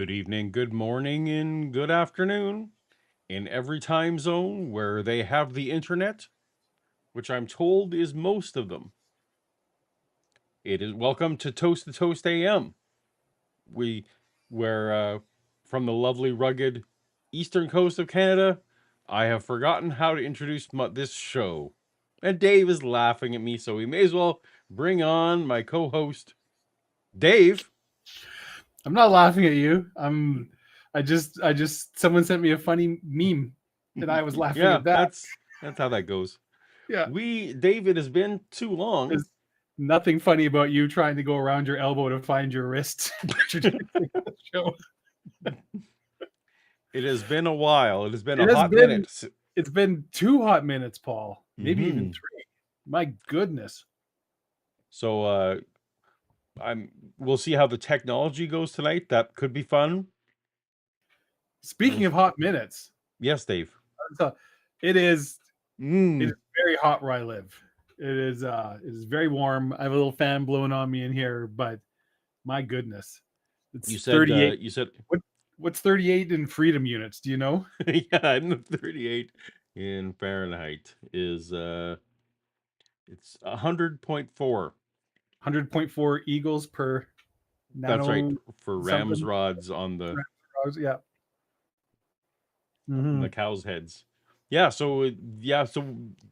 Good evening, good morning, and good afternoon in every time zone where they have the internet, which I'm told is most of them. It is welcome to Toast AM. We, where from the lovely, rugged eastern coast of Canada, I have forgotten how to introduce this show. And Dave is laughing at me, so we may as well bring on my co-host, Dave. I'm not laughing at you. Someone sent me a funny meme and I was laughing Yeah, at that. that's how that goes. Yeah. Dave, it has been too long. There's nothing funny about you trying to go around your elbow to find your wrist. Show. It has been a while. It has been a hot minute. It's been 2 hot minutes, Paul. Maybe even 3. My goodness. So we'll see how the technology goes tonight. That could be fun. Speaking of hot minutes. Yes, Dave. It is very hot where I live. It is very warm. I have a little fan blowing on me in here, but my goodness. It's 38. You said what's 38 in freedom units? Do you know? Yeah, 38 in Fahrenheit is it's 100.4. 100.4 eagles per nano. That's right, for ram's rods on the yeah. The cows' heads. Yeah, so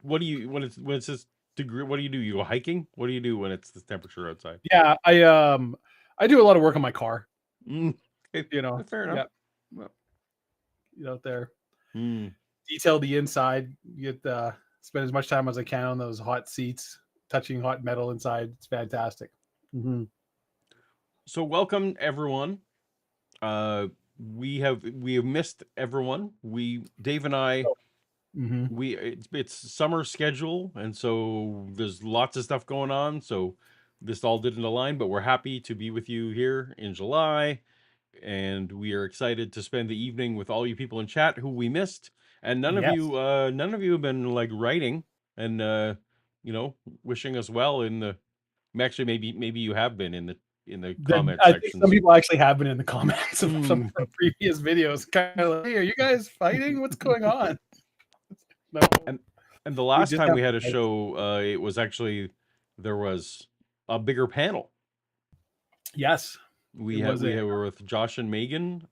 what do you when it's this degree, what do? You go hiking? What do you do when it's this temperature outside? Yeah, I do a lot of work on my car. You know, fair enough. Yeah. Get out there. Detail the inside, get spend as much time as I can on those hot seats, touching hot metal inside. It's fantastic. So welcome everyone. We have missed everyone. Dave and I, it's summer schedule, and so there's lots of stuff going on. So this all didn't align, but we're happy to be with you here in July, and we are excited to spend the evening with all you people in chat who we missed. And none of you have been like writing and wishing us well in the. Actually, maybe you have been in the comment I section. think some people actually have been in the comments of some of our previous videos. Kind of like, hey, are you guys fighting? What's going on? No. And the last time we had a show, it was actually there was a bigger panel. Yes. We were with Josh and Megan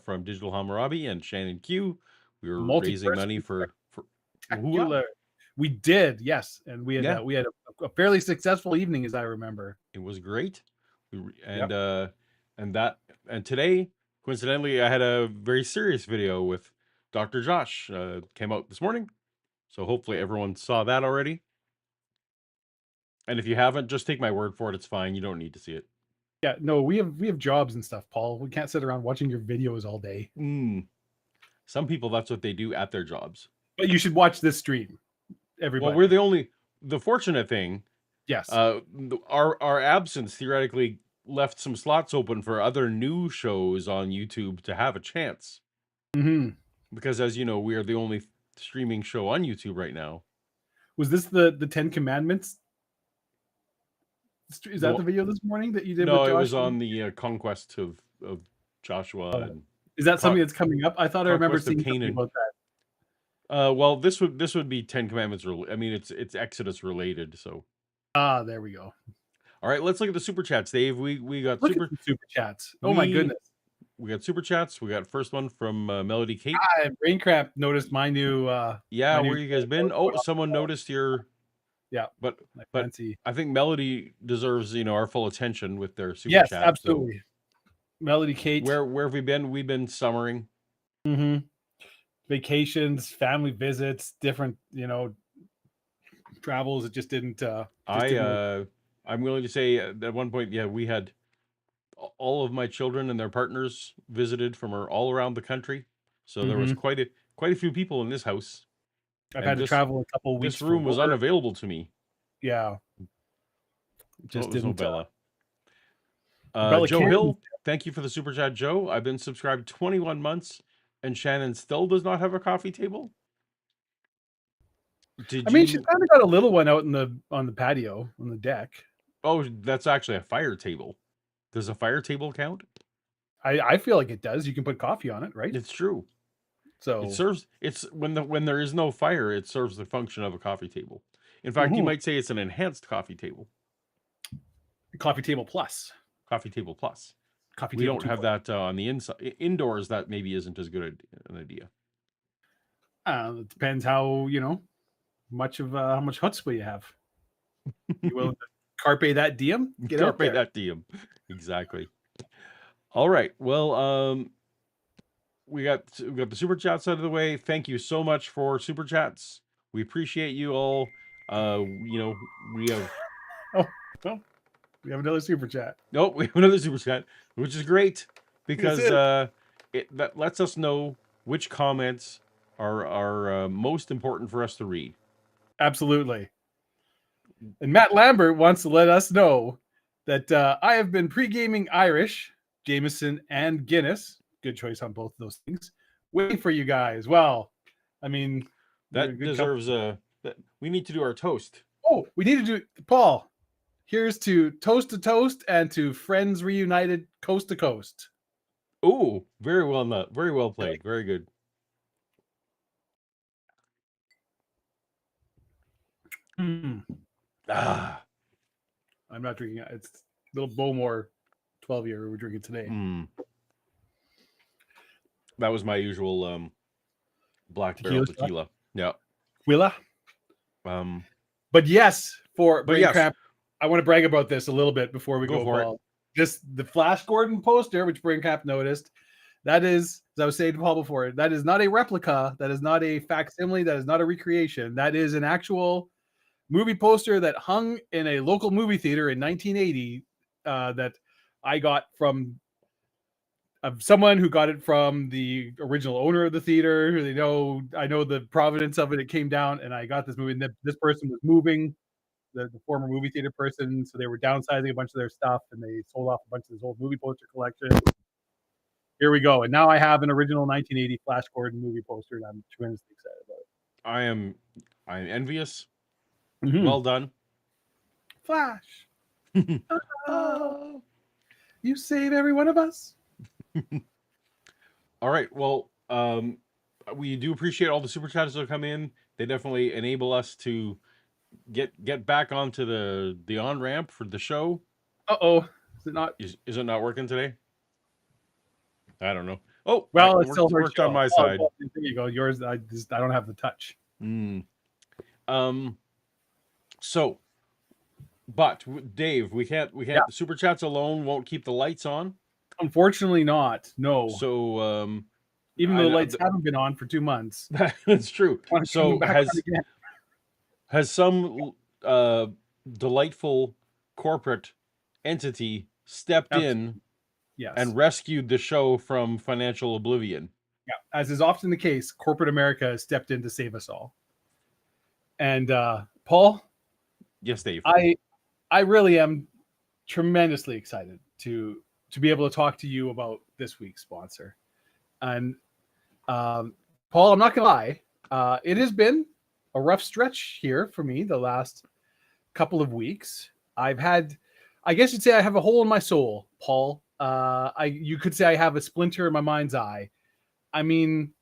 from Digital Hammurabi and Shannon Q. We were raising money for We did, yes, and we had a fairly successful evening, as I remember. It was great, and today, coincidentally, I had a very serious video with Dr. Josh. Came out this morning, so hopefully everyone saw that already. And if you haven't, just take my word for it. It's fine. You don't need to see it. Yeah, no, we have jobs and stuff, Paul. We can't sit around watching your videos all day. Some people, that's what they do at their jobs. But you should watch this stream. Everybody. Well, we're the fortunate thing. Yes. Our absence theoretically left some slots open for other new shows on YouTube to have a chance. Because as you know, we are the only streaming show on YouTube right now. Was this the 10 Commandments? Is that the video this morning that you did? No, with Josh? It was on the conquest of Joshua. Is that something that's coming up? I thought I remember seeing something about that. Well, this would be 10 Commandments. I mean, it's Exodus related. So. There we go. All right, let's look at the super chats, Dave. We got super chats. Oh my goodness. We got super chats. We got first one from Melody Kate. Braincrap noticed my new. Where you guys been? Oh, someone noticed your. Yeah, but I think Melody deserves our full attention with their super chat. Yes, absolutely. So Melody Kate. Where have we been? We've been summering. Vacations, family visits, different travels. It just didn't. I'm willing to say at one point, we had all of my children and their partners visited from all around the country. So there was quite a few people in this house. I've had to travel a couple weeks. This room was unavailable to me. Yeah. Just didn't. Bella. Joe Hill, thank you for the super chat, Joe. I've been subscribed 21 months, and Shannon still does not have a coffee table. She's kind of got a little one out on the patio on the deck. Oh, that's actually a fire table. Does a fire table count? I feel like it does. You can put coffee on it, right? It's true. So It serves. It's when there is no fire, it serves the function of a coffee table. In fact, you might say it's an enhanced coffee table. Coffee table plus. Coffee table plus. Coffee We table don't have that on the inside. Indoors, that maybe isn't as good an idea. It depends how much of how much chutzpah you have. You willing to carpe that diem? Get out there. Carpe that diem. Exactly. All right. Well, we got the super chats out of the way. Thank you so much for super chats. We appreciate you all. We have. Oh, well, we have another super chat. No, we have another super chat, which is great because that lets us know which comments are most important for us to read. Absolutely. And Matt Lambert wants to let us know that I have been pre-gaming Irish, Jameson, and Guinness. Good choice on both of those things. Waiting for you guys. Well, I mean, that deserves we need to do our toast. Oh, we need to do Paul. Here's to toast and to friends reunited coast to coast. Oh, very well played. Very good. I'm not drinking it. It's a little Bowmore 12-year we're drinking today. That was my usual black barrel tequila. Yeah. Tequila. But yes, Brain Cramp, I want to brag about this a little bit before we go Paul. Just the Flash Gordon poster, which Brain Cramp noticed. That is, as I was saying to Paul before, that is not a replica. That is not a facsimile. That is not a recreation. That is an actual movie poster that hung in a local movie theater in 1980 that I got from someone who got it from the original owner of the theater. I know the provenance of it. It came down, and I got this movie. And this person was moving, the former movie theater person, so they were downsizing a bunch of their stuff, and they sold off a bunch of this old movie poster collection. Here we go, and now I have an original 1980 Flash Gordon movie poster, and I'm tremendously excited about it. I'm envious. Well done, Flash. You save every one of us. All right. Well, we do appreciate all the super chats that come in. They definitely enable us to get back onto the on ramp for the show. Is it not? Is it not working today? I don't know. Oh, well, it still worked on my side. There you go. Yours, I don't have the touch. So, but Dave, we can't. The super chats alone won't keep the lights on. Unfortunately, not. No. So, even though the lights haven't been on for 2 months. That's true. So has some delightful corporate entity stepped in and rescued the show from financial oblivion? Yeah, as is often the case, corporate America has stepped in to save us all. And Paul? Yes, Dave. I really am tremendously excited to be able to talk to you about this week's sponsor. And Paul, I'm not gonna lie, it has been a rough stretch here for me the last couple of weeks. I guess you'd say I have a hole in my soul, Paul. You could say I have a splinter in my mind's eye. I mean,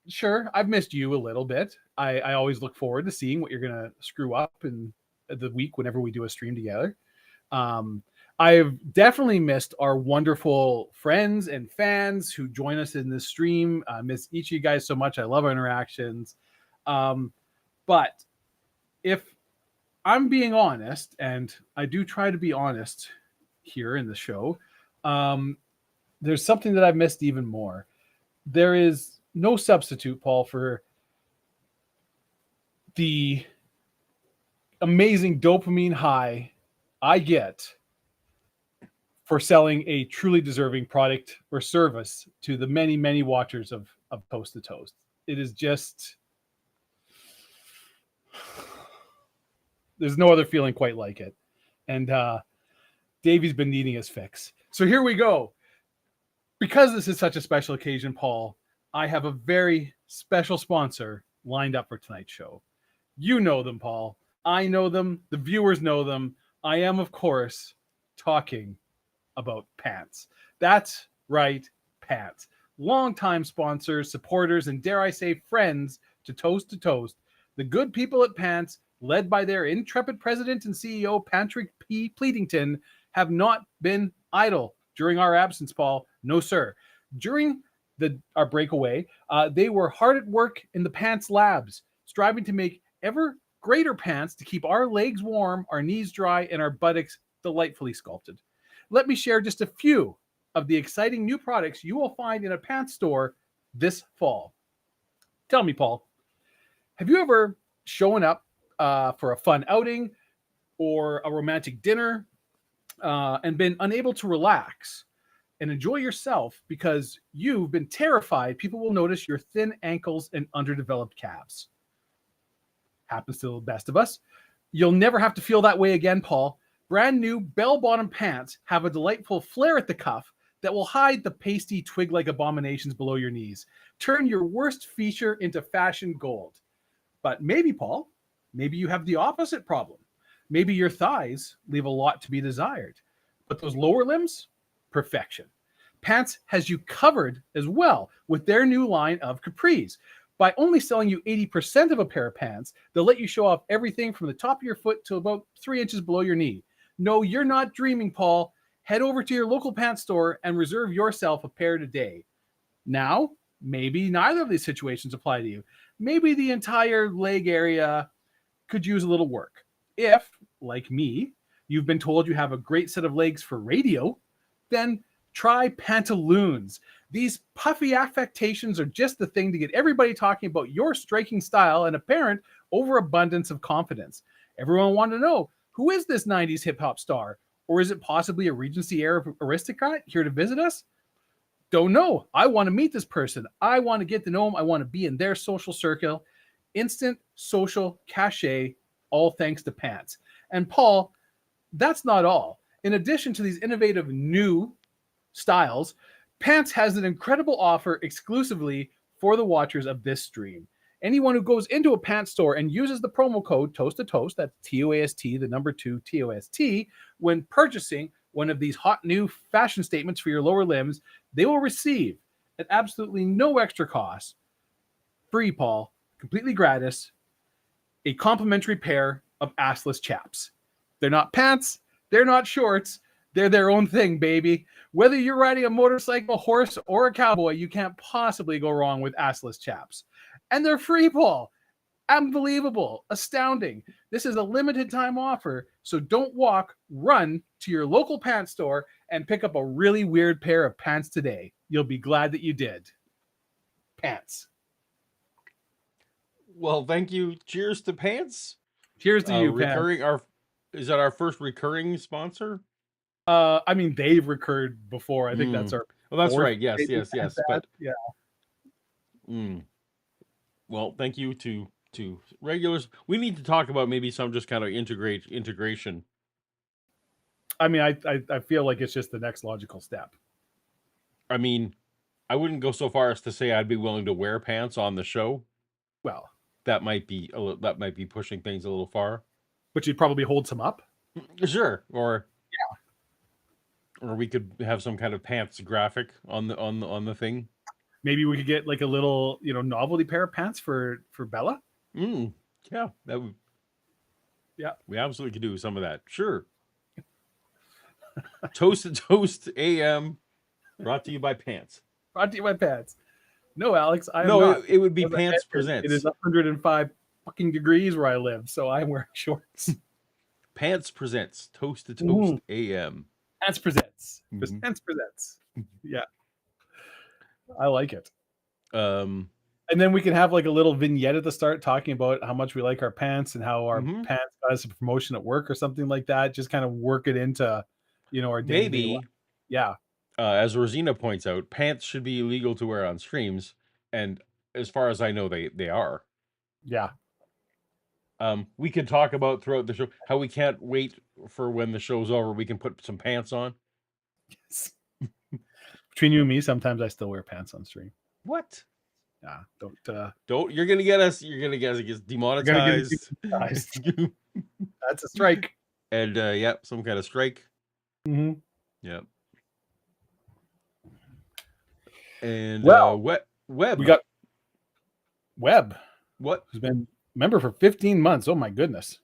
sure, I've missed you a little bit. I always look forward to seeing what you're gonna screw up in the week whenever we do a stream together. I've definitely missed our wonderful friends and fans who join us in this stream. I miss each of you guys so much. I love our interactions. But if I'm being honest, and I do try to be honest here in the show, there's something that I've missed even more. There is no substitute, Paul, for the amazing dopamine high I get for selling a truly deserving product or service to the many, many watchers of Toast to Toast. It is just, there's no other feeling quite like it. And Davey's been needing his fix. So here we go. Because this is such a special occasion, Paul, I have a very special sponsor lined up for tonight's show. You know them, Paul. I know them. The viewers know them. I am, of course, talking about pants. That right, pants. Longtime sponsors, supporters, and dare I say friends to Toast, the good people at Pants, led by their intrepid president and CEO, Patrick P. Pleadington, have not been idle during our absence, Paul. No, sir. During our breakaway, they were hard at work in the Pants labs, striving to make ever greater pants to keep our legs warm, our knees dry, and our buttocks delightfully sculpted. Let me share just a few of the exciting new products you will find in a pants store this fall. Tell me, Paul, have you ever shown up for a fun outing or a romantic dinner and been unable to relax and enjoy yourself because you've been terrified people will notice your thin ankles and underdeveloped calves? Happens to the best of us. You'll never have to feel that way again, Paul. Brand new bell-bottom pants have a delightful flare at the cuff that will hide the pasty twig-like abominations below your knees. Turn your worst feature into fashion gold. But maybe, Paul, maybe you have the opposite problem. Maybe your thighs leave a lot to be desired. But those lower limbs, perfection. Pants has you covered as well with their new line of capris. By only selling you 80% of a pair of pants, they'll let you show off everything from the top of your foot to about 3 inches below your knee. No, you're not dreaming, Paul. Head over to your local pants store and reserve yourself a pair today. Now, maybe neither of these situations apply to you. Maybe the entire leg area could use a little work. If, like me, you've been told you have a great set of legs for radio, then try pantaloons. These puffy affectations are just the thing to get everybody talking about your striking style and apparent overabundance of confidence. Everyone wanted to know, who is this 90s hip-hop star? Or is it possibly a Regency-era aristocrat here to visit us? Don't know. I want to meet this person. I want to get to know them. I want to be in their social circle. Instant social cachet, all thanks to pants. And Paul, that's not all. In addition to these innovative new styles, Pants has an incredible offer exclusively for the watchers of this stream. Anyone who goes into a pants store and uses the promo code Toast to Toast, that's TOAST, the number 2 TOST, when purchasing one of these hot new fashion statements for your lower limbs, they will receive at absolutely no extra cost, free, Paul, completely gratis, a complimentary pair of assless chaps. They're not pants, they're not shorts, they're their own thing, baby. Whether you're riding a motorcycle, horse, or a cowboy, you can't possibly go wrong with assless chaps. And they're free, Paul. Unbelievable. Astounding. This is a limited time offer, so don't walk, run to your local pants store and pick up a really weird pair of pants today. You'll be glad that you did. Pants. Well, thank you. Cheers to Pants. Cheers to you, recurring Pants. Is that our first recurring sponsor? I mean, they've recurred before. I think that's our. Well, that's right. Yes. But yeah. Well, thank you to regulars. We need to talk about maybe some just kind of integration. I mean, I feel like it's just the next logical step. I mean, I wouldn't go so far as to say I'd be willing to wear pants on the show. Well, that might be pushing things a little far. But you'd probably hold some up. Sure, or we could have some kind of pants graphic on the thing. Maybe we could get like a little, novelty pair of pants for Bella. Yeah, that would. Yeah, we absolutely could do some of that. Sure. Toast to Toast AM, brought to you by Pants. Brought to you by Pants. No, Alex, it would be Pants Presents. It is 105 fucking degrees where I live, so I'm wearing shorts. Pants Presents. Toast to Toast AM. Pants Presents. Pants Presents. Yeah. I like it. And then we can have like a little vignette at the start talking about how much we like our pants and how our pants got us a promotion at work or something like that. Just kind of work it into, our day. Maybe. Yeah. As Rosina points out, pants should be illegal to wear on streams, and as far as I know, they are. Yeah. We could talk about throughout the show how we can't wait for when the show's over. We can put some pants on. Yes. Between you and me, sometimes I still wear pants on stream. What? Yeah, don't. You're gonna get us demonetized. That's a strike. And some kind of strike. Mm-hmm. Yeah. And Well, Webb. we got Webb, What? who's been a member for 15 months. Oh my goodness.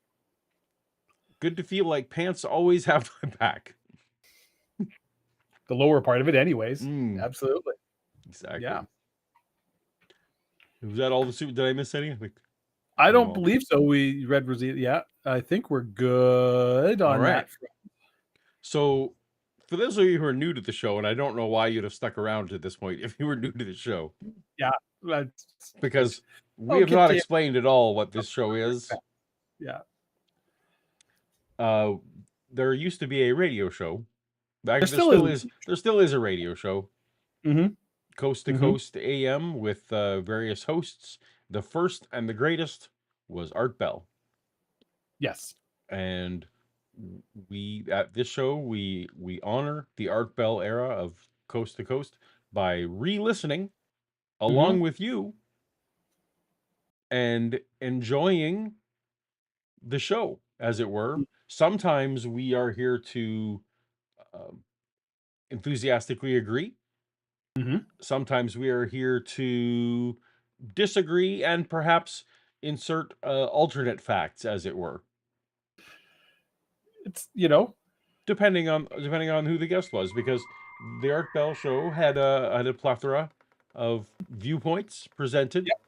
Good to feel like pants always have my back. The lower part of it anyways. Mm, Absolutely. exactly. Yeah. Was that all the suit? Did I miss anything? I don't believe so. We read Rosita. Yeah, I think we're good on that front. So, for those of you who are new to the show, and I don't know why you'd have stuck around to this point if you were new to the show. Yeah. Because we have not explained at all what this show is. Yeah. There used to be a radio show. There still is a radio show. Mm-hmm. Coast to Coast AM with various hosts. The first and the greatest was Art Bell. Yes. And we at this show we honor the Art Bell era of Coast to Coast by re-listening along with you and enjoying the show, as it were. Sometimes we are here to enthusiastically agree. Sometimes we are here to disagree and perhaps insert alternate facts, as it were. It's depending on who the guest was, because the Art Bell show had a plethora of viewpoints presented. Yep.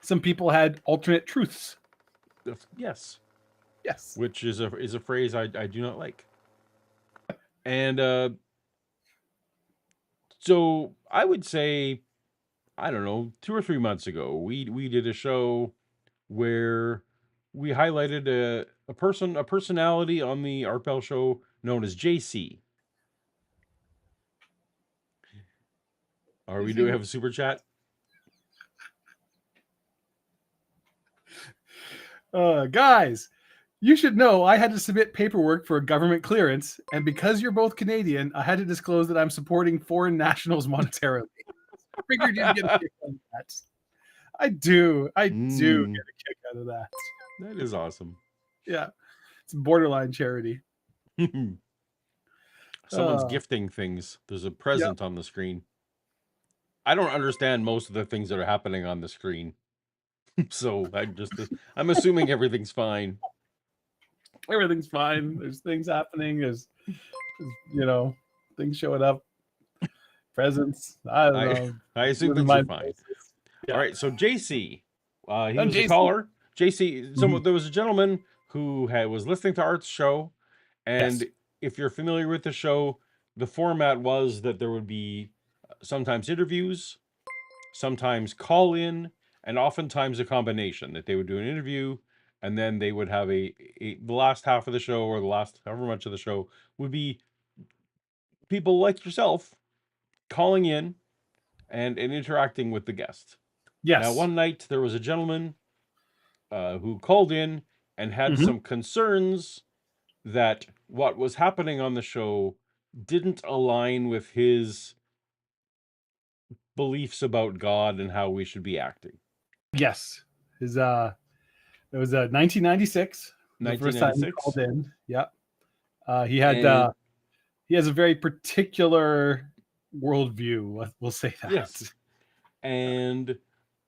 Some people had alternate truths. Yes. Yes. Which is a phrase I do not like. And so I would say, I don't know, 2 or 3 months ago, we did a show where we highlighted a personality on the Art Bell show known as JC. Do we have a super chat? Guys, you should know I had to submit paperwork for a government clearance, and because you're both Canadian, I had to disclose that I'm supporting foreign nationals monetarily. I figured you'd get a kick out of that. I do get a kick out of that. That is awesome. Yeah. It's borderline charity. Someone's gifting things. There's a present on the screen. I don't understand most of the things that are happening on the screen. So I'm assuming everything's fine. Everything's fine. There's things happening. There's things showing up. Presents. I don't know. I assume things are fine. Yeah. All right. So JC, he was a caller. JC, there was a gentleman who was listening to Art's show, and if you're familiar with the show, the format was that there would be sometimes interviews, sometimes call in, and oftentimes a combination, that they would do an interview and then they would have the last half of the show, or the last however much of the show, would be people like yourself calling in and interacting with the guest. Yes. Now, one night there was a gentleman who called in and had some concerns that what was happening on the show didn't align with his beliefs about God and how we should be acting. Yes. It was 1996. The first time he called in. Yeah. He has a very particular worldview. We'll say that. Yes. And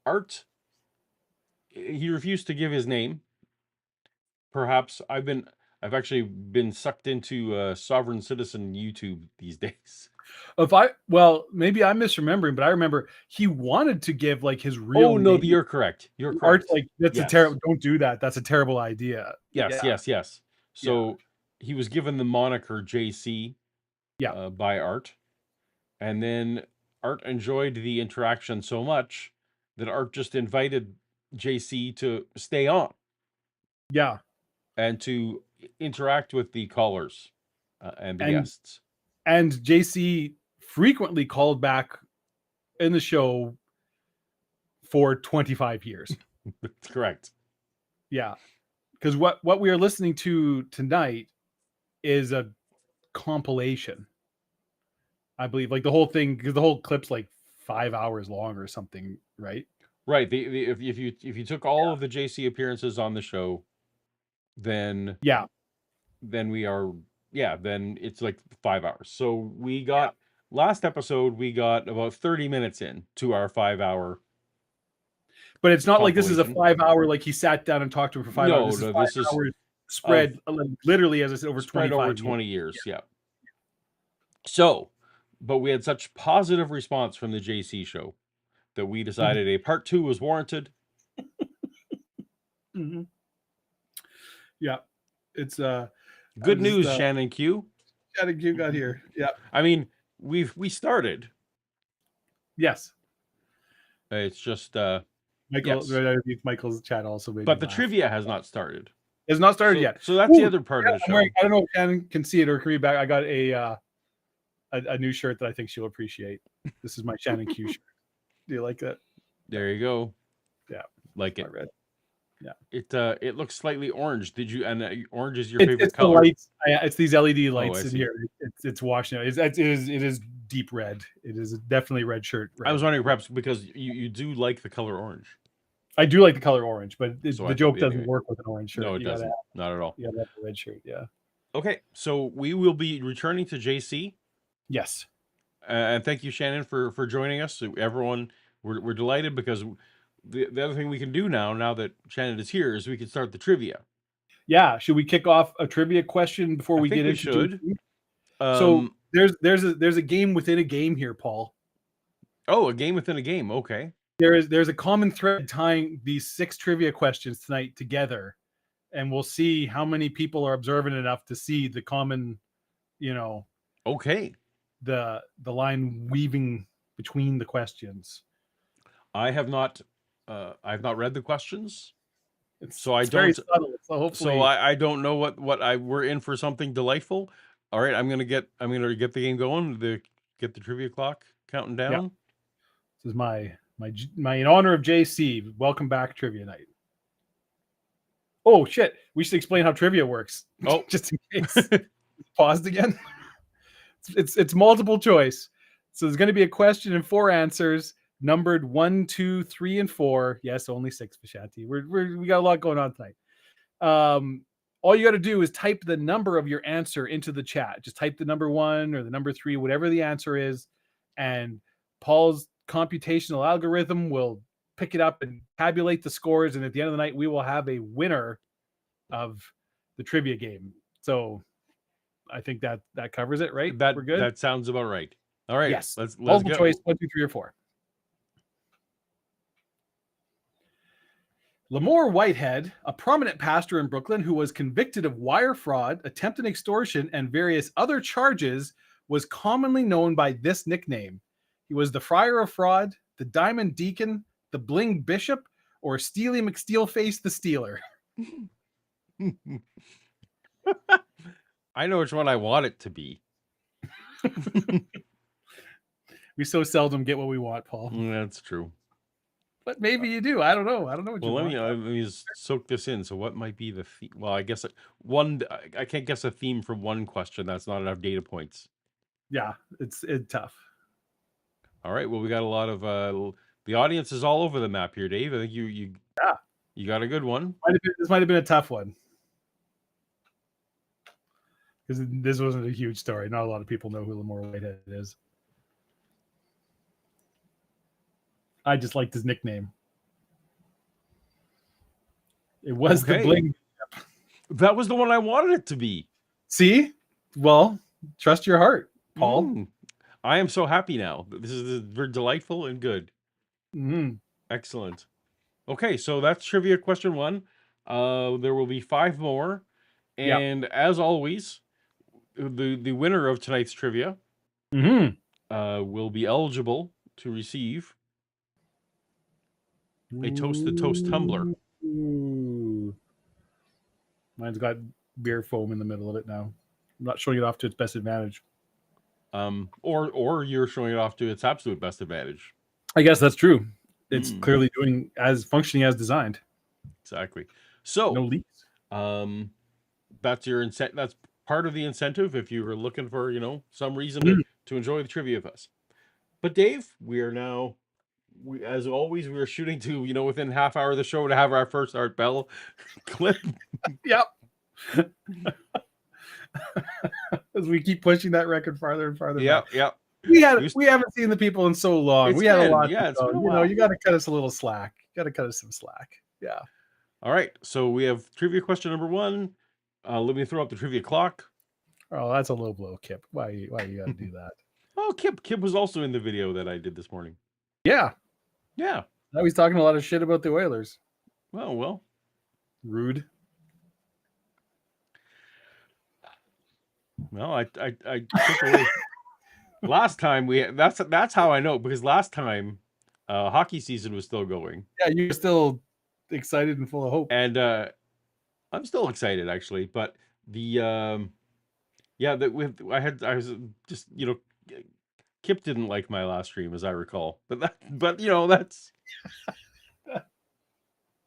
Art, he refused to give his name. Perhaps I've actually been sucked into Sovereign Citizen YouTube these days. Maybe I'm misremembering, but I remember he wanted to give like his real. Oh no, you're correct. You're correct. Art's like, that's a terrible. Don't do that. That's a terrible idea. Yes. So he was given the moniker JC. By Art, and then Art enjoyed the interaction so much that Art just invited JC to stay on. Yeah. And to interact with the callers and the guests. And JC frequently called back in the show for 25 years. That's correct. Yeah. Because what we are listening to tonight is a compilation, I believe, like the whole thing, because the whole clip's like 5 hours long or something, right? Right. If you took all of the JC appearances on the show, then then it's like 5 hours. So we got last episode we got about 30 minutes in to our 5-hour. But it's not like this is a compilation. 5-hour, like he sat down and talked to him for 5 hours. No, This is 5 hours spread, literally, as I said, over spread 25 over 20 years. Yeah. So, but we had such positive response from the JC show that we decided a part 2 was warranted. Yeah, it's good news. Shannon Q. Shannon Q got here. Yeah, I mean, we started. Yes, it's just Michael. Yes. Michael's chat also made. But the trivia has not started. It's not started yet. So that's the other part of the show. I don't know if Shannon can see it or can read back. I got a new shirt that I think she'll appreciate. This is my Shannon Q shirt. Do you like that? There you go. Yeah, like it. Red. Yeah, it looks slightly orange. Did you? And orange is your favorite color. The lights. It's these LED lights in here. It's washing out. It is deep red. It is definitely red shirt. Red. I was wondering perhaps because you do like the color orange. I do like the color orange, but the joke doesn't work with an orange shirt. No, it doesn't. Not at all. Yeah, that's a red shirt. Yeah. Okay, so we will be returning to JC. Yes. And thank you, Shannon, for joining us. So everyone, we're delighted because the other thing we can do now that Shannon is here is we can start the trivia. Yeah. Should we kick off a trivia question before we get into? Should. So there's a game within a game here, Paul. Oh, a game within a game. Okay. There's a common thread tying these 6 trivia questions tonight together, and we'll see how many people are observant enough to see the common, okay, the line weaving between the questions. I've not read the questions, so I don't. Very subtle, so hopefully, so I don't know what we're in for something delightful. All right, I'm gonna get the game going. Get the trivia clock counting down. Yep. This is my in honor of JC. Welcome back, trivia night. Oh shit! We should explain how trivia works. Oh, just in case. Paused again. It's multiple choice. So there's going to be a question and 4 answers, numbered 1, 2, 3, and 4. Yes, only 6, Vashati. We got a lot going on tonight. All you got to do is type the number of your answer into the chat. Just type the number 1 or the number 3, whatever the answer is, and Paul's computational algorithm will pick it up and tabulate the scores. And at the end of the night, we will have a winner of the trivia game. So I think that covers it, right? We're good. That sounds about right. All right. Yes. Let's multiple go. Choice 1, 2, 3, or 4. Lamore Whitehead, a prominent pastor in Brooklyn who was convicted of wire fraud, attempted extortion, and various other charges, was commonly known by this nickname. He was the Friar of Fraud, the Diamond Deacon, the Bling Bishop, or Steely McSteelface the Stealer. I know which one I want it to be. We so seldom get what we want, Paul. That's true. But maybe you do. I don't know. What you want. Let me soak this in. So what might be the theme? Well, I guess I can't guess a theme from one question. That's not enough data points. Yeah, it's tough. All right. Well, we got a lot of the audience is all over the map here, Dave. I think you got a good one. This might have been a tough one because this wasn't a huge story. Not a lot of people know who Lamore Whitehead is. I just liked his nickname. It was the Bling. That was the one I wanted it to be. See? Well, trust your heart, Paul. I am so happy now. This is very delightful and good. Excellent. Okay, so that's trivia question 1. There will be 5 more. And as always, the winner of tonight's trivia will be eligible to receive a Toast the Toast tumbler. Ooh. Mine's got beer foam in the middle of it now. I'm not showing it off to its best advantage. Or you're showing it off to its absolute best advantage. I guess that's true. It's clearly functioning as designed. Exactly. So no leaks. That's your that's part of the incentive if you were looking for, some reason to enjoy the trivia of us. But Dave, we are now as always, we are shooting to, within half hour of the show to have our first Art Bell clip. Yep. As we keep pushing that record farther and farther. Yep. we haven't seen the people in so long. We had a lot. It's been a while. You got to cut us a little slack. Got to cut us some slack. Yeah. All right. So we have trivia question number 1. Let me throw up the trivia clock. Oh, that's a low blow, Kip. Why you got to do that? Oh, Kip was also in the video that I did this morning. Yeah. Yeah. Now he's talking a lot of shit about the Oilers. Well. Rude. Well, I took away. Last time that's how I know, because last time hockey season was still going. Yeah, you were still excited and full of hope. And I'm still excited actually, but the I was just, Kip didn't like my last stream, as I recall. But that's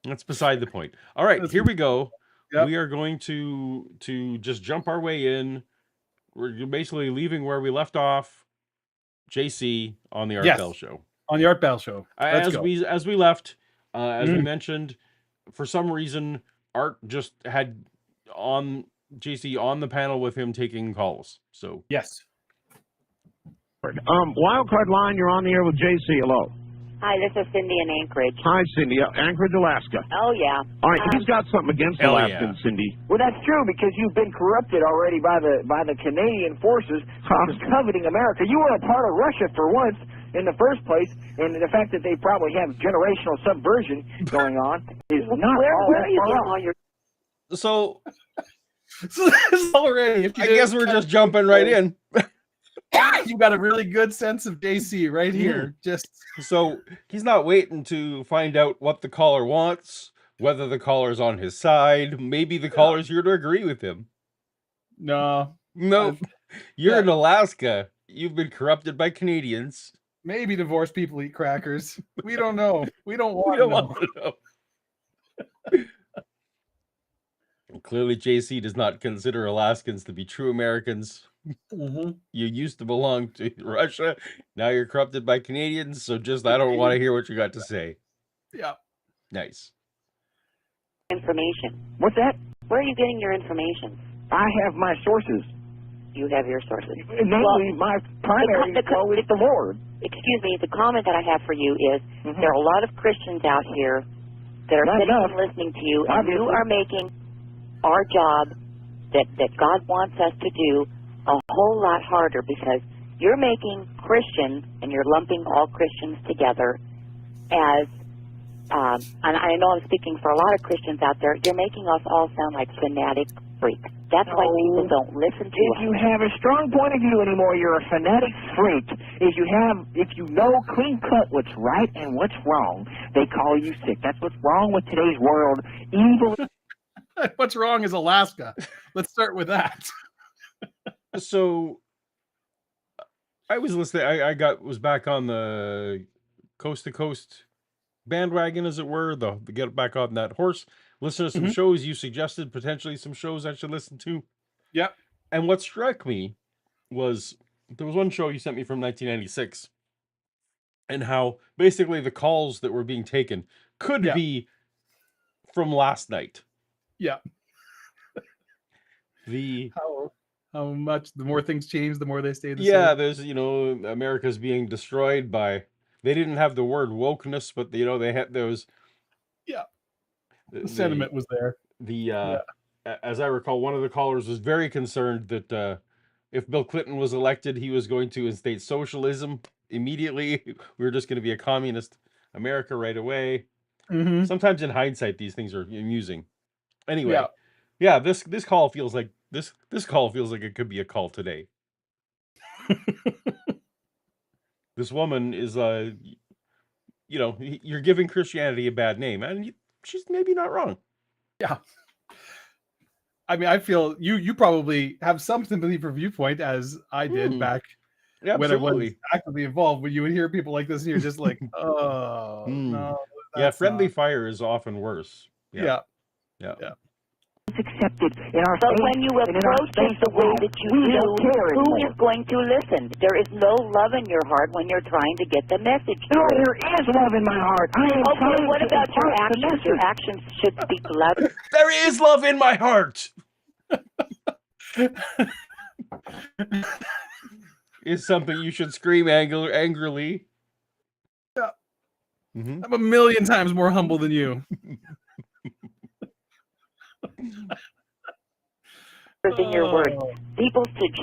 that's beside the point. All right, here we go. Yep. We are going to just jump our way in. We're basically leaving where we left off. JC on the Art Bell Show. On the Art Bell Show. As we left, as we mentioned, for some reason, Art just had JC on the panel with him taking calls. So yes. Wildcard line, you're on the air with JC. Hello. Hi, this is Cindy in Anchorage. Hi, Cindy. Anchorage, Alaska. Oh, yeah. All right, he's got something against Alaskans, Cindy. Well, that's true, because you've been corrupted already by the Canadian forces coveting America. You were a part of Russia for once in the first place, and the fact that they probably have generational subversion going on is not where are you getting all your... So this already. I guess we're just jumping right in. You got a really good sense of JC right here. Just so he's not waiting to find out what the caller wants, whether the caller's on his side. Maybe the caller's here to agree with him. No, you're in Alaska. You've been corrupted by Canadians. Maybe divorced people eat crackers. We don't know. We don't want to know. Clearly, JC does not consider Alaskans to be true Americans. You used to belong to Russia. Now you're corrupted by Canadians. So I don't want to hear what you got to say. Yeah. Nice. Information. What's that? Where are you getting your information? I have my sources. You have your sources. Namely, my primary goal is the Lord. Excuse me, the comment that I have for you is there are a lot of Christians out here that are sitting and listening to you, and you are making our job that God wants us to do a whole lot harder, because you're making Christian, and you're lumping all Christians together as, and I know I'm speaking for a lot of Christians out there, you're making us all sound like fanatic freaks. That's why people don't listen to us. If you have a strong point of view anymore, you're a fanatic freak. If you know clean cut what's right and what's wrong, they call you sick. That's what's wrong with today's world. Evil. What's wrong is Alaska. Let's start with that. So I was listening. I was back on the coast to coast bandwagon, as it were, the get back on that horse. Listen to some shows you suggested, potentially some shows I should listen to. Yep. And what struck me was there was one show you sent me from 1996, and how basically the calls that were being taken could be from last night. Yeah. How much the more things change, the more they stay the same. Yeah, there's America's being destroyed by. They didn't have the word wokeness, but they had those. Yeah. The sentiment was there. As I recall, one of the callers was very concerned that if Bill Clinton was elected, he was going to instate socialism immediately. We were just going to be a communist America right away. Sometimes in hindsight, these things are amusing. Anyway, this call feels like this call feels like it could be a call today. This woman is you're giving Christianity a bad name, and she's maybe not wrong. Yeah. I mean, I feel you probably have some sympathy for viewpoint, as I did back when I was actively involved. When you would hear people like this, and you're just like, oh no. Yeah, friendly fire is often worse. Yeah. Accepted in our but when you approach it the way that you do, who is going to listen? There is no love in your heart when you're trying to get the message through. There is love in my heart. Okay, what about your actions? Your actions should speak louder. There is love in my heart. is something you should scream angrily. Yeah. Mm-hmm. I'm a million times more humble than you. In your word, people should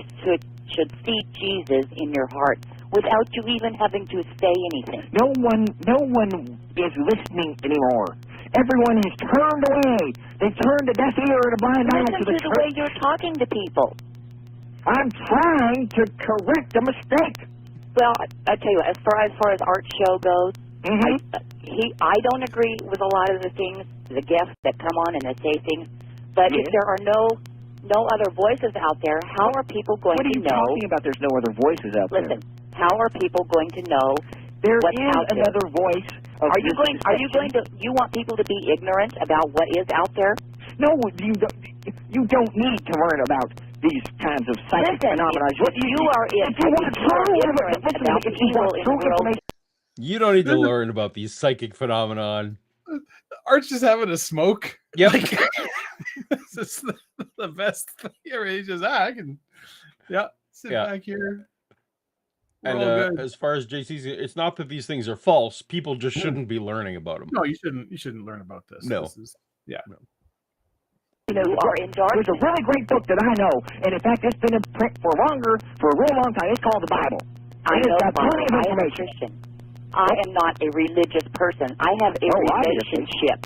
see Jesus in your heart without you even having to say anything. No one is listening anymore. Everyone has turned away. They've turned a deaf ear and a blind eye Listen to the to the way you're talking to people. I'm trying to correct a mistake. Well, I tell you what, as far as Art's show goes, I don't agree with a lot of the things, the guests that come on and they say things. But if there are no other voices out there, how are people going to know? What are you talking about? There's no other voices out there. Listen, how are people going to know there what's is out there? Another voice. Are you going to? You want people to be ignorant about what is out there? No, you don't need to learn about these kinds of psychic phenomena. If you are ignorant about evil in the world, you don't need to learn about these psychic phenomenon. Art's just having a smoke. Yep. Like, this is the best thing ever. He just, I can, sit back here. And as far as JC's, it's not that these things are false. People just shouldn't be learning about them. No, you shouldn't learn about this. No. This is, No. You are in dark. There's a really great book that I know, and in fact, it's been in print for a real long time. It's called the Bible. I know, got plenty of I am a information. Christian. I am not a religious person. I have a relationship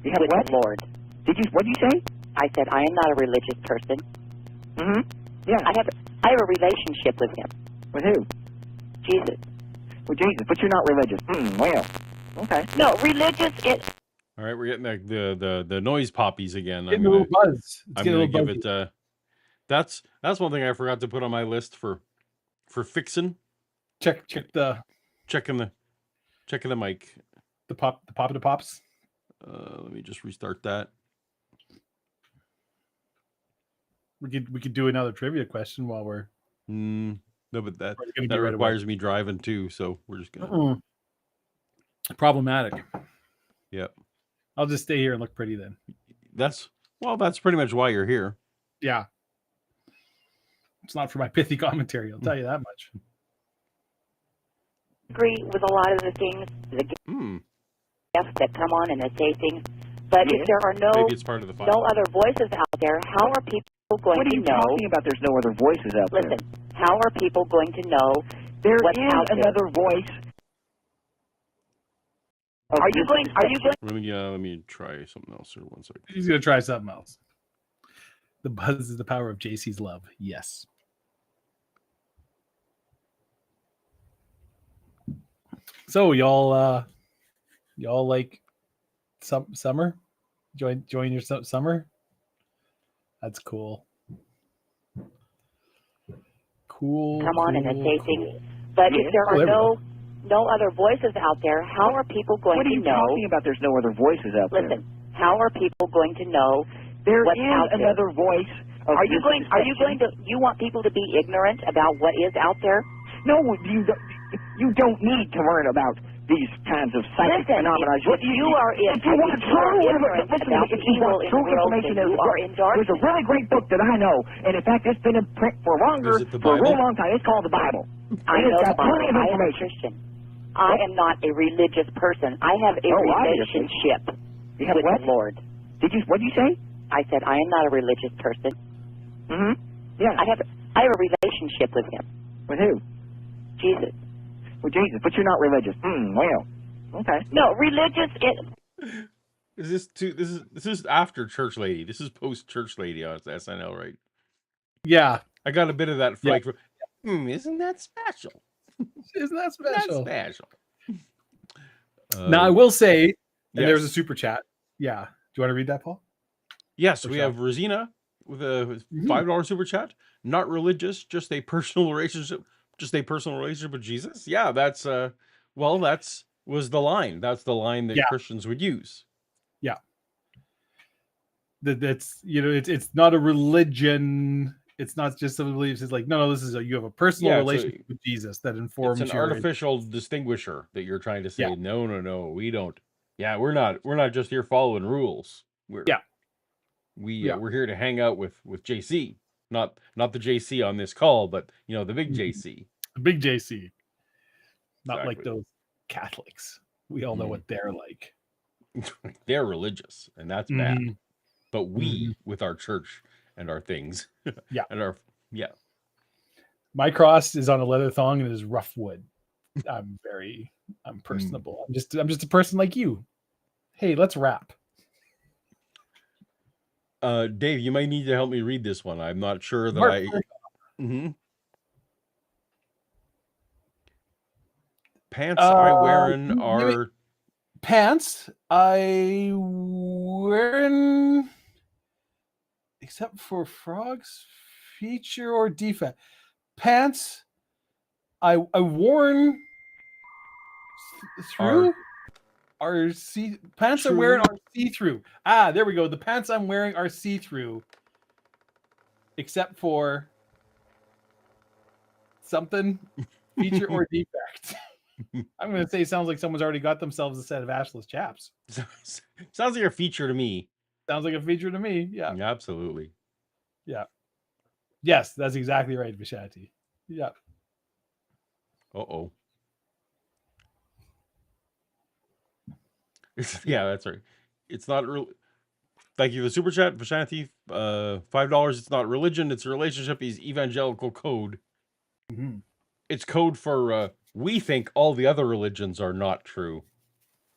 You have with what? the Lord. What did you say? I said I am not a religious person. Mm-hmm. Yeah. I have a relationship with Him. With who? Jesus. With Jesus, but you're not religious. Well, okay. No, religious. All right, we're getting the noise poppies again. getting a little buzz. I'm gonna give it. That's one thing I forgot to put on my list for fixing. Checking the mic. The pops. Let me just restart that. We could do another trivia question while we're. No, but that right requires me driving too, so we're just gonna. Problematic. Yep. I'll just stay here and look pretty then. That's pretty much why you're here. Yeah. It's not for my pithy commentary. I'll tell you that much. Agree with a lot of the things, the guests that come on and they say things. But if there are maybe it's part of the file. no other voices out there, how are people going What are to you know? talking about? There's no other voices out there. Listen, how are people going to know There what's is out there? another voice. Are you going? Let me try something else here. 1 second. He's gonna try something else. The buzz is the power of JC's love. Yes. So y'all like summer? Join your summer? That's cool. Cool. Come on and say things. But if there are no other voices out there, how are people going What are to you know? talking about? There's no other voices out there. Listen, how are people going to know There what's is out there? another voice. Are you going to? You want people to be ignorant about what is out there? No, you don't need to learn about these kinds of psychic phenomena. If you are ignorant about evil in the world, then you are in darkness. There's a really great book that I know, and in fact, it's been in print for a real long time. It's called the Bible. I know got plenty of I am a information. Christian. I am not a religious person. I have a relationship You have with what? the Lord. What did you say? I said I am not a religious person. Mm-hmm. Yeah. I have a relationship with Him. With who? Jesus. With Jesus, but you're not religious. Well, okay. No, religious. This is after Church Lady. This is post Church Lady on SNL, right? Yeah. I got a bit of that flake. Isn't that special? Isn't that special? That's special. Now I will say, and yes. there's a super chat. Yeah. Do you want to read that, Paul? Yes, we have Rosina with a $5 super chat. Not religious, just a personal relationship. Just a personal relationship with Jesus. Yeah, that's was the line. That's the line that Christians would use. Yeah. That's it's not a religion. It's not just some beliefs. It's like no, this is you have a personal relationship with Jesus that informs. It's an artificial distinguisher that you're trying to say. No, we don't. Yeah, we're not just here following rules. We're here to hang out with JC, not the JC on this call, but the big JC. Big JC. Not like Exactly. those Catholics. We all know what they're like. They're religious, and that's bad. But we, with our church and our things, Yeah. and our My cross is on a leather thong and it is rough wood. I'm personable. I'm just a person like you. Hey, let's rap. Dave, you might need to help me read this one. I'm not sure that Pants I wearin' are pants I wearin', except for frogs, feature or defect. Pants I worn through are pants I'm wearing are see-through. There we go. The pants I'm wearing are see-through, except for something, feature or defect. I'm going to say sounds like someone's already got themselves a set of ashless chaps. Sounds like a feature to me. Sounds like a feature to me. Yeah. Absolutely. Yeah. Yes, that's exactly right, Vishanti. Yeah. Uh-oh. Yeah, that's right. It's not real. Thank you for the super chat, Vishanti. $5. It's not religion. It's a relationship. Is evangelical code. It's code for we think all the other religions are not true,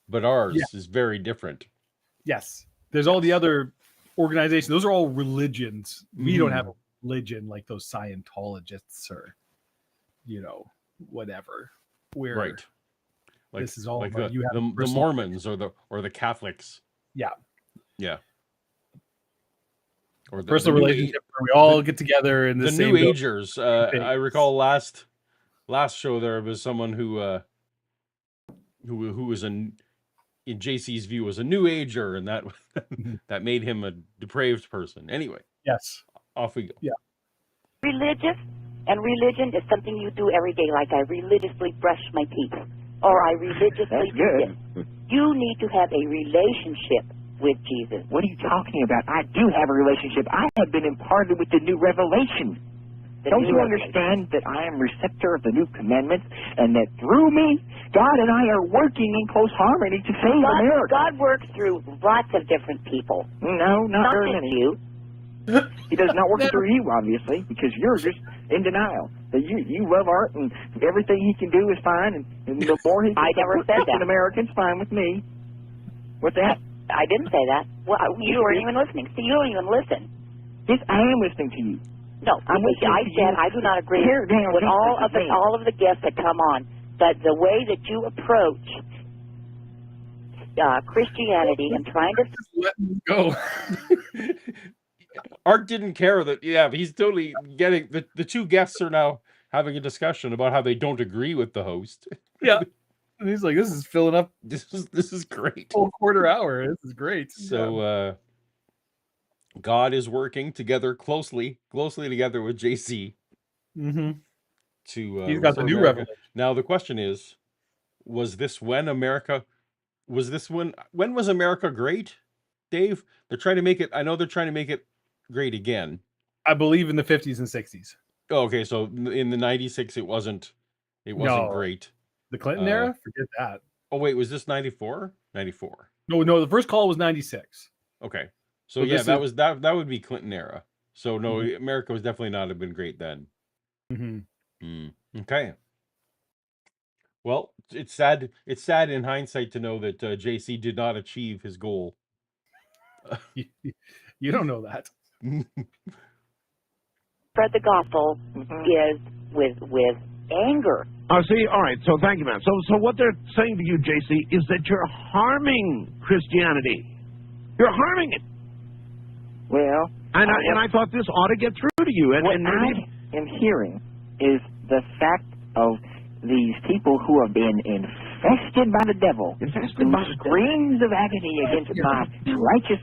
but ours is very different. Yes. There's all the other organizations. Those are all religions. We don't have a religion like those Scientologists or, whatever. Right. Like, this is all like about the Mormons or the Catholics. Yeah. Yeah. Or the personal relationship where we all get together in the same New Agers. I recall last show there was someone who was in JC's view was a New Ager, and that that made him a depraved person. Anyway. Yes. Off we go. Yeah. Religious and religion is something you do every day, like I religiously brush my teeth, or I religiously do this. You need to have a relationship with Jesus. What are you talking about? I do have a relationship. I have been imparted with the new revelation. Don't you understand that I am receptor of the new commandments, and that through me, God and I are working in close harmony to save America? God works through lots of different people. No, not very just many. You. He does not work through you, obviously, because you're just in denial. That you love art, and everything he can do is fine, and the more he can said that. Americans, fine with me. What's that? I didn't say that. Well, you weren't even listening. See, you don't even listen. Yes, I am listening to you. No, I said I do not agree with all of the guests that come on. But the way that you approach Christianity and trying to let him go. Art didn't care that. Yeah, he's totally getting the two guests are now having a discussion about how they don't agree with the host. Yeah, and he's like, "This is filling up. This is great. Full quarter hour. This is great." So, God is working together closely together with JC. To he's got the new revelation. Now the question is, was this when America? Was this when was America great, Dave? They're trying to make it. I know they're trying to make it great again. I believe in the 50s and 60s. Oh, okay, so in the 96 it wasn't great. The Clinton era? Forget that. Oh wait, was this 94? 94. No, the first call was 96. Okay. So yeah, that would be Clinton era. So no, America was definitely not have been great then. Okay. Well, it's sad in hindsight to know that JC did not achieve his goal. You don't know that. spread the gospel is with anger. See, all right, so thank you, man. So what they're saying to you, JC, is that you're harming Christianity. You're harming it. Well, and I thought this ought to get through to you. What I am hearing is the fact of these people who have been infested by the devil, infested by screams of agony against my righteous.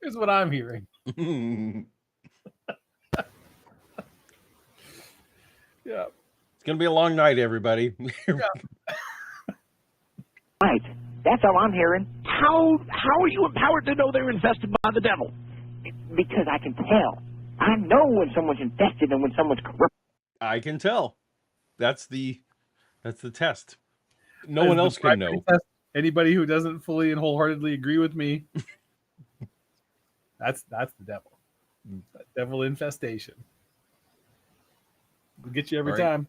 Here's what I'm hearing. Yeah. It's going to be a long night, everybody. Right. That's all I'm hearing. How are you empowered to know they're infested by the devil? Because I can tell. I know when someone's infested and when someone's corrupt. I can tell. That's the test. No one else can know. Test. Anybody who doesn't fully and wholeheartedly agree with me, that's the devil. That devil infestation. We'll get you every time.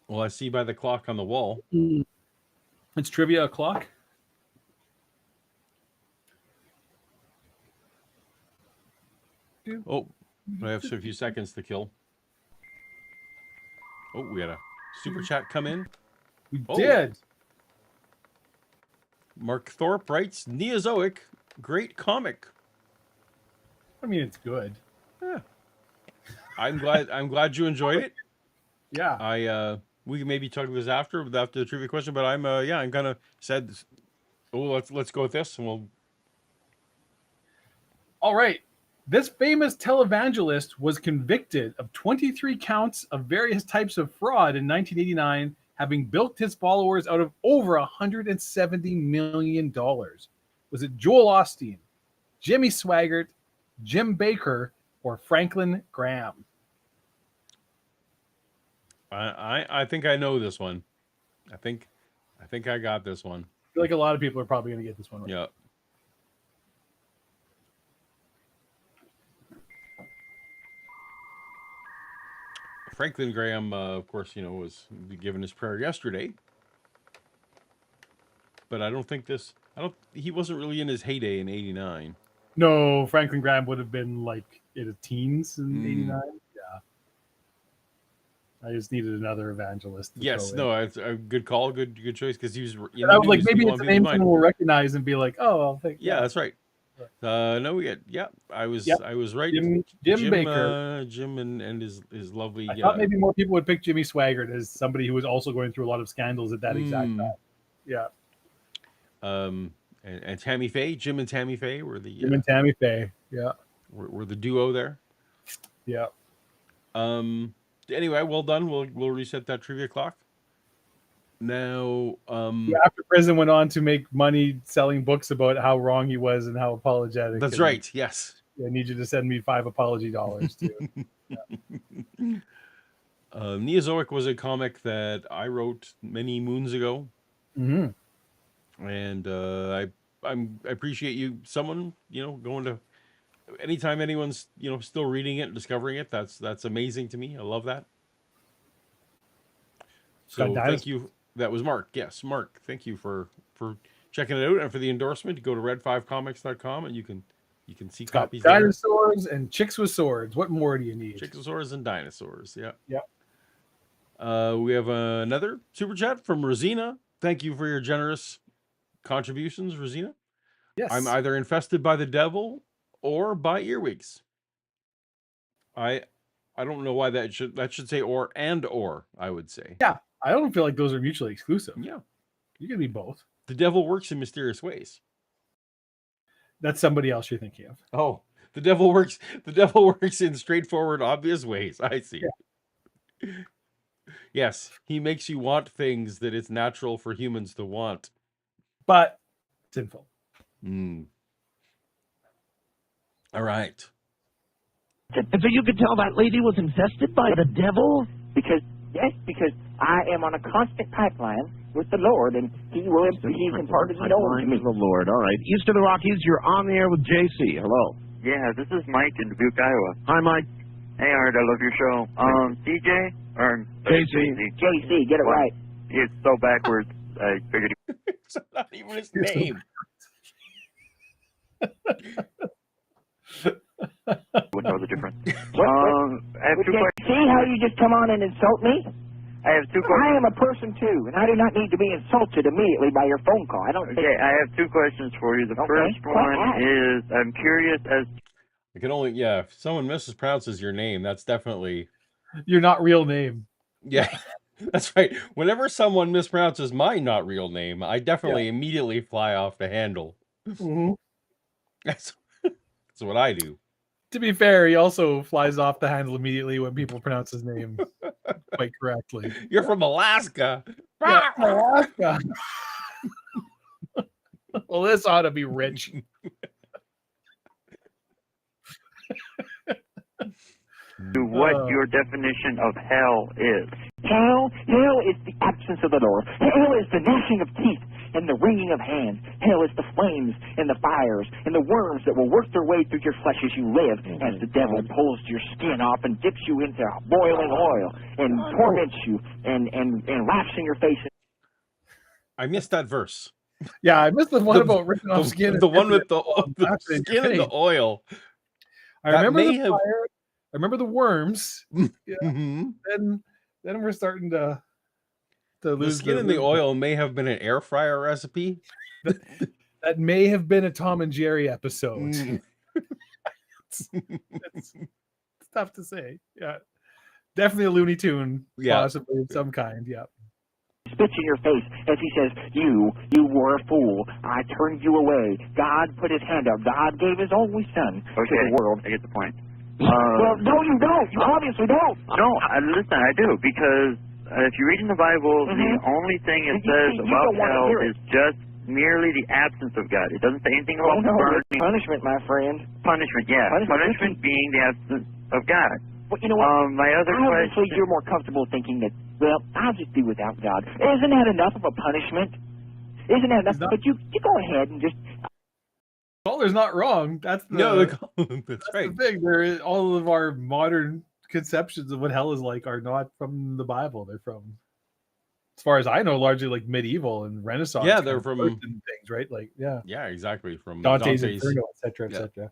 Well, I see by the clock on the wall. It's trivia o'clock. Oh, I have a few seconds to kill. Oh, we had a super chat come in. We did. Mark Thorpe writes, Neozoic, great comic. I mean, it's good. Yeah. I'm glad you enjoyed it. Yeah. We can maybe talk about this after the trivia question, but I'm kind of said, oh, let's go with this, and we'll. All right. This famous televangelist was convicted of 23 counts of various types of fraud in 1989, having bilked his followers out of over $170 million. Was it Joel Osteen, Jimmy Swaggart, Jim Baker, or Franklin Graham? I think I know this one. I think I got this one. I feel like a lot of people are probably going to get this one right. Yeah. Franklin Graham, of course, was given his prayer yesterday. But I don't think he wasn't really in his heyday in 89. No, Franklin Graham would have been like in his teens in 89. Yeah. I just needed another evangelist. Yes, no, it's a good call, good choice, because he was. I was like, maybe it's a name someone will recognize and be like, oh, I'll think. Yeah, that's right. No, we had. Yeah, I was right. Jim Baker, Jim and his lovely. I thought maybe more people would pick Jimmy Swaggart as somebody who was also going through a lot of scandals at that exact time. Yeah. And Tammy Faye, Jim and Tammy Faye were the. Jim and Tammy Faye, yeah. Were the duo there. Yeah. Anyway, well done. We'll reset that trivia clock. Now, after prison went on to make money selling books about how wrong he was and how apologetic. That's right. Yes. I need you to send me $5 apology too. Yeah. Neozoic was a comic that I wrote many moons ago, and I appreciate someone going to. Anytime anyone's still reading it and discovering it, that's amazing to me. I love that. So thank you. That was Mark. Yes, Mark. Thank you for checking it out and for the endorsement. Go to red5comics.com and you can see copies. Dinosaurs and chicks with swords. What more do you need? Chickosaurs and dinosaurs. Yeah. Yep. We have another super chat from Rosina. Thank you for your generous contributions, Rosina. Yes. I'm either infested by the devil or by earwigs. I don't know why that should say or, I would say. Yeah. I don't feel like those are mutually exclusive. Yeah. You can be both. The devil works in mysterious ways. That's somebody else you're thinking of. Oh, the devil works in straightforward, obvious ways. I see. Yeah. Yes, he makes you want things that it's natural for humans to want. But sinful. All right. And so you could tell that lady was infested by the devil? Because I am on a constant pipeline with the Lord, and He's imparted His known to me. The Lord. All right. East of the Rockies, you're on the air with JC. Hello. Yeah, this is Mike in Rebuke, Iowa. Hi, Mike. Hey, Art, I love your show. DJ or JC? JC, get it right. It's so backwards. I figured. It's not even his name. Wouldn't know the difference. I have two questions. See how you just come on and insult me? I have two questions. I am a person too, and I do not need to be insulted immediately by your phone call. I don't. Okay, I have two questions for you. The first one is, I'm curious as. I can only if someone mispronounces your name, that's definitely your not real name. Yeah, that's right. Whenever someone mispronounces my not real name, I definitely immediately fly off the handle. Mm-hmm. That's what I do. To be fair, he also flies off the handle immediately when people pronounce his name quite correctly. You're from Alaska. Yeah, Alaska. Well, this ought to be rich. what your definition of hell is. Hell is the absence of the Lord. Hell is the gnashing of teeth and the wringing of hands. Hell is the flames and the fires and the worms that will work their way through your flesh as you live, as the devil pulls your skin off and dips you into boiling oil and torments you and laughs in your face. I missed that verse. Yeah, I missed the one about ripping off skin. The one with the skin and the oil. I remember the fire. I remember the worms. Yeah. Then we're starting to lose. The skin and the oil may have been an air fryer recipe. That may have been a Tom and Jerry episode. It's tough to say. Yeah, definitely a Looney Tune, possibly of some kind. Yeah. Spits in your face as he says, you were a fool. I turned you away. God put his hand up. God gave his only son to the world. I get the point. Well, no, you don't. You obviously don't. No, listen, I do, because if you read in the Bible, the only thing it says about hell is just merely the absence of God. It doesn't say anything about burning. Punishment, my friend. Punishment, yeah. Punishment being the absence of God. Well, you know what? My other Obviously, question... you're more comfortable thinking that, well, I'll just be without God. Isn't that enough of a punishment? Isn't that enough? But you go ahead and just... Caller's not wrong. That's the, that's right. The thing. All of our modern conceptions of what hell is like are not from the Bible. They're from, as far as I know, largely like medieval and Renaissance. Yeah, they're from things, right? Like, yeah, exactly, from Dante's Inferno, etc., etc.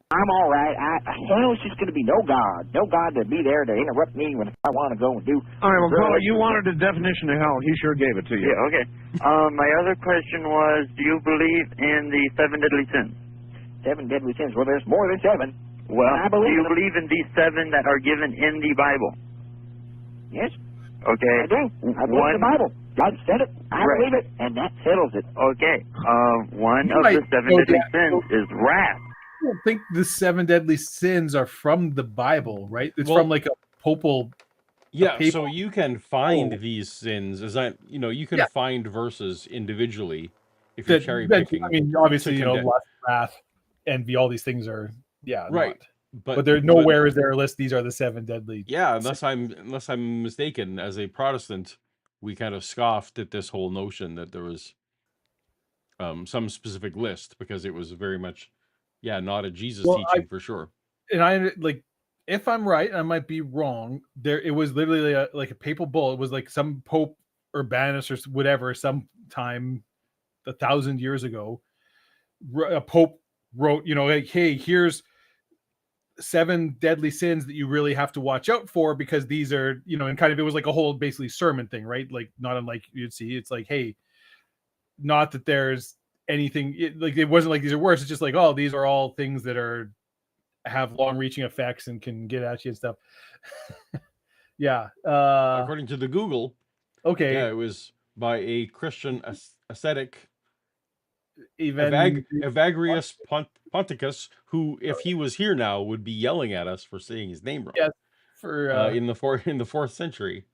I'm all right. Hell is just going to be no God to be there to interrupt me when I want to go and do. All right, well, Paul, you wanted a definition of hell. He sure gave it to you. Yeah, okay. My other question was, do you believe in the 7 deadly sins? 7 deadly sins? Well, there's more than 7. Well, do you believe in these 7 that are given in the Bible? Yes. Okay. I do. I believe in the Bible. God said it. I believe it, and that settles it. Okay. One of the 7 deadly sins is wrath. I don't think the 7 deadly sins are from the Bible, right? It's from like a papal. Yeah, so you can find these sins you can find verses individually if you're cherry picking. I mean, obviously, lust, wrath, envy, all these things are right. But there's nowhere is there a list. These are the 7 deadly. Yeah, unless I'm mistaken, as a Protestant, we kind of scoffed at this whole notion that there was some specific list, because it was very much not a Jesus teaching for sure. And I if I'm right, I might be wrong. It was literally like a papal bull. It was like some Pope Urbanus or whatever, sometime 1,000 years ago, a Pope wrote, like, hey, here's 7 deadly sins that you really have to watch out for, because these are, and kind of, it was like a whole basically sermon thing, right? Like, not unlike you'd see. It's like, hey, not that there's anything, it wasn't like these are worse. It's just like, oh, these are all things that have long-reaching effects and can get at you and stuff. According to the Google, it was by a Christian ascetic, Evagrius Ponticus, who, if he was here now, would be yelling at us for saying his name wrong. Yes, for in the 4th century.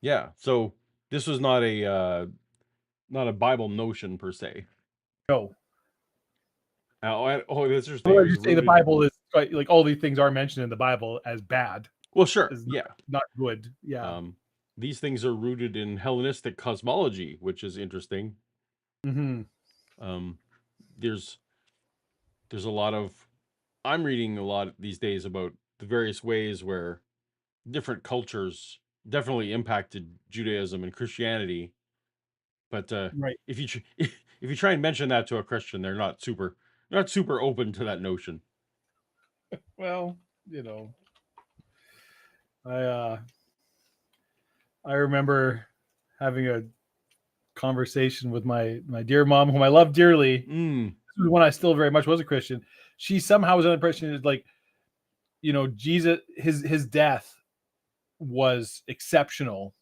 Yeah, so this was not a Bible notion per se. No. That's just you say the Bible is like all these things are mentioned in the Bible as bad. Well, sure, not good. Yeah. These things are rooted in Hellenistic cosmology, which is interesting. Mm-hmm. There's a lot of, I'm reading a lot these days about the various ways where different cultures definitely impacted Judaism and Christianity. But if you try and mention that to a Christian, they're not super open to that notion. Well, I remember having a conversation with my dear mom, whom I love dearly. This was when I still very much was a Christian. She somehow was under the impression that, like, Jesus, his death was exceptional,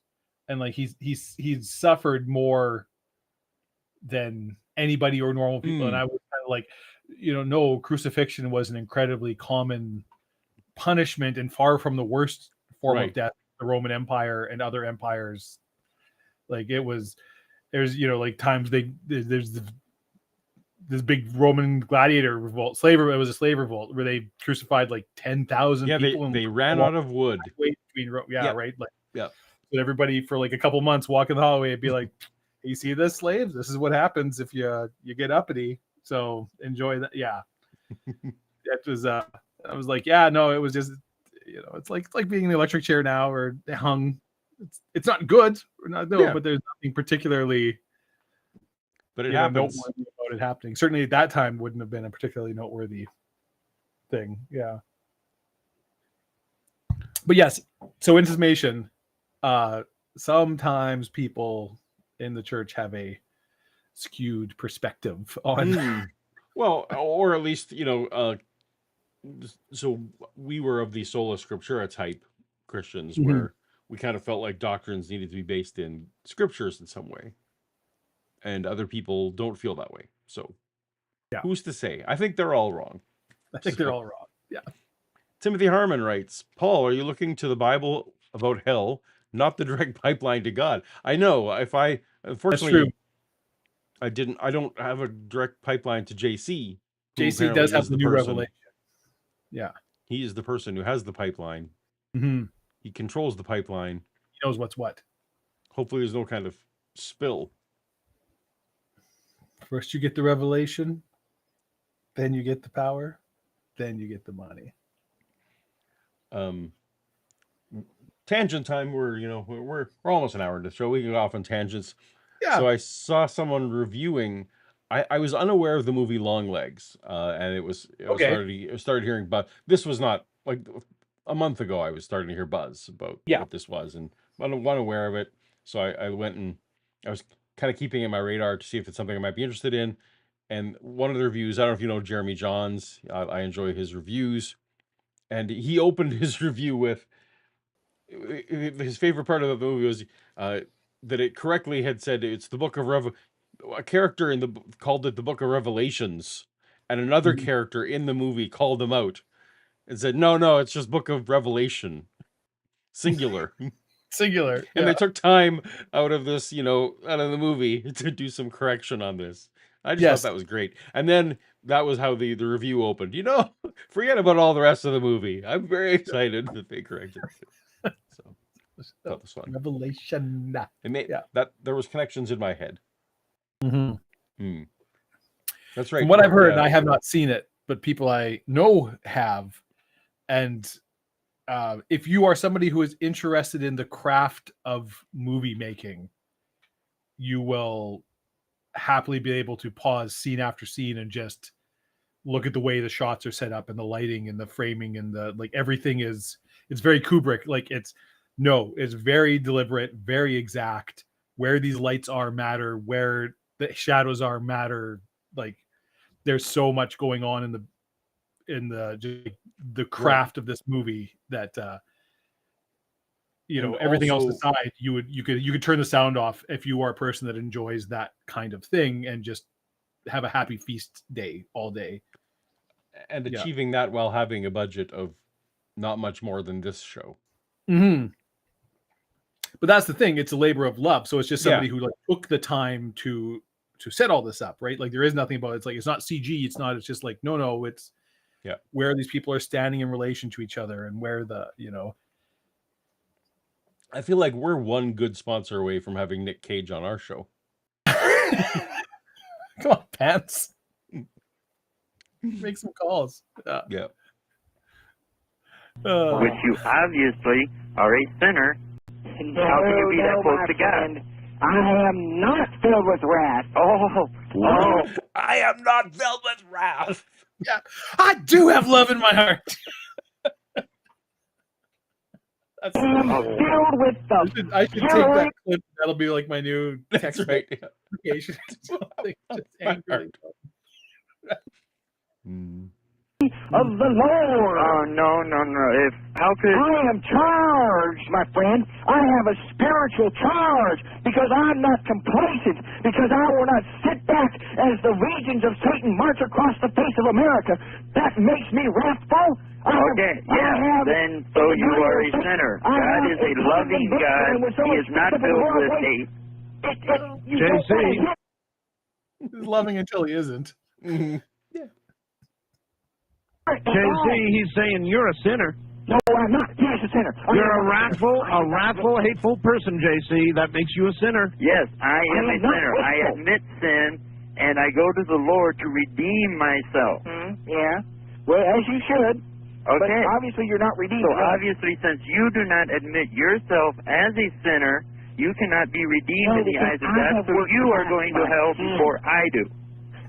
and like he's suffered more than anybody or normal people. And I was kind of like, no, crucifixion was an incredibly common punishment and far from the worst form of death the Roman Empire and other empires. Like, there's like times there's this big Roman gladiator revolt, it was a slave revolt where they crucified like 10,000 people. They ran out of wood. Right. Like, yeah. But everybody for like a couple months walking the hallway, it'd be like, you see this, slaves? This is what happens if you get uppity. So enjoy that. Yeah. That was I was like, yeah, no, it was just, it's like being in the electric chair now or hung. It's not good. But there's nothing particularly. But it happens. Noteworthy about it happening. Certainly at that time wouldn't have been a particularly noteworthy thing. Yeah. But yes, so in summation, sometimes people in the church have a skewed perspective on well, or at least, so we were of the sola scriptura type Christians where we kind of felt like doctrines needed to be based in scriptures in some way. And other people don't feel that way. So who's to say? I think they're all wrong. They're all wrong. Yeah. Timothy Harmon writes, Paul, are you looking to the Bible about hell, not the direct pipeline to God? I know. Unfortunately, I don't have a direct pipeline to JC. JC does have the new revelation. Yeah. He is the person who has the pipeline. He controls the pipeline. He knows what's what. Hopefully there's no kind of spill. First you get the revelation, then you get the power, then you get the money. Tangent time. We're almost an hour into the show. We can go off on tangents. Yeah. So I saw someone reviewing. I was unaware of the movie Longlegs, and I started hearing buzz. This was not like a month ago. I was starting to hear buzz about what this was, and I'm unaware of it. So I went and I was kind of keeping it in my radar to see if it's something I might be interested in. And one of the reviews, I don't know if you know Jeremy Johns. I enjoy his reviews, and he opened his review with his favorite part of the movie was that it correctly had said it's the book of a character called it the book of Revelations, and another character in the movie called them out and said, no, it's just book of Revelation, singular. Singular. And they took time out of this, out of the movie to do some correction on this. I just thought that was great. And then that was how the review opened. Forget about all the rest of the movie. I'm very excited that they corrected it. So that was fun. Revelation. That there was connections in my head. That's right. From what I've heard, and I have not seen it, but people I know have, and if you are somebody who is interested in the craft of movie making, you will happily be able to pause scene after scene and just look at the way the shots are set up and the lighting and the framing and everything it's very Kubrick. It's very deliberate, very exact. Where these lights are matter, where the shadows are matter. There's so much going on in the craft of this movie that everything else aside, you could turn the sound off if you are a person that enjoys that kind of thing and just have a happy feast day all day. And achieving that while having a budget of not much more than this show. But that's the thing; it's a labor of love. So it's just somebody who took the time to set all this up, right? There is nothing about it. It's not CG. It's just no. It's where these people are standing in relation to each other and where I feel like we're one good sponsor away from having Nick Cage on our show. Come on, Pants. Make some calls. Yeah. Which you obviously are a sinner. How can you be that close to God? I am not filled with wrath. Oh, I am not filled with wrath. Yeah, I do have love in my heart. I am filled with the. I should take that clip. That'll be my new text notification. Of the Lord. Oh, no. How could I am charged, my friend. I have a spiritual charge because I'm not complacent, because I will not sit back as the legions of Satan march across the face of America. That makes me wrathful. Then so you are a sinner. God is a loving God. He is not filled with hate. JC. He's loving until he isn't. Yeah. JC, he's saying you're a sinner. No, I'm not. Yes, a sinner. You're a wrathful, hateful person, JC. That makes you a sinner. Yes, I am a sinner. I admit sin, and I go to the Lord to redeem myself. Yeah. Well, as you should. Okay. But obviously you're not redeemed. So obviously, since you do not admit yourself as a sinner, you cannot be redeemed in the eyes of God, so you are going to hell before I do.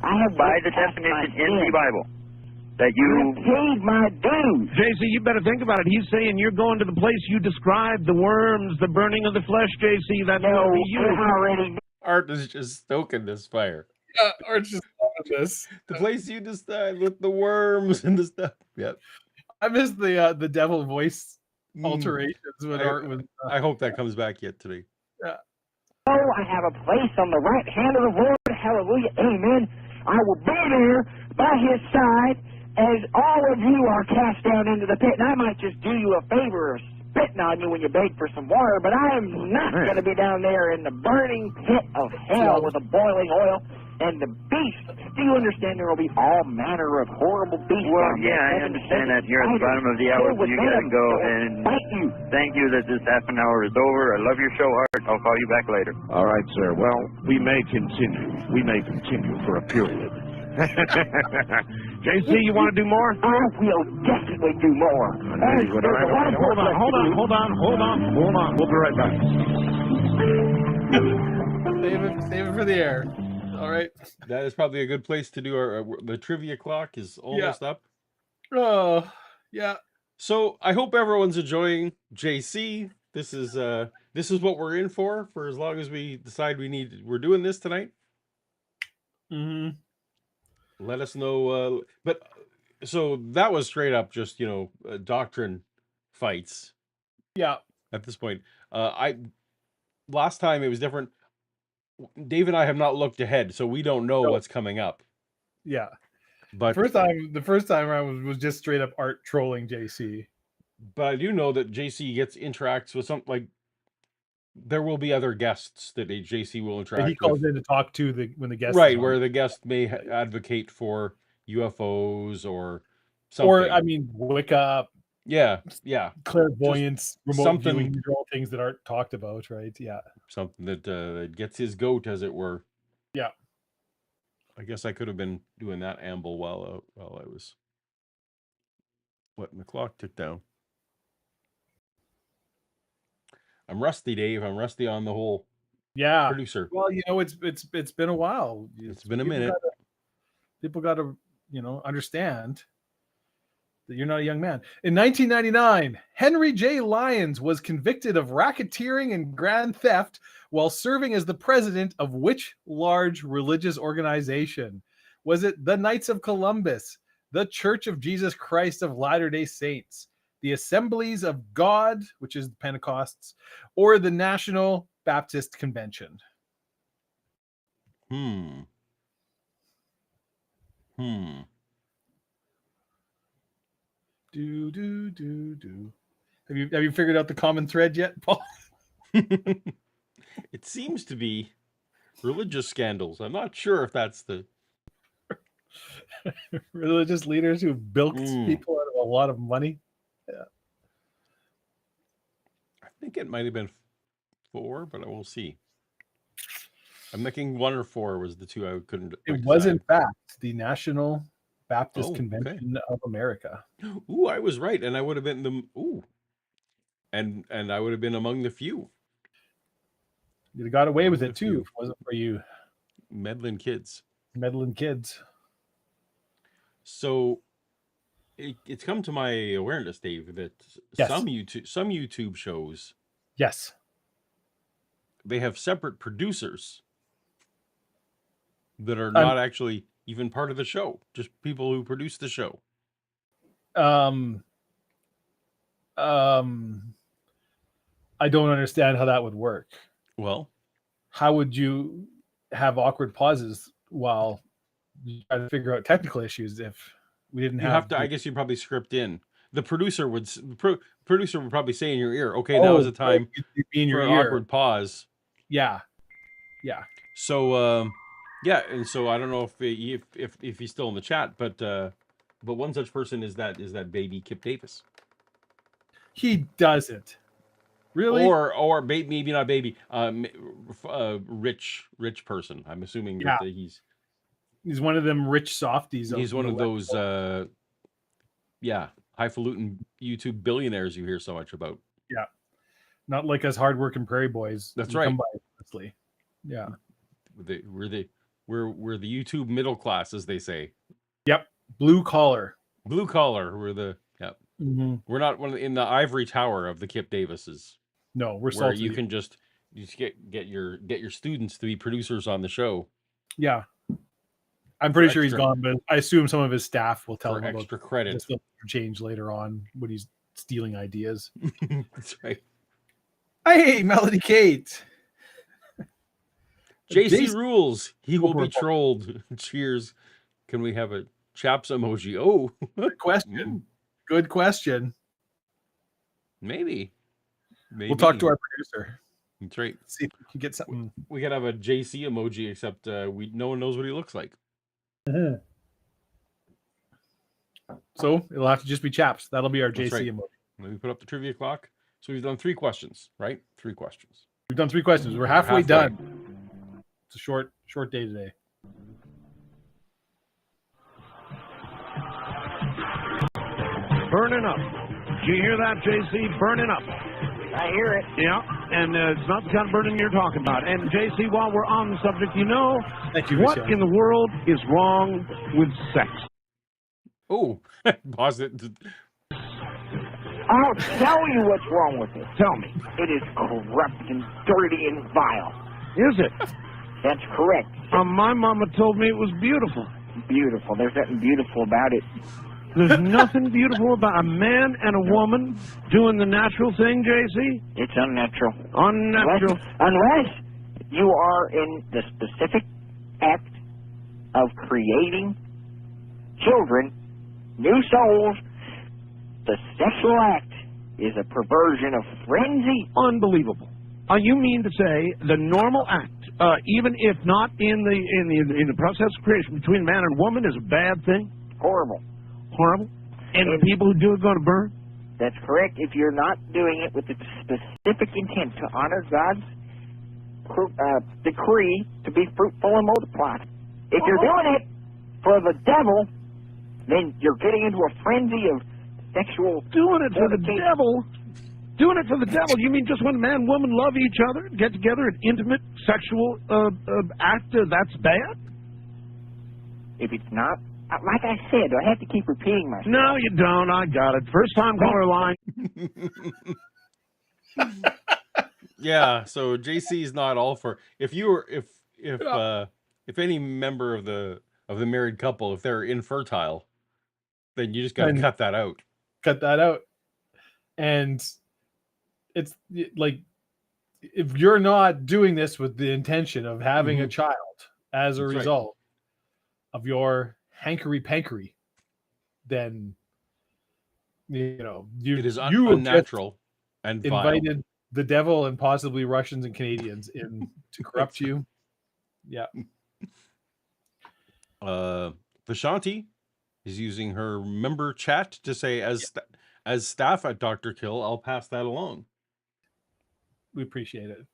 I have by the definition in the Bible. That you paid my dues. JC, you better think about it. He's saying you're going to the place you described, the worms, the burning of the flesh, JC. That's going to be you. Already. Art is just stoking this fire. Yeah, Art's just loving this. The place you decide with the worms and the stuff. Yep. I missed the devil voice alterations when Art was. I hope that comes back yet today. Yeah. Oh, I have a place on the right hand of the Lord. Hallelujah. Amen. I will be there by his side as all of you are cast down into the pit. And I might just do you a favor of spitting on you when you beg for some water, but I am not going to be down there in the burning pit of hell with the boiling oil and the beast. Do you understand there will be all manner of horrible beasts? Well, yeah, I understand that. You're at the bottom of the hour, so you got to go. And thank you that this half an hour is over. I love your show, Art. I'll call you back later. All right, sir. Well, we may continue. We may continue for a period. JC, you want to do more? I will definitely do more. Hold on. We'll be right back. Save it for the air. All right. That is probably a good place to do our the trivia clock is almost up. Oh, yeah. So I hope everyone's enjoying JC. This is what we're in for as long as we decide we're doing this tonight. Mm-hmm. Let us know. But so that was straight up just doctrine fights. Yeah. At this point, last time it was different. Dave and I have not looked ahead, so we don't know what's coming up. Yeah. But the first time around was just straight up Art trolling JC. But I do know that JC interacts with something. There will be other guests that JC will interact with. He calls in to talk to when the guest right, where the guest may advocate for UFOs or something. Or Wicca. Yeah. Clairvoyance, remote something, viewing, these are all things that Art talked about, right? Yeah. Something that gets his goat, as it were. Yeah. I guess I could have been doing that amble while I was letting the clock tick down. I'm rusty, Dave. I'm rusty on the whole producer. Well, it's been a while. It's been a minute. People got to, understand that you're not a young man. In 1999, Henry J. Lyons was convicted of racketeering and grand theft while serving as the president of which large religious organization? Was it the Knights of Columbus, the Church of Jesus Christ of Latter-day Saints, the Assemblies of God, which is the Pentecosts, or the National Baptist Convention? Have you figured out the common thread yet, Paul? It seems to be religious scandals. I'm not sure if that's the religious leaders who bilked people out of a lot of money. Yeah. I think it might have been 4, but I will see. I'm thinking 1 or 4 was the two I couldn't. It was in fact the National Baptist Convention of America. Ooh, I was right, and I would have been and I would have been among the few. You got away with it too, if it wasn't for you meddling kids. So it's come to my awareness, Dave, that some YouTube shows, they have separate producers that are not actually even part of the show, just people who produce the show. I don't understand how that would work. Well, how would you have awkward pauses while you try to figure out technical issues if we didn't have to? I guess you'd probably script in. The producer would probably say in your ear, "Okay, now is the time in your for an awkward pause." Yeah. So Yeah, and so I don't know if he's still in the chat, but one such person is that baby Kip Davis, He doesn't. Really? or maybe not baby, rich person. I'm assuming Yeah. that he's one of them rich softies. he's one of those highfalutin YouTube billionaires you hear so much about. Yeah, not like us hardworking prairie boys. That's who right. come by honestly. Yeah, We're the YouTube middle class, as they say. Yep, blue collar. Blue collar. We're the Mm-hmm. We're not in the ivory tower of the Kip Davises. No, we're where salty. you can just get your students to be producers on the show. Yeah, I'm pretty sure he's gone, but I assume some of his staff will tell him about extra credit change later on when he's stealing ideas. That's right. Hey, Melody Kate. JC rules. He will be trolled. Cheers. Can we have a chaps emoji? Oh, good question. Good question. Maybe. We'll talk to our producer. That's right. See if we can get something. We could have a JC emoji, except no one knows what he looks like. Uh-huh. So it'll have to just be chaps. That'll be our JC emoji. Let me put up the trivia clock. So we've done 3 questions, right? 3 questions. We've done 3 questions. We're halfway done. It's a short day today. Burning up. Do you hear that, JC? Burning up. I hear it. Yeah, and it's not the kind of burning you're talking about. And JC, while we're on the subject, what in the world is wrong with sex? Oh, pause it. I'll tell you what's wrong with it. Tell me. It is corrupt and dirty and vile. Is it? That's correct. My mama told me it was beautiful. Beautiful. There's nothing beautiful about it. There's nothing beautiful about a man and a woman doing the natural thing, JC? It's unnatural. Unnatural. Unless you are in the specific act of creating children, new souls. The sexual act is a perversion of frenzy. Unbelievable. You mean to say the normal act, even if not in the process of creation between man and woman, is a bad thing? Horrible. Horrible? And the people who do it going to burn? That's correct. If you're not doing it with the specific intent to honor God's decree to be fruitful and multiply. If you're doing it for the devil, then you're getting into a frenzy of sexual... Doing it for the devil? Doing it for the devil? You mean just when man and woman love each other, get together, an intimate sexual act, that's bad? If it's not, like I said, do I have to keep repeating myself? No, you don't. I got it. First time caller line. Yeah, so JC is not all for if any member of the married couple, if they're infertile, then you just got to cut that out. Cut that out. And it's like, if you're not doing this with the intention of having a child as a result of your hankery-pankery, then it is unnatural and invited vile. The devil and possibly Russians and Canadians in to corrupt you. Yeah. Vishanti is using her member chat to say, as staff at Dr. Kill, I'll pass that along. We appreciate it.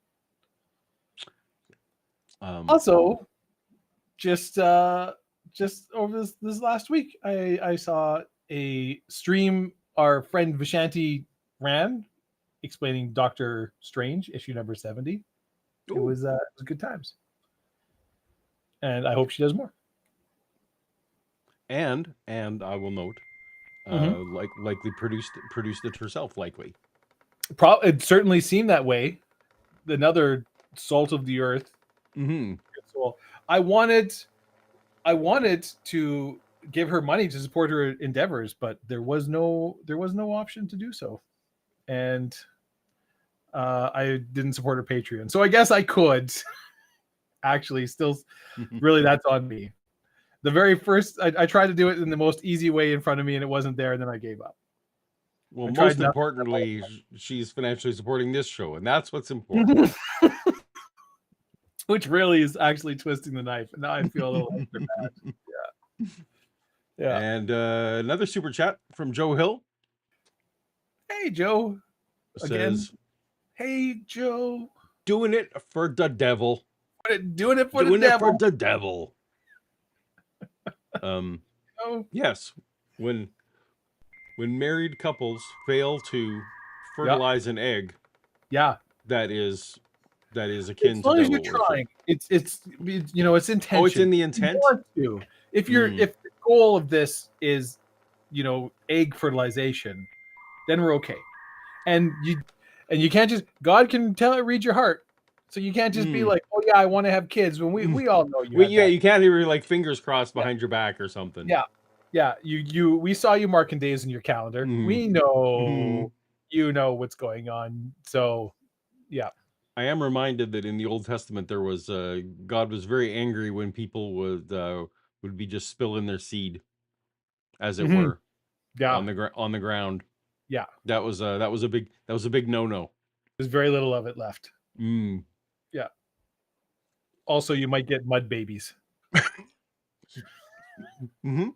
Also, just over this last week, I saw a stream our friend Vishanti ran explaining Doctor Strange issue number 70. Ooh. It was good times, and I hope she does more. And I will note, likely produced it herself. Likely, it certainly seemed that way. Another salt of the earth. Mm-hmm. So I wanted to give her money to support her endeavors, but there was no option to do so, and I didn't support her Patreon. So I guess I could. Actually, still, really, that's on me. The very first, I tried to do it in the most easy way in front of me, and it wasn't there, and then I gave up. Well, most importantly, she's financially supporting this show, and that's what's important. which really is actually twisting the knife. And now I feel a little extra bad. Yeah. And another super chat from Joe Hill. Hey, Joe. Again. Says, hey, Joe. Doing it for the devil. Doing it for Doing the it devil. for the devil. Oh. Yes. When married couples fail to fertilize an egg, that is akin as long to as you're devil trying. worship. It's intention. Oh, it's in the intent. You want to. If the goal of this is, egg fertilization, then we're okay. And you can't just, God can read your heart. So you can't just be like, oh yeah, I want to have kids when we all know you. You can't even like fingers crossed behind your back or something. Yeah. We saw you marking days in your calendar. We know you know what's going on. So yeah. I am reminded that in the Old Testament there was God was very angry when people would be just spilling their seed, as it were, on the ground. Yeah, that was a big no-no. There's very little of it left. Yeah. Also, you might get mud babies. Mm-hmm.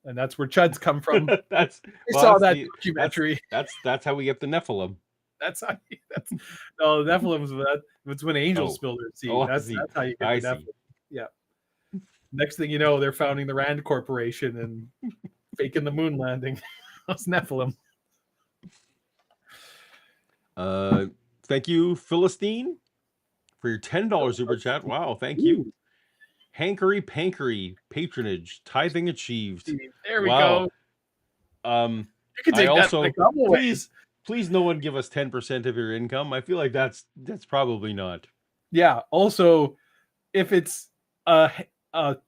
And that's where chuds come from. I saw that documentary. That's how we get the Nephilim. The Nephilim that's when angels spill their seed. That's how you get the Nephilim. Yeah. Next thing you know, they're founding the Rand Corporation and faking the moon landing. That's Nephilim. Thank you, Philistine, for your $10 super chat. Wow, thank you. Hankery Pankery patronage, tithing achieved. There we go. You can take that. Please, no one give us 10% of your income. I feel like that's probably not. Yeah. Also, if it's a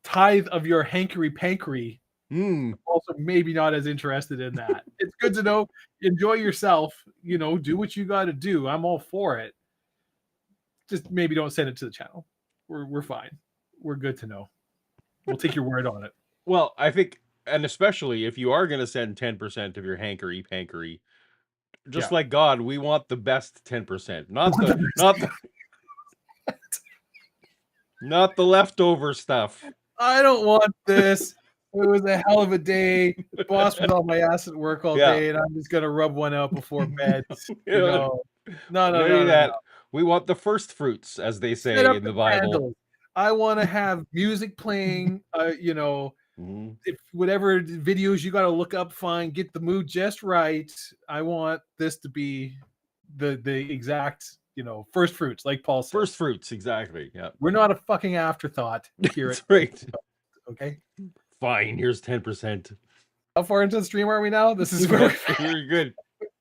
tithe of your hankery pankery, also maybe not as interested in that. It's good to know. Enjoy yourself. Do what you got to do. I'm all for it. Just maybe don't send it to the channel. We're fine. We're good to know. We'll take your word on it. Well, I think, and especially if you are going to send 10% of your hankery pankery, just like God, we want the best 10%, not the leftover stuff. I don't want this. It was a hell of a day. The boss was on my ass at work all day, and I'm just gonna rub one out before bed. No. We want the first fruits, as they say in the Bible. Candles. I want to have music playing. If whatever videos you got to look up, fine. Get the mood just right. I want this to be the exact first fruits, like Paul said. First fruits, exactly. Yeah. We're not a fucking afterthought here. That's right. Okay. Fine. Here's 10%. How far into the stream are we now? This is where we're good.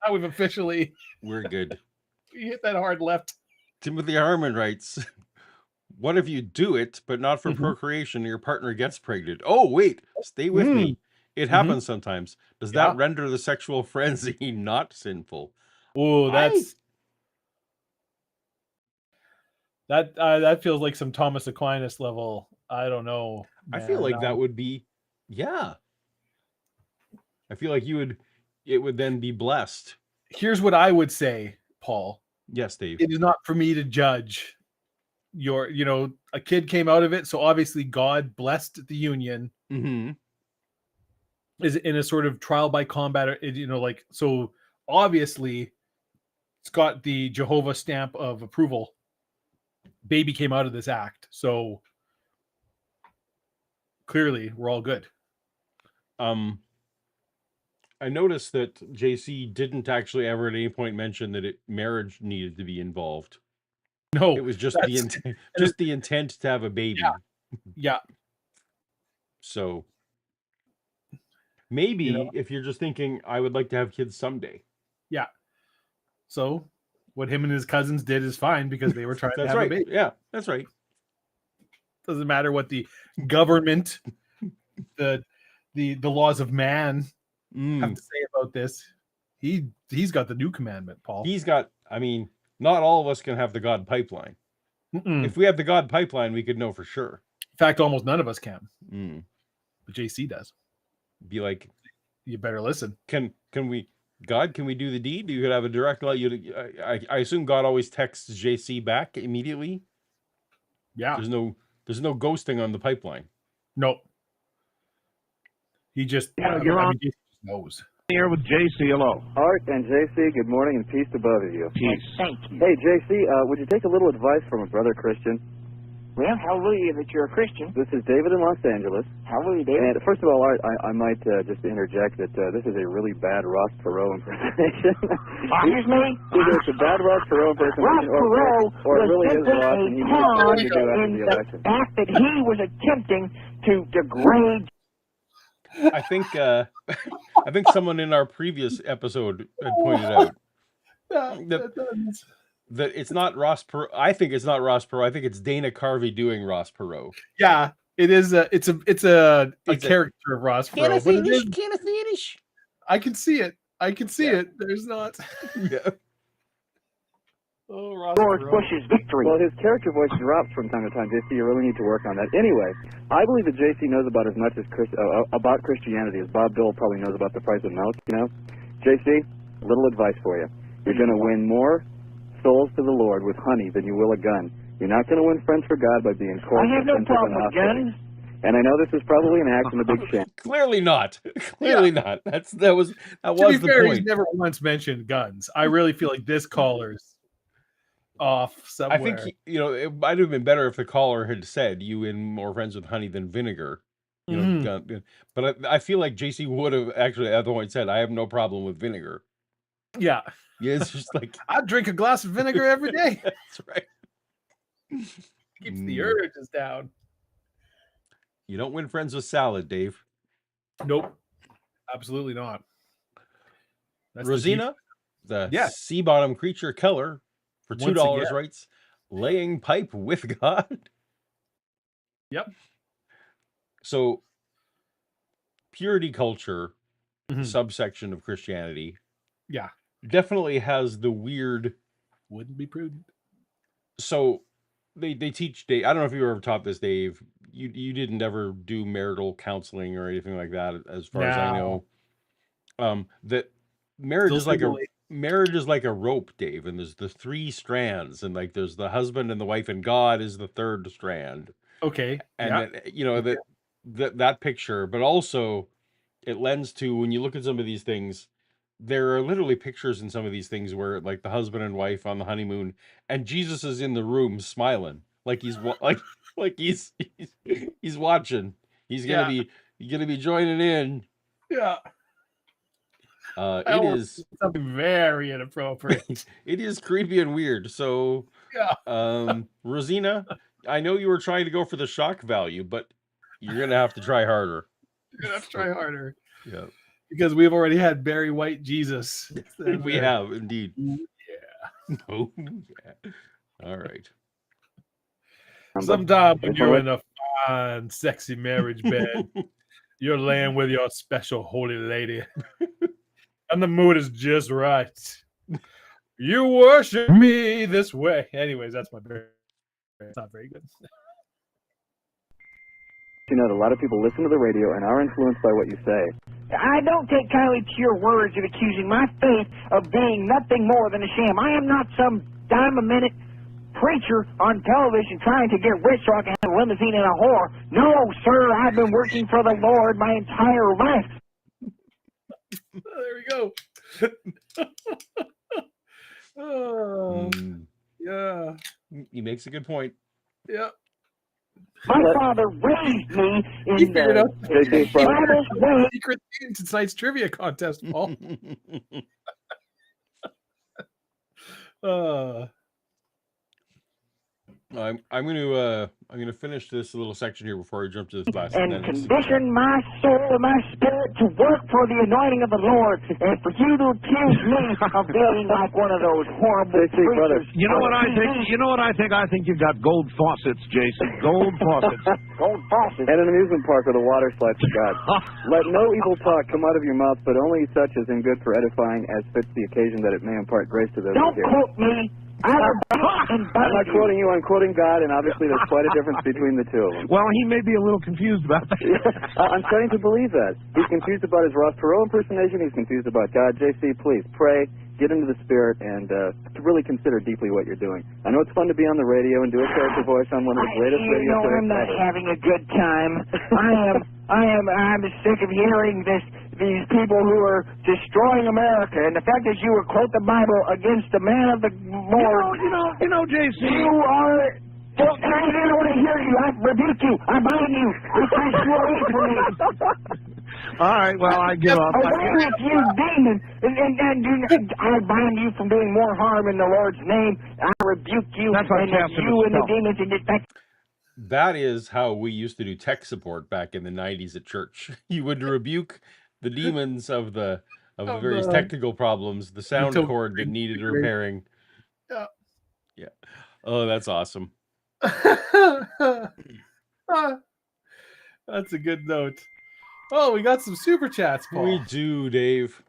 Now we've officially. We're good. You hit that hard left. Timothy Harmon writes, what if you do it, but not for procreation, and your partner gets pregnant? Oh, wait, stay with me. It happens sometimes. Does that render the sexual frenzy not sinful? Oh, that feels like some Thomas Aquinas level. I don't know. Man. I feel like that would be, I feel like it would then be blessed. Here's what I would say, Paul. Yes, Dave. It is not for me to judge a kid came out of it. So obviously God blessed the union. Is in a sort of trial by combat, so obviously it's got the Jehovah stamp of approval. Baby came out of this act. So clearly we're all good. I noticed that JC didn't actually ever at any point mention that marriage needed to be involved. No, it was just the intent to have a baby. Yeah. So maybe if you're just thinking, I would like to have kids someday. Yeah. So what him and his cousins did is fine because they were trying to have a baby. Yeah, that's right. Doesn't matter what the government, the laws of man have to say about this. He's got the new commandment, Paul. Not all of us can have the God pipeline. If we have the God pipeline, we could know for sure. In fact, almost none of us can. But JC does. Be like, you better listen. Can we God, can we do the deed? You could have a direct I assume God always texts JC back immediately. Yeah. There's no ghosting on the pipeline. Nope. He just you're on. He just knows. Here with JC. Hello. Art and JC, good morning and peace to both of you. Peace. Thank you. Hey, JC, would you take a little advice from a brother Christian? Well, hallelujah that you're a Christian. This is David in Los Angeles. Hallelujah, David. And first of all, Art, I might just interject that this is a really bad Ross Perot impersonation. Excuse me? Either it's a bad Ross Perot impersonation, Ross Perot or it really is was Ross, and he did what he do after in the the election. fact that he was attempting to degrade. I think someone in our previous episode had pointed out that it's not Ross Perot. I think it's not Ross Perot. I think it's Dana Carvey doing Ross Perot. Yeah, it is. It's a character of Ross Perot. But it is, Can I finish? I can see it. I can see it. There's not. Yeah. Oh, Ross George Perot. Bush's victory. Well, his character voice drops from time to time, JC. You really need to work on that. Anyway, I believe that JC knows about as much as about Christianity as Bob Dole probably knows about the price of milk, you know? JC, a little advice for you. You're going to win more souls to the Lord with honey than you will a gun. You're not going to win friends for God by being coarse. I have no problem with guns. And I know this is probably an act and a big shame. Clearly not. Clearly not. That was To be the fair, point. he's never once mentioned guns. I really feel like this caller's off somewhere. I think it might have been better if the caller had said you win more friends with honey than vinegar. But I feel like JC would have actually at the point said, I have no problem with vinegar. Yeah. Yeah, it's just like I drink a glass of vinegar every day. that's right. Keeps the urges down. You don't win friends with salad, Dave. Nope. Absolutely not. That's Rosina, the Yes. sea bottom creature killer, for Once $2 again. writes, laying pipe with God. Yep. So purity culture, subsection of Christianity, Yeah. definitely has the weird. Wouldn't be prudent. So they teach Dave. I don't know if you ever taught this, Dave. You didn't ever do marital counseling or anything like that, as far as I know. That marriage Still is like single. marriage is like a rope, Dave, and there's the 3 strands, and like there's the husband and the wife, and God is the 3rd strand. Okay. And yeah. that picture, but also it lends to when you look at some of these things, there are literally pictures in some of these things where like the husband and wife on the honeymoon, and Jesus is in the room smiling, like he's he's watching. He's gonna be joining in. Yeah. It is something very inappropriate. It is creepy and weird. So Rosina, I know you were trying to go for the shock value, but you're gonna have to try harder. You're gonna have to try harder. Yeah. Because we've already had Barry White Jesus. We have indeed. Yeah. Oh, yeah. All right. Sometime when you're in a fine, sexy marriage bed, you're laying with your special holy lady, and the mood is just right. You worship me this way. Anyways, that's my Barry. It's not very good. You know, a lot of people listen to the radio and are influenced by what you say. I don't take kindly to your words of accusing my faith of being nothing more than a sham. I am not some dime-a-minute preacher on television trying to get rich so I can have a limousine and a whore. No, sir, I've been working for the Lord my entire life. There we go. Oh, yeah. He makes a good point. Yeah. My father raised me in He figured out the Bible's way. secret thing to tonight's trivia contest, Paul. I'm gonna finish this little section here before I jump to this last. And condition my soul and my spirit to work for the anointing of the Lord, and for you to accuse me of being like one of those horrible preachers. You know what I think? You know what I think? I think you've got gold faucets, Jason. Gold faucets. Gold faucets. And an amusement park with a water slide for God. Let no evil talk come out of your mouth, but only such as in good for edifying, as fits the occasion, that it may impart grace to those who Don't hear. quote me. I will be I'm not quoting you, I'm quoting God, and obviously there's quite a difference between the two of them. Well, he may be a little confused about that. I'm starting to believe that. He's confused about his Ross Perot impersonation, he's confused about God. JC, please, pray, get into the spirit, and really consider deeply what you're doing. I know it's fun to be on the radio and do a character voice on one of the greatest radio shows I'm not ever. having a good time. I'm sick of hearing these people who are destroying America, and the fact that you would quote the Bible against the man of the Lord. You know, JC. You are. I don't want to hear you. I rebuke you. I bind you. I cast you away from me. All right, well, I give up. Away with you, demon. And I bind you from doing more harm in the Lord's name. I rebuke you. That's what you and the demons. That is how we used to do tech support back in the 90s at church. You would rebuke the demons of the various technical problems, the sound cord that needed repairing. Yeah. Yeah. Oh, that's awesome. That's a good note. Oh, we got some super chats, Paul. We do, Dave.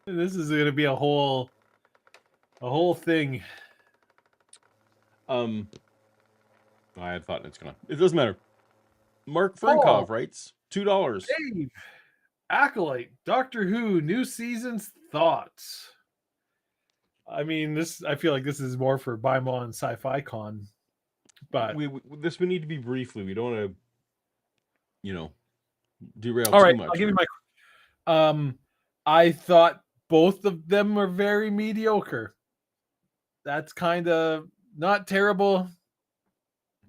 This is going to be a whole thing. I had thought it's gonna. It doesn't matter. Mark Fernkov writes $2. Dave, Acolyte, Doctor Who, new season's thoughts. I mean, I feel like this is more for Baimon and Sci-Fi Con, but we need to be briefly. We don't want to, derail all right, too much. I'll give you my. I thought both of them were very mediocre. That's kind of not terrible,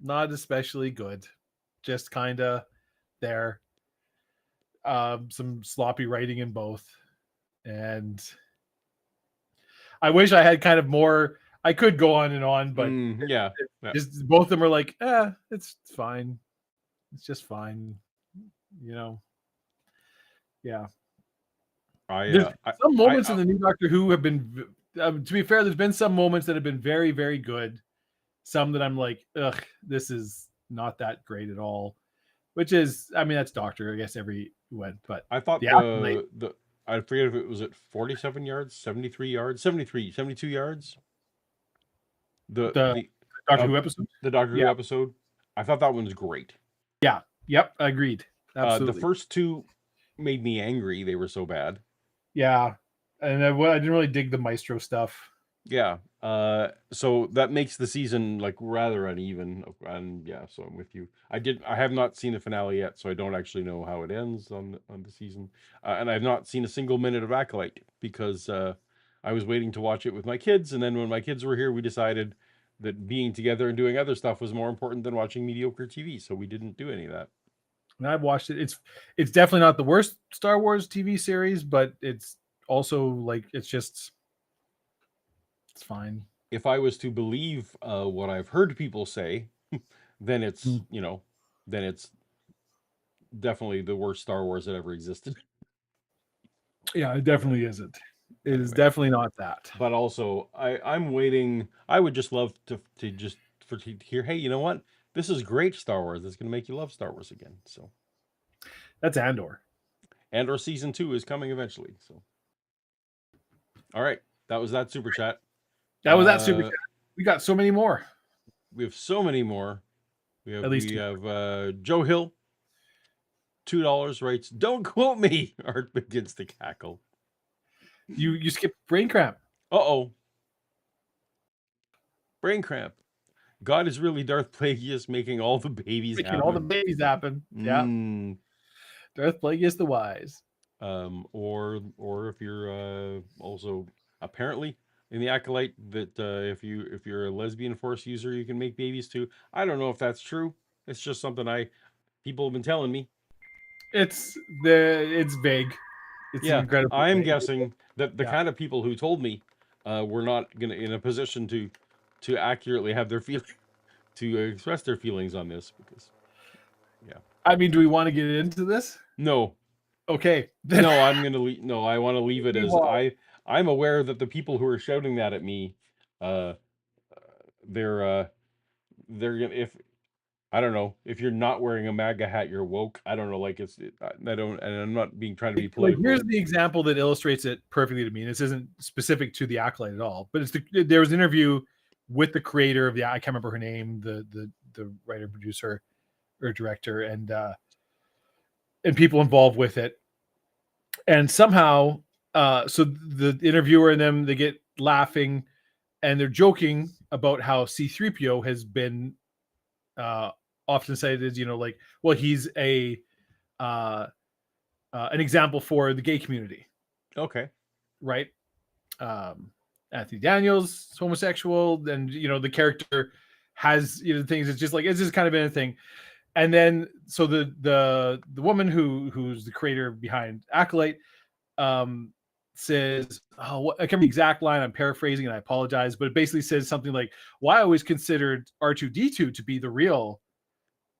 not especially good, just kind of there. Some sloppy writing in both, and I wish I had kind of more. I could go on and on, but yeah. Just both of them are like, it's fine. It's just fine, Yeah. Some moments in the new Doctor Who have been, to be fair, there's been some moments that have been very, very good. Some that I'm like, ugh, this is not that great at all. Which is, I mean, that's Doctor, I guess, but I thought I forget if it was at 47 yards, 73 yards, 72 yards. The Doctor Who episode? The Doctor Who episode. I thought that one was great. Yeah. Yep. Agreed. Absolutely. The first two made me angry. They were so bad. Yeah. And I didn't really dig the Maestro stuff. Yeah. So that makes the season like rather uneven. And yeah, so I'm with you. I have not seen the finale yet, so I don't actually know how it ends on the season. And I've not seen a single minute of Acolyte because I was waiting to watch it with my kids, and then when my kids were here, we decided that being together and doing other stuff was more important than watching mediocre TV, so we didn't do any of that. And I've watched it. It's definitely not the worst Star Wars TV series, but it's also like it's fine. If I was to believe what I've heard people say, then it's then it's definitely the worst Star Wars that ever existed. Yeah, it definitely isn't. It is definitely not that. But also, I'm waiting. I would just love to hear, hey, you know what? This is great Star Wars. It's going to make you love Star Wars again. So that's Andor. Andor season 2 is coming eventually. So, all right, that was that super chat. That was that super chat. We got so many more. We have so many more. We have Joe Hill, $2 writes, "Don't quote me." Art begins to cackle. You skipped brain cramp. Brain cramp. God is really Darth Plagueis making all the babies happen. All the babies happen. Yeah. Darth Plagueis the Wise. Or if you're also apparently in the Acolyte that if you're a lesbian Force user, you can make babies too. I don't know if that's true. It's just something people have been telling me. It's vague. It's incredible. I am guessing that the kind of people who told me were not in a position to accurately have their to express their feelings on this because, I mean, do we want to get into this? No. Okay. No, I'm gonna leave. No, I want to leave it as I'm aware that the people who are shouting that at me, they're gonna if. I don't know if you're not wearing a MAGA hat, you're woke. I don't know. Like and I'm not trying to be political. Here's the example that illustrates it perfectly to me. And this isn't specific to the Acolyte at all, but there was an interview with the creator of I can't remember her name, the writer, producer, or director, and people involved with it. And somehow, so the interviewer and them, they get laughing, and they're joking about how C-3PO has been often cited as, like, well, he's an example for the gay community. Okay. Right. Anthony Daniels is homosexual, and the character has things. It's just kind of been a thing. And then so the woman who's the creator behind Acolyte says, I can't remember the exact line, I'm paraphrasing and I apologize, but it basically says something like, well, I always considered R2-D2 to be the real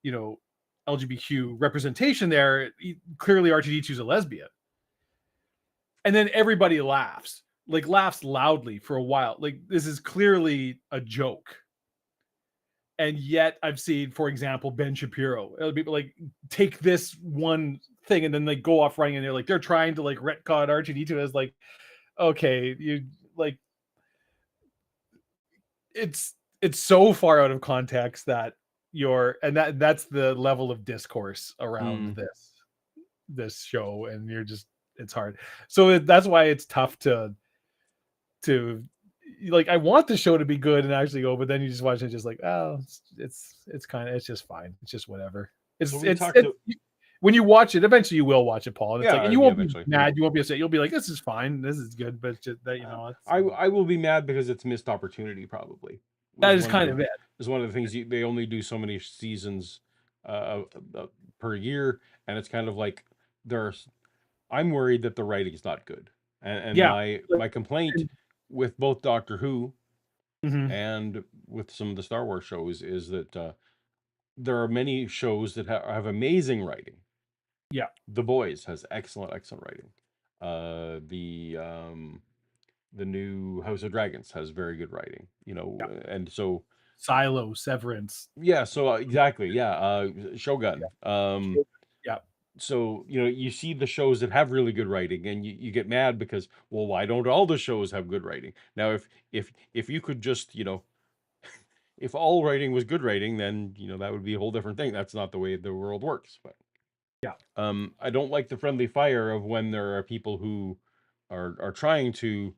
LGBTQ representation there. Clearly R2-D2 is a lesbian. And then everybody laughs loudly for a while. Like, this is clearly a joke. And yet I've seen, for example, Ben Shapiro, people like take this one thing and then they go off running, and they're like, they're trying to like retcon R2-D2 as like, okay, you like, it's so far out of context that that's the level of discourse around this show, and it's hard. So that's why it's tough to like, I want the show to be good and actually go, but then you just watch it just like, oh, it's just fine. It's just whatever. When you watch it, eventually you will watch it, Paul. And it's and you won't be mad. You won't be upset. You'll be like, this is fine. This is good. But it's just that, I will be mad because it's missed opportunity, probably. That is kind of it. It's one of the things they only do so many seasons per year. And it's kind of like I'm worried that the writing is not good. And my complaint with both Doctor Who and with some of the Star Wars shows is that there are many shows that have amazing writing. Yeah. The Boys has excellent writing. The new House of Dragons has very good writing, and so Silo, Severance. Yeah, so exactly. Yeah. Shogun. Yeah. So, you see the shows that have really good writing, and you get mad because, well, why don't all the shows have good writing? Now, if you could just, if all writing was good writing, then, that would be a whole different thing. That's not the way the world works. But yeah, I don't like the friendly fire of when there are people who are trying to,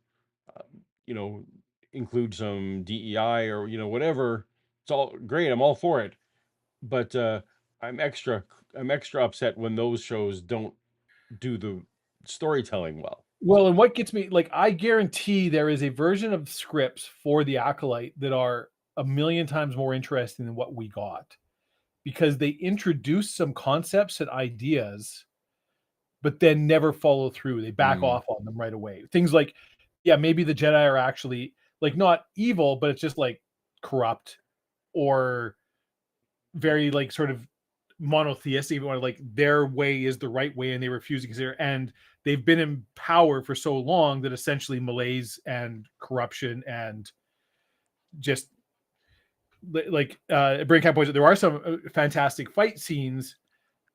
include some DEI or, whatever. It's all great. I'm all for it. But I'm extra upset when those shows don't do the storytelling well. Well, and what gets me, like, I guarantee there is a version of scripts for the Acolyte that are a million times more interesting than what we got, because they introduce some concepts and ideas, but then never follow through. They back off on them right away. Things like, yeah, maybe the Jedi are actually like not evil, but it's just like corrupt or very like sort of monotheistic, even like their way is the right way and they refuse to consider, and they've been in power for so long that essentially malaise and corruption and just like Braincat points out, there are some fantastic fight scenes,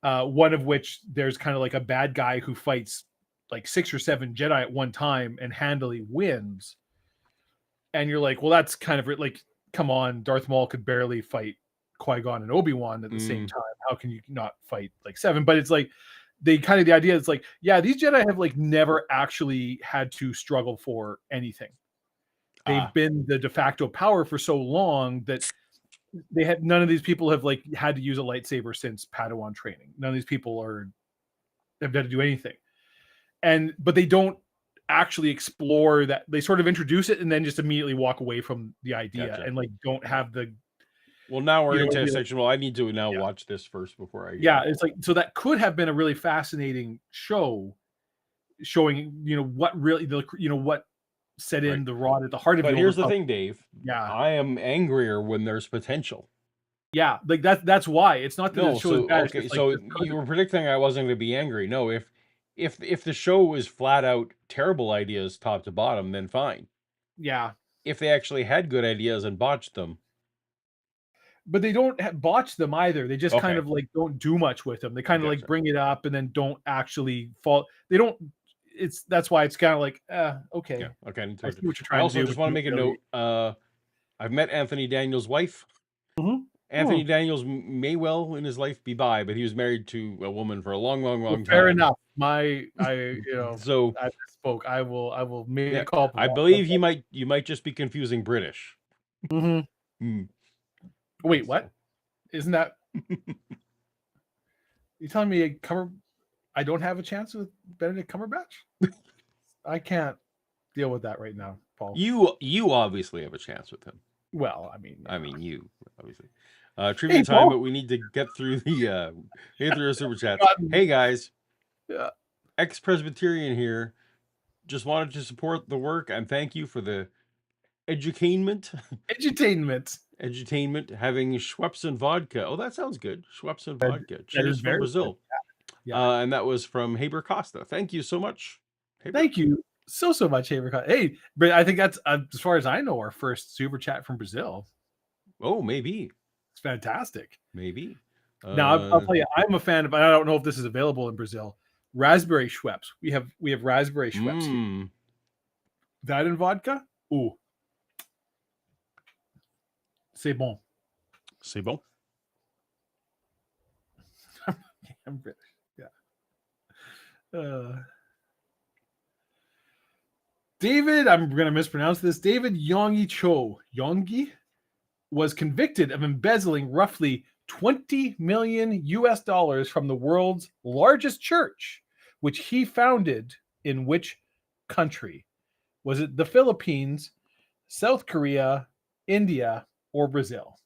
one of which there's kind of like a bad guy who fights like 6 or 7 Jedi at one time and handily wins, and you're like, well, that's kind of like, come on, Darth Maul could barely fight Qui-Gon and Obi-Wan at the same time. How can you not fight like 7? But it's like the idea is like, yeah, these Jedi have like never actually had to struggle for anything. They've been the de facto power for so long that none of these people have like had to use a lightsaber since Padawan training. None of these people have had to do anything. But they don't actually explore that. They sort of introduce it and then just immediately walk away from the idea. And like don't have the. Well, now we're into a section. Well, I need to now watch this first before I. Yeah, it's like, so that could have been a really fascinating show, showing what really what set in the rod at the heart of it. But here's the thing, Dave. Yeah, I am angrier when there's potential. Yeah, like that's why it's not that the show is bad. Okay, so you were predicting I wasn't going to be angry. No, if the show is flat out terrible ideas top to bottom, then fine. Yeah. If they actually had good ideas and botched them. But they don't botch them either. They just kind of like don't do much with them. They kind of like bring it up and then don't actually fall. They don't. That's why it's kind of like okay. Yeah. Okay. I see what you're trying to do. I also just want to make a note. I've met Anthony Daniels' wife. Mm-hmm. Anthony Daniels may well in his life be bi, but he was married to a woman for a long time. Fair enough. I So I spoke. I will make yeah, a call. I believe you might just be confusing British. Mm-hmm. Wait, what? Isn't that? You telling me I don't have a chance with Benedict Cumberbatch? I can't deal with that right now, Paul. You obviously have a chance with him. Well, I mean, you obviously. Trivia time, Paul. but we need to get through the super chats. Hey guys, yeah. Ex-Presbyterian here. Just wanted to support the work and thank you for the edutainment. Edutainment. Having Schweppes and vodka. Oh, that sounds good. Schweppes and vodka. Cheers from Brazil. Yeah. And that was from Haber Costa. Thank you so much. Haber. Thank you so much, Haber Costa. Hey, but I think that's as far as I know our first super chat from Brazil. Oh, maybe. It's fantastic. Maybe. Now I'll tell you, I'm a fan of. I don't know if this is available in Brazil. Raspberry Schweppes. We have raspberry Schweppes. Here. That in vodka. Ooh. C'est bon. C'est bon. I'm British. Yeah. David, I'm going to mispronounce this. David Yongi was convicted of embezzling roughly $20 million from the world's largest church, which he founded in which country? Was it the Philippines, South Korea, India, or Brazil?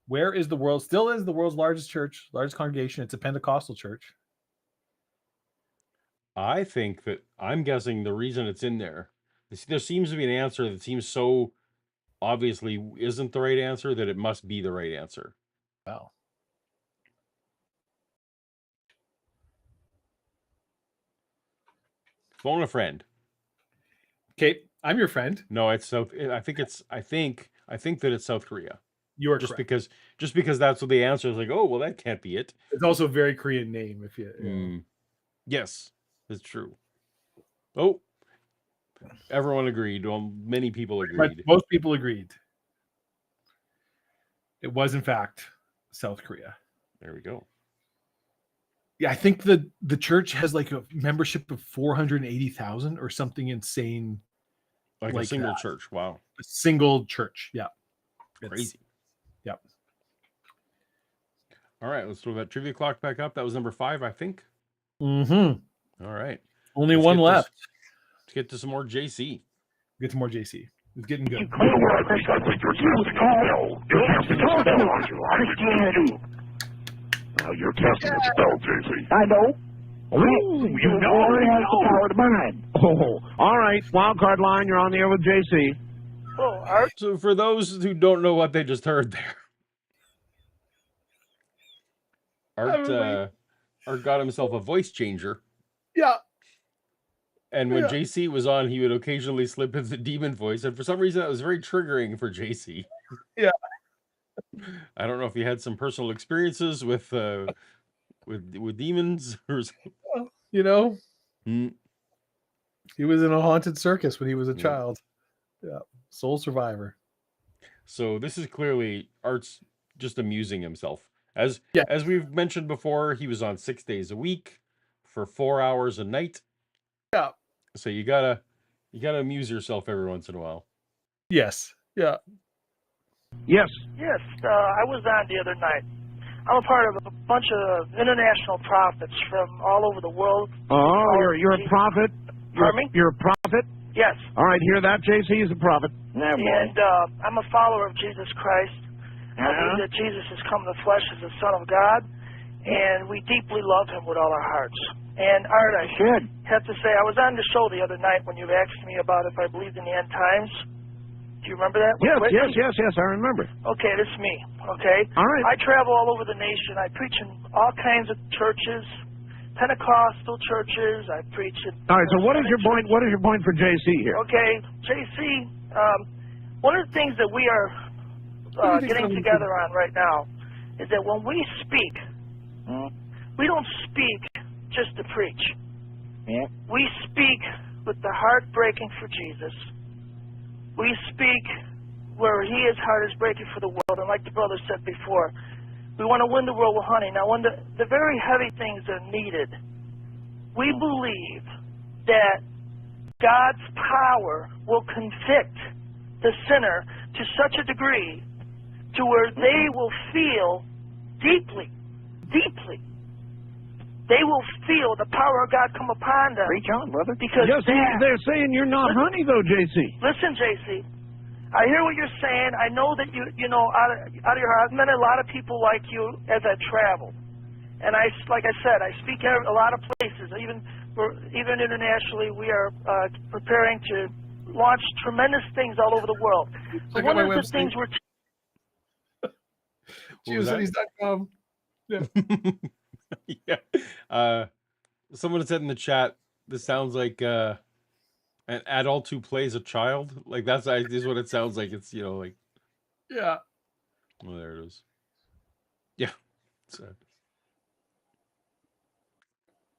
Where is the world? Still is the world's largest church, largest congregation. It's a Pentecostal church. I think that I'm guessing the reason it's in there seems to be an answer that seems so obviously isn't the right answer that it must be the right answer. Wow. Phone a friend. Kate, I'm your friend. No, it's South. I think that it's South Korea. You are just correct. because that's what the answer is. Like, oh well, that can't be it. It's also a very Korean name. If you. Yes, it's true. Oh, everyone agreed. Well, many people agreed. Most people agreed. It was, in fact, South Korea. There we go. Yeah, I think the church has like a membership of 480,000 or something insane. Like a single church. Wow. A single church. Yeah. Crazy. Yep. All right, let's throw that trivia clock back up. That was number 5, I think. Mm-hmm. All right. Only one left. Let's get to some more JC. Get to more JC. It's getting good. Christianity. Now you're testing the spell, JC. I know. Oh, you know it has the power to bind. Oh, all right. Wildcard line, you're on the air with JC. Oh, Art. So for those who don't know what they just heard there, Art got himself a voice changer. Yeah. And when JC was on, he would occasionally slip into demon voice, and for some reason that was very triggering for JC. Yeah. I don't know if he had some personal experiences with demons or something. You know, he was in a haunted circus when he was a child. Yeah, soul survivor. So this is clearly Art's just amusing himself. As we've mentioned before, he was on 6 days a week for 4 hours a night. Yeah. So you gotta amuse yourself every once in a while. Yes. Yeah. Yes. Yes, I was on the other night. I'm a part of a bunch of international prophets from all over the world. Oh, you're a prophet? Pardon me? You're a prophet? Yes. All right, hear that, JC? He's a prophet. And I'm a follower of Jesus Christ. I believe that Jesus has come in the flesh as the Son of God, and we deeply love him with all our hearts. And Art, I should have to say, I was on the show the other night when you asked me about if I believed in the end times. Do you remember that? Yes, I remember. Okay, this is me, okay? All right. I travel all over the nation. I preach in all kinds of churches, Pentecostal churches. I preach in... All right, so what is your point? What is your point for JC here? Okay, JC, one of the things that we are getting together on right now is that when we speak, we don't speak just to preach. Yeah. We speak with the heart breaking for Jesus. We speak where his heart is breaking for the world. And like the brother said before, we want to win the world with honey. Now, when the very heavy things are needed, we believe that God's power will convict the sinner to such a degree to where they will feel deeply, they will feel the power of God come upon them. Preach on, brother. Because they're saying you're not honey, though, JC. Listen, JC. I hear what you're saying. I know that you know, out of your heart, I've met a lot of people like you as I travel. And like I said, I speak a lot of places. Even internationally, we are preparing to launch tremendous things all over the world. So one of the things we're... Cities.com. Yeah. Yeah. Someone said in the chat, this sounds like an adult who plays a child. Like this is what it sounds like. It's, you know, like... Yeah. Oh, there it is. Yeah.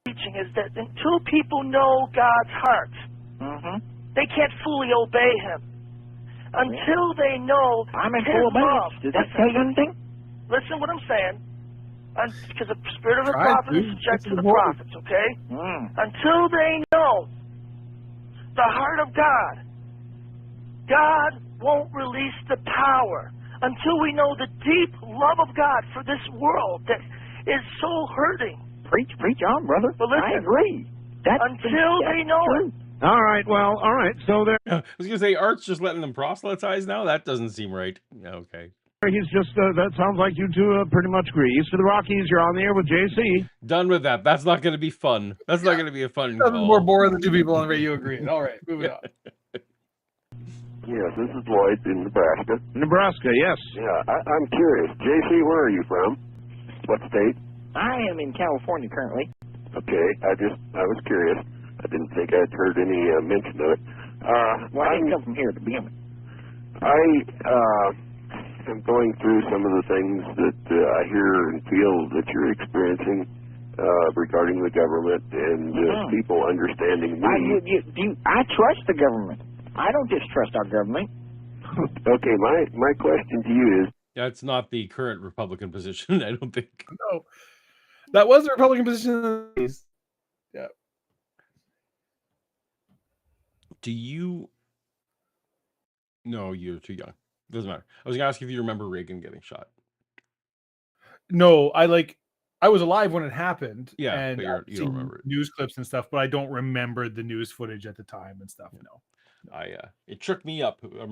Teaching is that until people know God's heart, they can't fully obey Him. Until they know I'm in His full love. obedience. Does that tell you anything? Listen what I'm saying. Because the spirit of the prophet is subject to the prophets, okay? Until they know the heart of God, God won't release the power. Until we know the deep love of God for this world that is so hurting. Preach on, brother. But listen, I agree. Until they know it. All right, well, all right. So there. I was going to say, Art's just letting them proselytize now? That doesn't seem right. Okay. He's just, that sounds like you two pretty much agree. East of the Rockies, you're on the air with JC. Done with that. That's not going to be fun. That's not going to be a fun That's call. more boring than two people on the radio agreeing. All right, moving on. Yes, this is Lloyd in Nebraska. Nebraska, yes. Yeah, I'm curious. JC, where are you from? What state? I am in California currently. Okay, I was curious. I didn't think I'd heard any mention of it. Well, I didn't come from here to begin with. I'm going through some of the things that I hear and feel that you're experiencing regarding the government and people understanding me. I trust the government. I don't distrust our government. Okay, my question to you is... That's not the current Republican position, I don't think. No. That was the Republican position in the 80s. Yeah. Do you... No, you're too young. Doesn't matter. I was going to ask if you remember Reagan getting shot. No, I was alive when it happened. Yeah, and but you don't remember it. News clips and stuff, but I don't remember the news footage at the time and stuff. No. It shook me up. I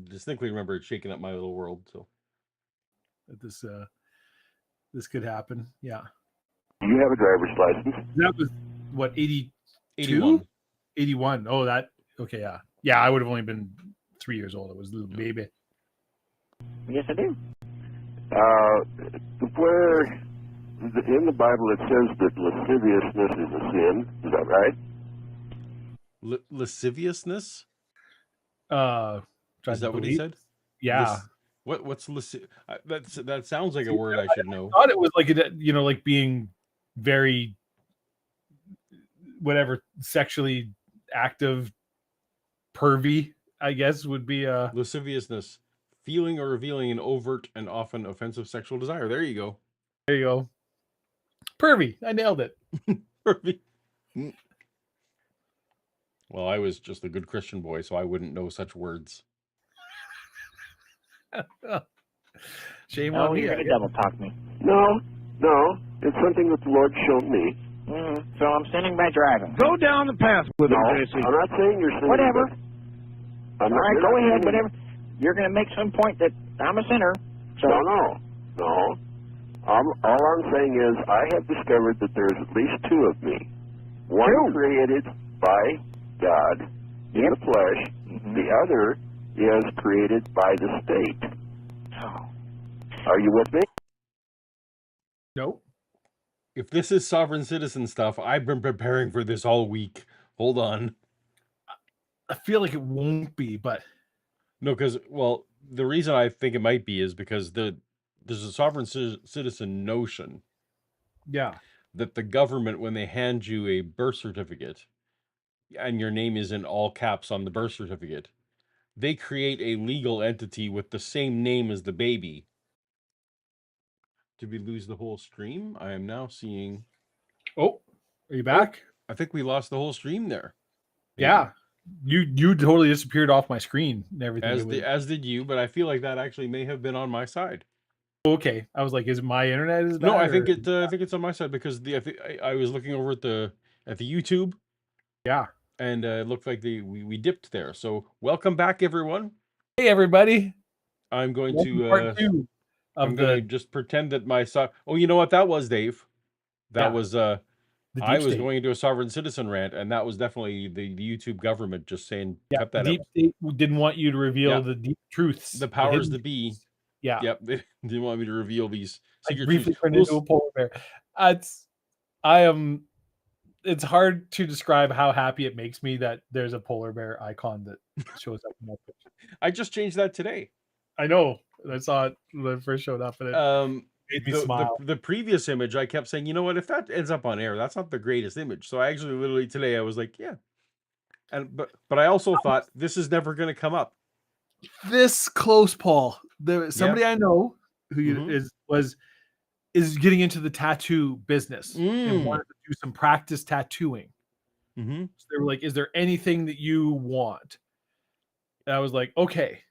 distinctly remember it shaking up my little world. So this could happen. Yeah. Do you have a driver's license? That was what, 82? 81. 81. Oh, that okay. Yeah. Yeah, I would have only been 3 years old. I was a little baby. Yes, I do. Where in the Bible it says that lasciviousness is a sin. Is that right? Lasciviousness? Is that what he said? Yeah. What's lascivious? That sounds like a word I should know. I thought it was like like being very sexually active, pervy, I guess would be lasciviousness, feeling or revealing an overt and often offensive sexual desire. There you go. There you go. Pervy. I nailed it. Pervy. Well, I was just a good Christian boy, so I wouldn't know such words. Shame on me. You're going to double talk me. No. It's something that the Lord showed me. So I'm sinning by driving. Go down the path with him, JC. I'm not saying you're sinning. Whatever. All right, go ahead, whatever. You're going to make some point that I'm a sinner. So. No. All I'm saying is I have discovered that there's at least two of me. One created by God in the flesh. The other is created by the state. Oh. Are you with me? Nope. If this is sovereign citizen stuff, I've been preparing for this all week. Hold on. I feel like it won't be, but... No, because, well, the reason I think it might be is because there's a sovereign citizen notion. Yeah. That the government, when they hand you a birth certificate, and your name is in all caps on the birth certificate, they create a legal entity with the same name as the baby. Did we lose the whole stream? I am now seeing. Oh, are you back? I think we lost the whole stream there. Maybe. Yeah, you totally disappeared off my screen and everything. As did you, but I feel like that actually may have been on my side. Okay, I was like, is my internet is bad? No, I think it's on my side because I was looking over at the YouTube. Yeah, and it looked like we dipped there. So welcome back, everyone. Hey, everybody. I'm going to just pretend that my oh, you know what that was, Dave? That was I was going into a sovereign citizen rant, and that was definitely the YouTube government just saying, cut that out. Deep state didn't want you to reveal the deep truths. The powers that be. Yeah. Yep. They didn't want me to reveal these secret briefly turned into a polar bear. It's hard to describe how happy it makes me that there's a polar bear icon that shows up in my picture. I just changed that today. I know. I saw it when it first showed up, and it made me smile. The previous image, I kept saying, you know what, if that ends up on air, that's not the greatest image. So I actually literally today I was like, yeah. But I also thought this is never going to come up. This close, Paul. Somebody I know who is getting into the tattoo business and wanted to do some practice tattooing. So they were like, is there anything that you want? And I was like, okay,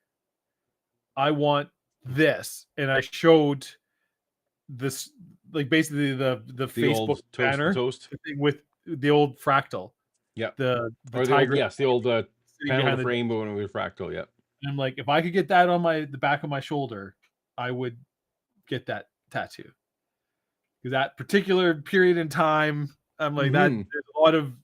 I want this. And I showed this, like basically the Facebook banner with the old fractal. Yeah. The tiger. The old panel of rainbow and with fractal. Yeah. And I'm like, if I could get that on the back of my shoulder, I would get that tattoo. Because that particular period in time, I'm like, that there's a lot of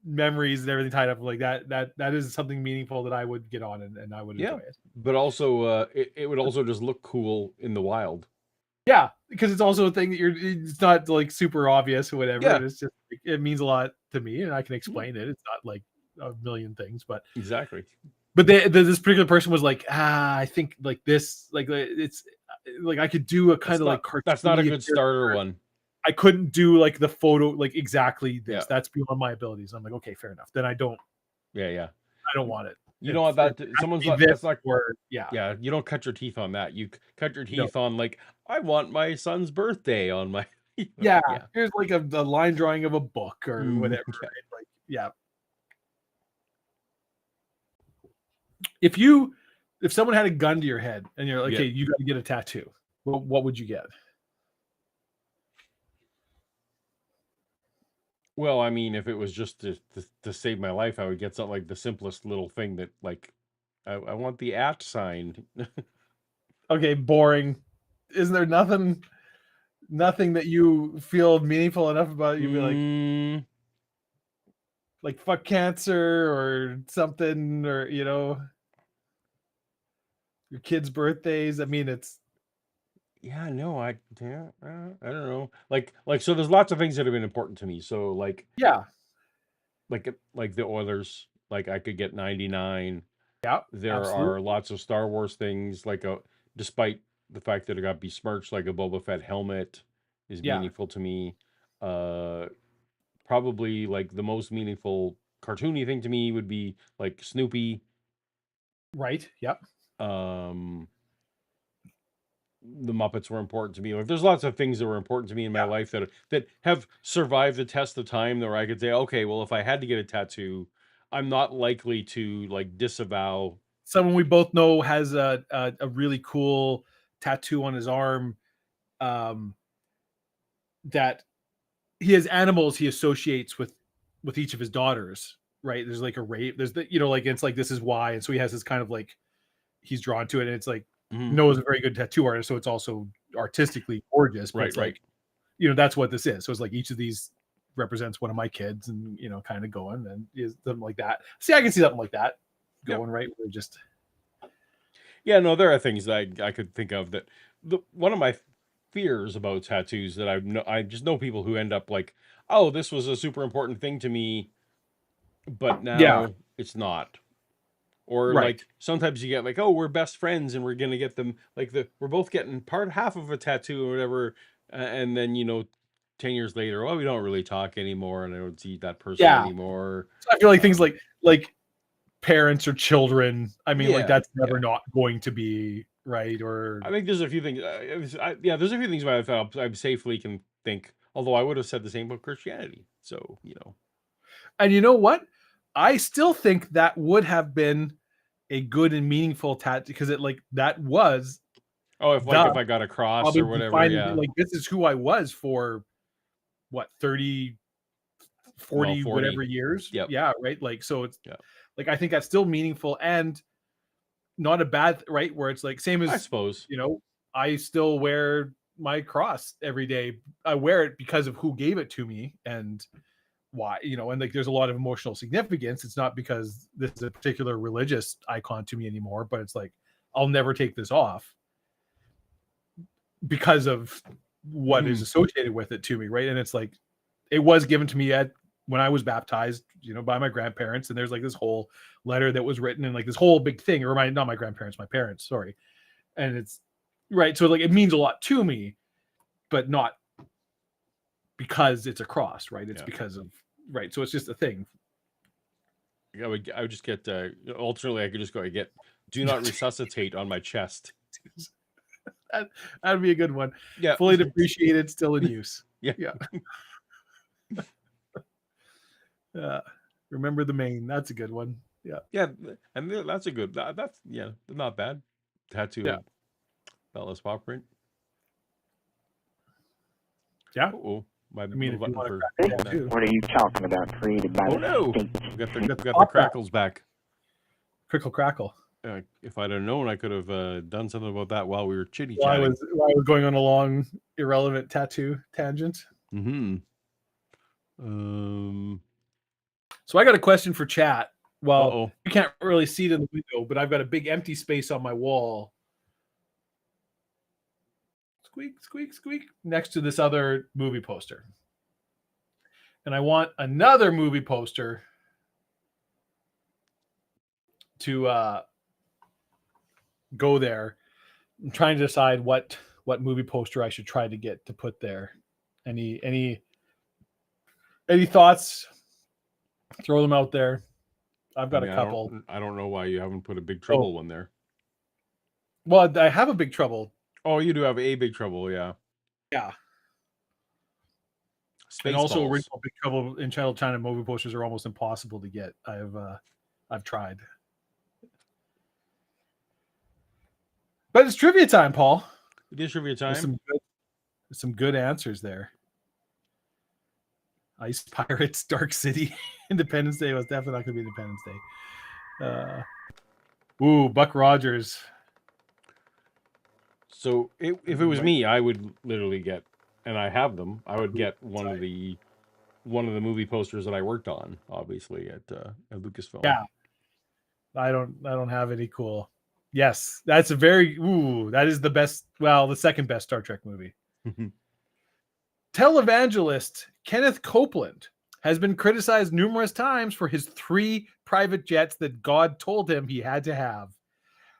memories and everything tied up like that. That is something meaningful that I would get on and I would enjoy it. But also, it would also just look cool in the wild. Yeah, because it's also a thing that it's not like super obvious or whatever. Yeah. It's just it means a lot to me, and I can explain it. It's not like a million things, but exactly. But this particular person was like, I think like this, like it's like I could do a kind of like cartoon. That's not a good starter one. I couldn't do like the photo, like exactly this. That's beyond my abilities. I'm like, okay, fair enough. Then I don't. Yeah. I don't want it. You don't want that. Someone's like, that's like word. Yeah. Yeah. You don't cut your teeth on that. You cut your teeth on like, I want my son's birthday on my. Yeah. Here's like a line drawing of a book or whatever. Right? Like, yeah. If someone had a gun to your head and you're like, okay, you got to get a tattoo, well, what would you get? Well, I mean, if it was just to save my life, I would get something like the simplest little thing that like, I want the @ sign. Okay, boring. Isn't there nothing that you feel meaningful enough about? You'd be like fuck cancer or something, or your kids' birthdays. I mean, it's I don't know. Like so there's lots of things that have been important to me. So like like the Oilers, like I could get 99. Yeah. There are lots of Star Wars things, like despite the fact that it got besmirched, like a Boba Fett helmet is meaningful to me. Probably like the most meaningful cartoony thing to me would be like Snoopy. Right. Yep. The Muppets were important to me. Like, there's lots of things that were important to me in my life that have survived the test of time, where I could say, okay, well, if I had to get a tattoo, I'm not likely to like disavow. Someone we both know has a really cool tattoo on his arm, that he has animals he associates with each of his daughters. Right? There's like a rape. There's like it's like this is why, and so he has this kind of like he's drawn to it, and it's like. Noah's a very good tattoo artist, so it's also artistically gorgeous. But it's like, that's what this is. So it's like each of these represents one of my kids, and kind of going and something like that. See, I can see something like that going right. We're just no, there are things that I could think of that. One of my fears about tattoos that I just know people who end up like, oh, this was a super important thing to me, but now it's not. Or like sometimes you get like, oh, we're best friends and we're gonna get them like we're both getting half of a tattoo or whatever, and then 10 years later, we don't really talk anymore, and I don't see that person anymore. So I feel like things like parents or children. I mean, like, Yeah, that's never not going to be right. Or I think there's a few things. There's a few things where I thought I safely can think. Although I would have said the same about Christianity. So and you know what? I still think that would have been a good and meaningful because it that was if I got a cross or whatever, yeah, like this is who I was for what 30, 40, 40. whatever years. Yep. Yeah, right. Like, so it's like, I think that's still meaningful and not a bad, right? Where it's like, same as, I suppose, I still wear my cross every day. I wear it because of who gave it to me and why, and like, there's a lot of emotional significance. It's not because this is a particular religious icon to me anymore, but it's like, I'll never take this off because of what is associated with it to me. Right. And it's like, it was given to me when I was baptized, by my grandparents. And there's like this whole letter that was written and like this whole big thing. Not my grandparents, my parents, sorry. And it's right. So like, it means a lot to me, but not because it's a cross, right? It's because of, right. So it's just a thing. I would just get, alternately, I could just go, do not resuscitate on my chest. That'd be a good one. Yeah. Fully depreciated, still in use. Yeah. Remember the Maine. That's a good one. Yeah. Yeah. And that's a good, that's not bad. Tattoo. Yeah. Bellis paw print. Yeah. Oh, what are you talking about? Created by we got the crackles back. Crickle crackle. If I'd have known, I could have done something about that while we were chitty While chatting. I was going on a long irrelevant tattoo tangent. So I got a question for chat. Well, you can't really see it in the window, but I've got a big empty space on my wall. Squeak, squeak, squeak, next to this other movie poster. And I want another movie poster to go there. I'm trying to decide what movie poster I should try to get to put there. Any thoughts? Throw them out there. I've got a couple. I don't know why you haven't put a Big Trouble one there. Well, I have a Big Trouble. Oh, you do have a Big Trouble, yeah. Yeah. Spaceballs. And also, original Big Trouble in China movie posters are almost impossible to get. I've tried. But it's trivia time, Paul. It is trivia time. There's some good answers there. Ice Pirates, Dark City, Independence Day was definitely not going to be Independence Day. Buck Rogers. So if it was me, I would literally get, and I have them. I would get one of the movie posters that I worked on, obviously at Lucasfilm. Yeah, I don't have any cool. Yes, that's that is the best. Well, the second best Star Trek movie. Televangelist Kenneth Copeland has been criticized numerous times for his 3 private jets that God told him he had to have.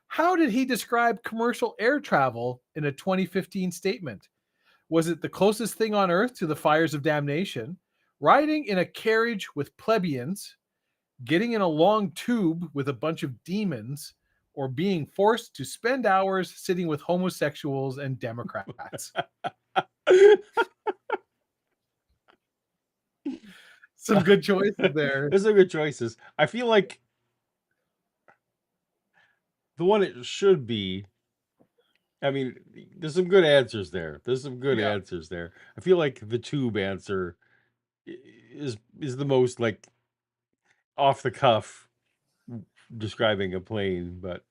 How did he describe commercial air travel in a 2015 statement? Was it the closest thing on earth to the fires of damnation, riding in a carriage with plebeians, getting in a long tube with a bunch of demons, or being forced to spend hours sitting with homosexuals and Democrats? Some good choices there. There's some good choices. I feel like the one it should be. I mean, there's some good answers there. Answers there. I feel like the tube answer is the most like off the cuff describing a plane, but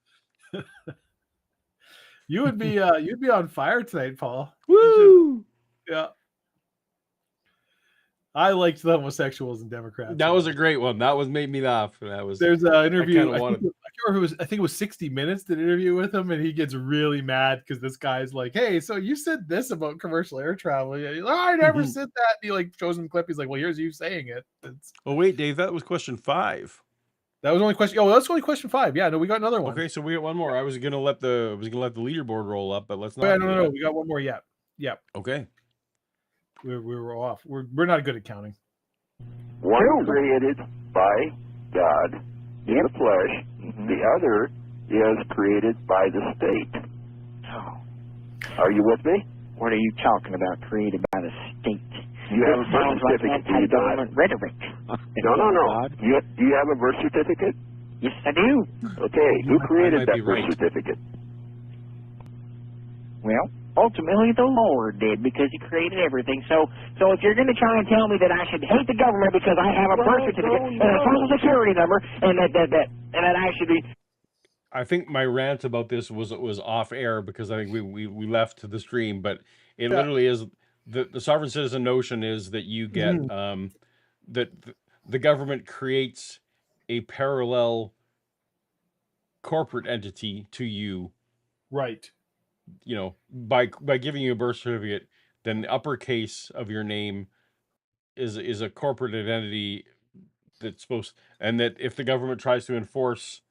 you'd be on fire tonight, Paul. Woo! Yeah. I liked the homosexuals and Democrats. That was a great one. That made me laugh. There's an interview. I can't remember I think it was 60 Minutes did an interview with him, and he gets really mad because this guy's like, "Hey, so you said this about commercial air travel?" He's like, "I never said that." And he like shows him the clip. He's like, "Well, here's you saying it." Oh wait, Dave, that was question 5. That was only question. Oh, that's only question 5. Yeah, no, we got another one. Okay, so we got one more. I was gonna let the leaderboard roll up, but let's not. Oh, yeah, no, we got one more yet. Yep. Okay. We were off. We're not good at counting. One created by God in the flesh. The other is created by the state. Oh. Are you with me? What are you talking about? Created by the state? You have a birth Sounds like certificate, do you not? anti-government rhetoric. No. Do you have a birth certificate? Yes, I do. Okay, who created might that be birth right. certificate? Well, ultimately the Lord did, because He created everything. So if you're going to try and tell me that I should hate the government because I have a birth certificate and a social security number, and that I should be... I think my rant about this was off air because I think we left the stream, but it literally is the sovereign citizen notion is that you get that the government creates a parallel corporate entity to you, Right. you know, by giving you a birth certificate. Then the uppercase of your name is a corporate identity that's supposed, and that if the government tries to enforce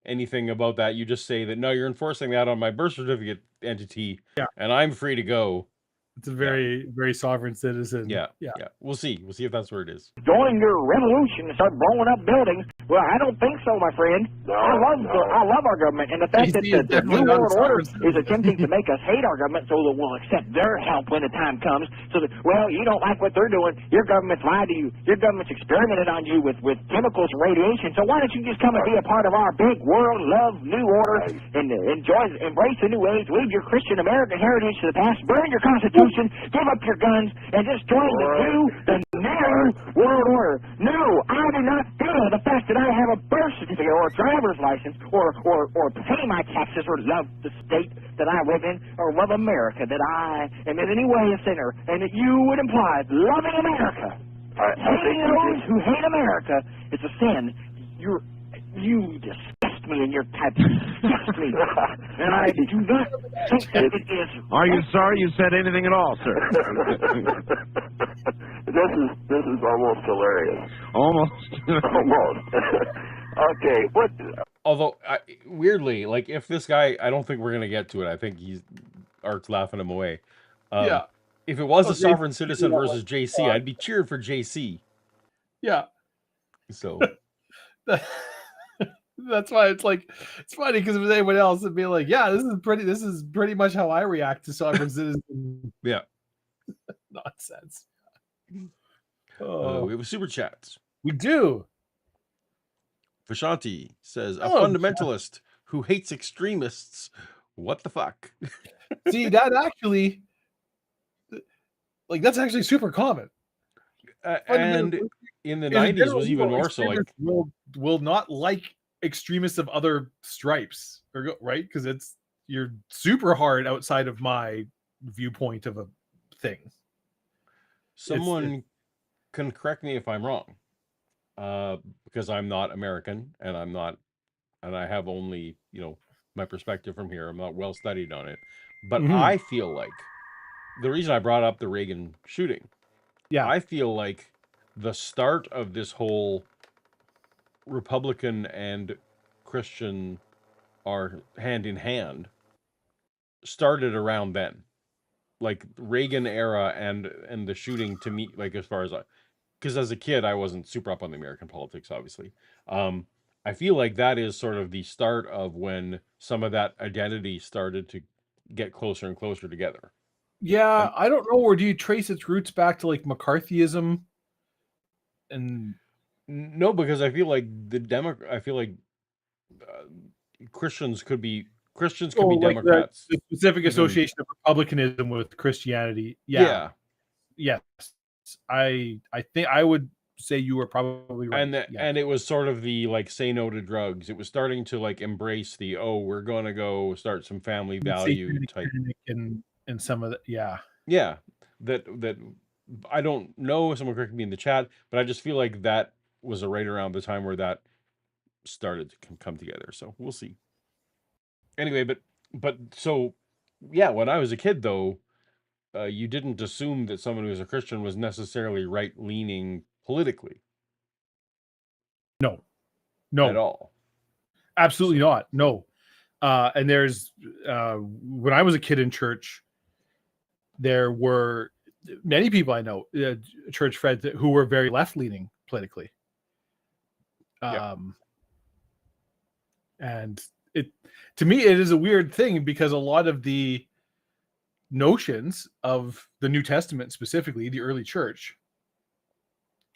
anything about that, you just say that no, you're enforcing that on my birth certificate entity, and I'm free to go. It's a very, very sovereign citizen. Yeah. We'll see if that's where it is. Join your revolution and start blowing up buildings. Well, I don't think so, my friend. I love our government, and the fact that the New World Order is attempting to make us hate our government so that we'll accept their help when the time comes. So that, well, you don't like what they're doing. Your government's lied to you. Your government's experimented on you with chemicals and radiation. So why don't you just come and be a part of our big world, love, new order, and embrace the new age, leave your Christian American heritage to the past, burn your Constitution, give up your guns, and just join the new world order. No, I do not feel the fact that I have a birth certificate or a driver's license or pay my taxes or love the state that I live in or love America, that I am in any way a sinner, and that you would imply loving America. Hating those who hate America is a sin. You disgust me, and your type disgust me. And I do not think that it is. Are you sorry you said anything at all, sir? This is almost hilarious. Almost. Okay, what? Although weirdly, like if this guy, I don't think we're gonna get to it. I think Art's laughing him away. If it was a sovereign citizen versus JC, I'd be cheering for JC. Yeah. So. That's why it's funny because if it was anyone else, it'd be like, yeah, this is pretty much how I react to sovereign citizen. Yeah. Nonsense. We have super chats. We do. Vashanti says, a fundamentalist who hates extremists. What the fuck? See, that's actually super common. And in the 90s was even more so. Like, will not like extremists of other stripes, right? Because you're super hard outside of my viewpoint of a thing. Someone can correct me if I'm wrong, because I'm not American and I have only, my perspective from here. I'm not well studied on it, but I feel like the reason I brought up the Reagan shooting, I feel like the start of this whole Republican and Christian are hand in hand started around then. Like Reagan era and the shooting, to me, like as far as because as a kid I wasn't super up on the American politics, obviously. I feel like that is sort of the start of when some of that identity started to get closer and closer together. Yeah, I don't know. Or do you trace its roots back to like McCarthyism? And no, because I feel like Christians could be Democrats. The specific association of republicanism with Christianity. Yeah. Yes. I think I would say you were probably right. And it was sort of the like say no to drugs. It was starting to like embrace the we're gonna go start some family value type and some of the that I don't know if someone correct me in the chat, but I just feel like that was right around the time where that started to come together. So we'll see. Anyway, but so yeah, when I was a kid though, you didn't assume that someone who was a Christian was necessarily right-leaning politically. No, at all. Absolutely not. No. And there's when I was a kid in church, there were many people I know, church friends, who were very left-leaning politically. And to me, it is a weird thing because a lot of the notions of the New Testament, specifically the early church,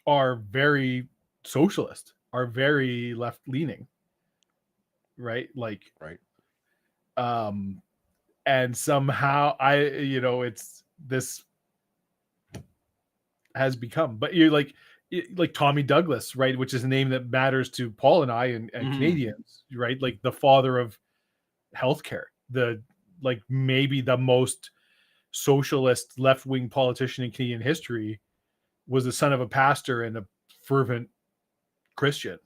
are very socialist, are very left leaning, right? Like, right. And somehow it's this has become, but you're like Tommy Douglas, right? Which is a name that matters to Paul and I and Canadians, right? Like the father of healthcare, maybe the most socialist left-wing politician in Canadian history, was the son of a pastor and a fervent Christian.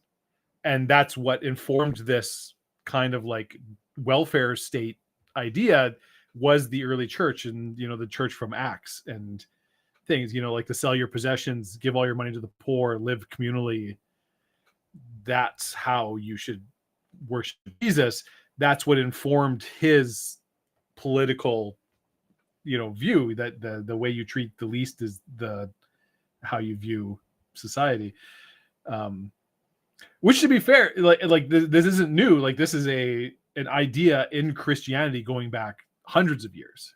And that's what informed this kind of like welfare state idea, was the early church, and the church from Acts and things, like to sell your possessions, give all your money to the poor, live communally. That's how you should worship Jesus. That's what informed his political view, that the way you treat the least is how you view society. Which, to be fair, like this isn't new. Like, this is an idea in Christianity going back hundreds of years,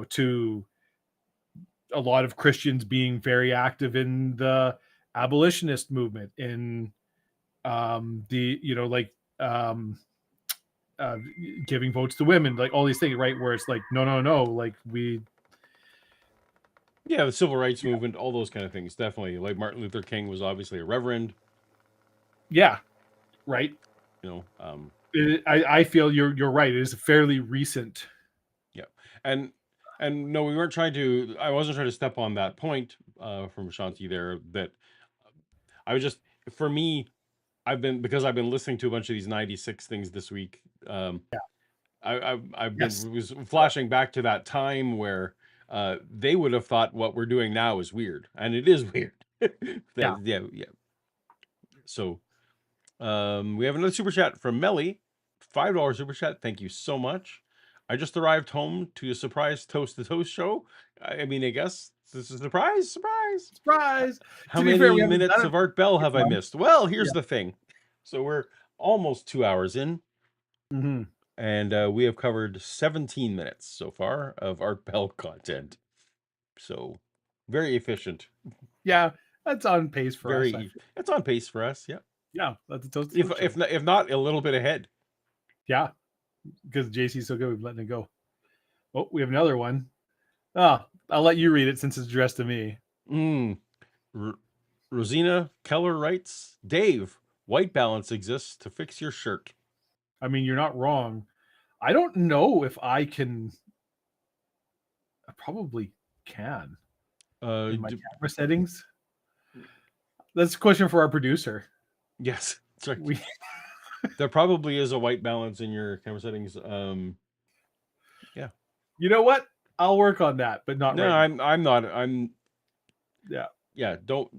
to a lot of Christians being very active in the abolitionist movement, in giving votes to women, like all these things, right? Where it's like, no, like the civil rights movement, all those kind of things, definitely. Like Martin Luther King was obviously a reverend. Yeah, right. I feel you're right. It is a fairly recent. Yeah, and no, we weren't trying to. I wasn't trying to step on that point from Shanti there. That I was just, for me, I've been listening to a bunch of these 96 things this week. I've been was flashing back to that time where they would have thought what we're doing now is weird, and it is weird. Yeah. So. We have another super chat from Melly, $5 super chat. Thank you so much. I just arrived home to a surprise Toast to Toast show. I mean, I guess this is a surprise. How many minutes of Art Bell have I missed? Well, here's the thing. So we're almost 2 hours in, and we have covered 17 minutes so far of Art Bell content. So very efficient. Yeah, that's on pace for us. It's on pace for us. Yeah. Yeah, that's a Toast. If not a little bit ahead. Yeah, because JC's so good, we've letting it go. Oh, we have another one. I'll let you read it since it's addressed to me. Rosina Keller writes, Dave, white balance exists to fix your shirt. I mean, you're not wrong. I don't know if I can. I probably can. In my camera settings. That's a question for our producer. Yes, that's right. There probably is a white balance in your camera settings. Yeah. You know what? I'll work on that, but not right now. I'm not. Yeah. Yeah. Don't.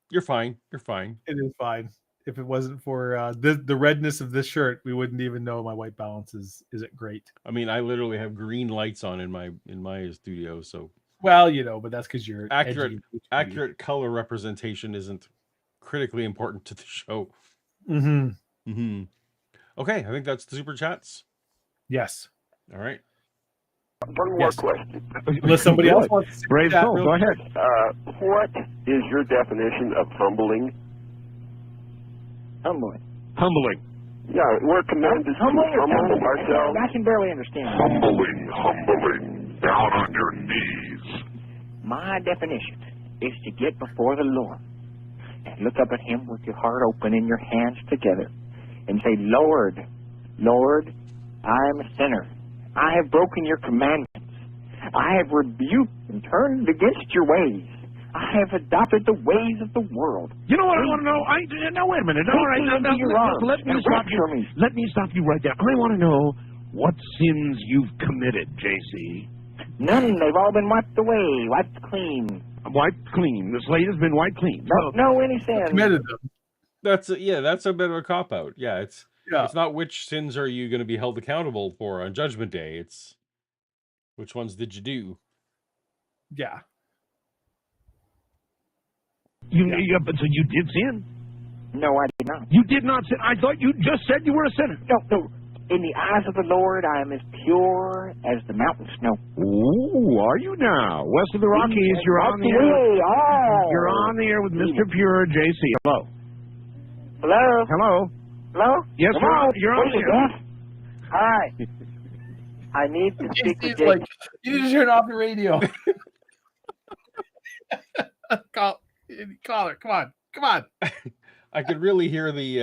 You're fine. You're fine. It is fine. If it wasn't for the redness of this shirt, we wouldn't even know my white balance isn't great. I mean, I literally have green lights on in my studio. So. Well, but that's because you're accurate color representation isn't critically important to the show. Okay, I think that's the super chats. Yes. All right. One more question. Unless somebody else wants to brave soul, go ahead. What is your definition of humbling? Humbling. Yeah, we're commanded to humble ourselves. I can barely understand. Humbling. Down on your knees. My definition is to get before the Lord and look up at Him with your heart open and your hands together and say, Lord, I am a sinner. I have broken your commandments. I have rebuked and turned against your ways. I have adopted the ways of the world. You know what I want to know? Now, wait a minute. All right, let me stop you right there. I want to know what sins you've committed, JC. None. They've all been wiped away, wiped clean. Wiped clean. The slate has been wiped clean. No any sins. Committed them. That's a bit of a cop out. Yeah, it's not which sins are you going to be held accountable for on Judgment Day. It's which ones did you do? Yeah. So you did sin. No, I did not. You did not sin. I thought you just said you were a sinner. No. In the eyes of the Lord, I am as pure as the mountain snow. Ooh, are you now? West of the Rockies, you're on the air. You're on the air with Mr. Pure JC. Hello. Hello? Hello. Hello? Yes, you're on the air. Hi. I need to speak with Like, you need to turn off the radio. Caller, come on. I could really hear the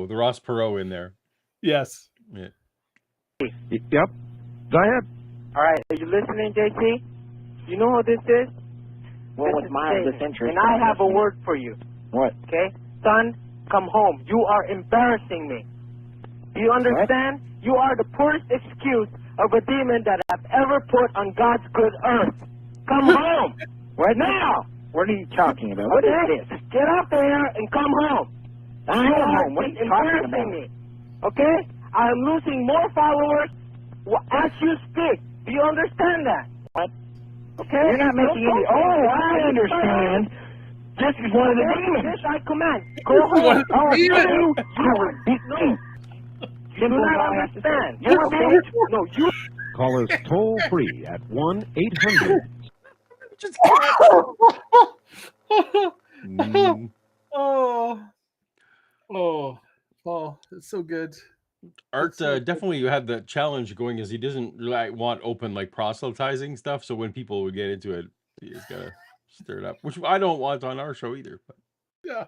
Ross Perot in there. Yes. Yeah. Yep. Go ahead. All right, are you listening, JC? You know what this is? Well, it's my best interest. And I have a word for you. What? Okay? Son, come home. You are embarrassing me. Do you understand? What? You are the poorest excuse of a demon that I've ever put on God's good earth. Come home. Right now. What are you talking about? What is this? Get up there and come home. I'm home. What are you talking about? Me. Okay? I'm losing more followers as you speak. Do you understand that? What? Okay? You're not making any... Oh, I understand. This is one of the demons. This I command. Go home. I will beat you. You do not understand. You no, you... Call us toll free at 1-800. Just Oh, it's so good. Art definitely had the challenge going, as he doesn't really want open like proselytizing stuff. So when people would get into it, he's gotta stir it up, which I don't want on our show either. But yeah,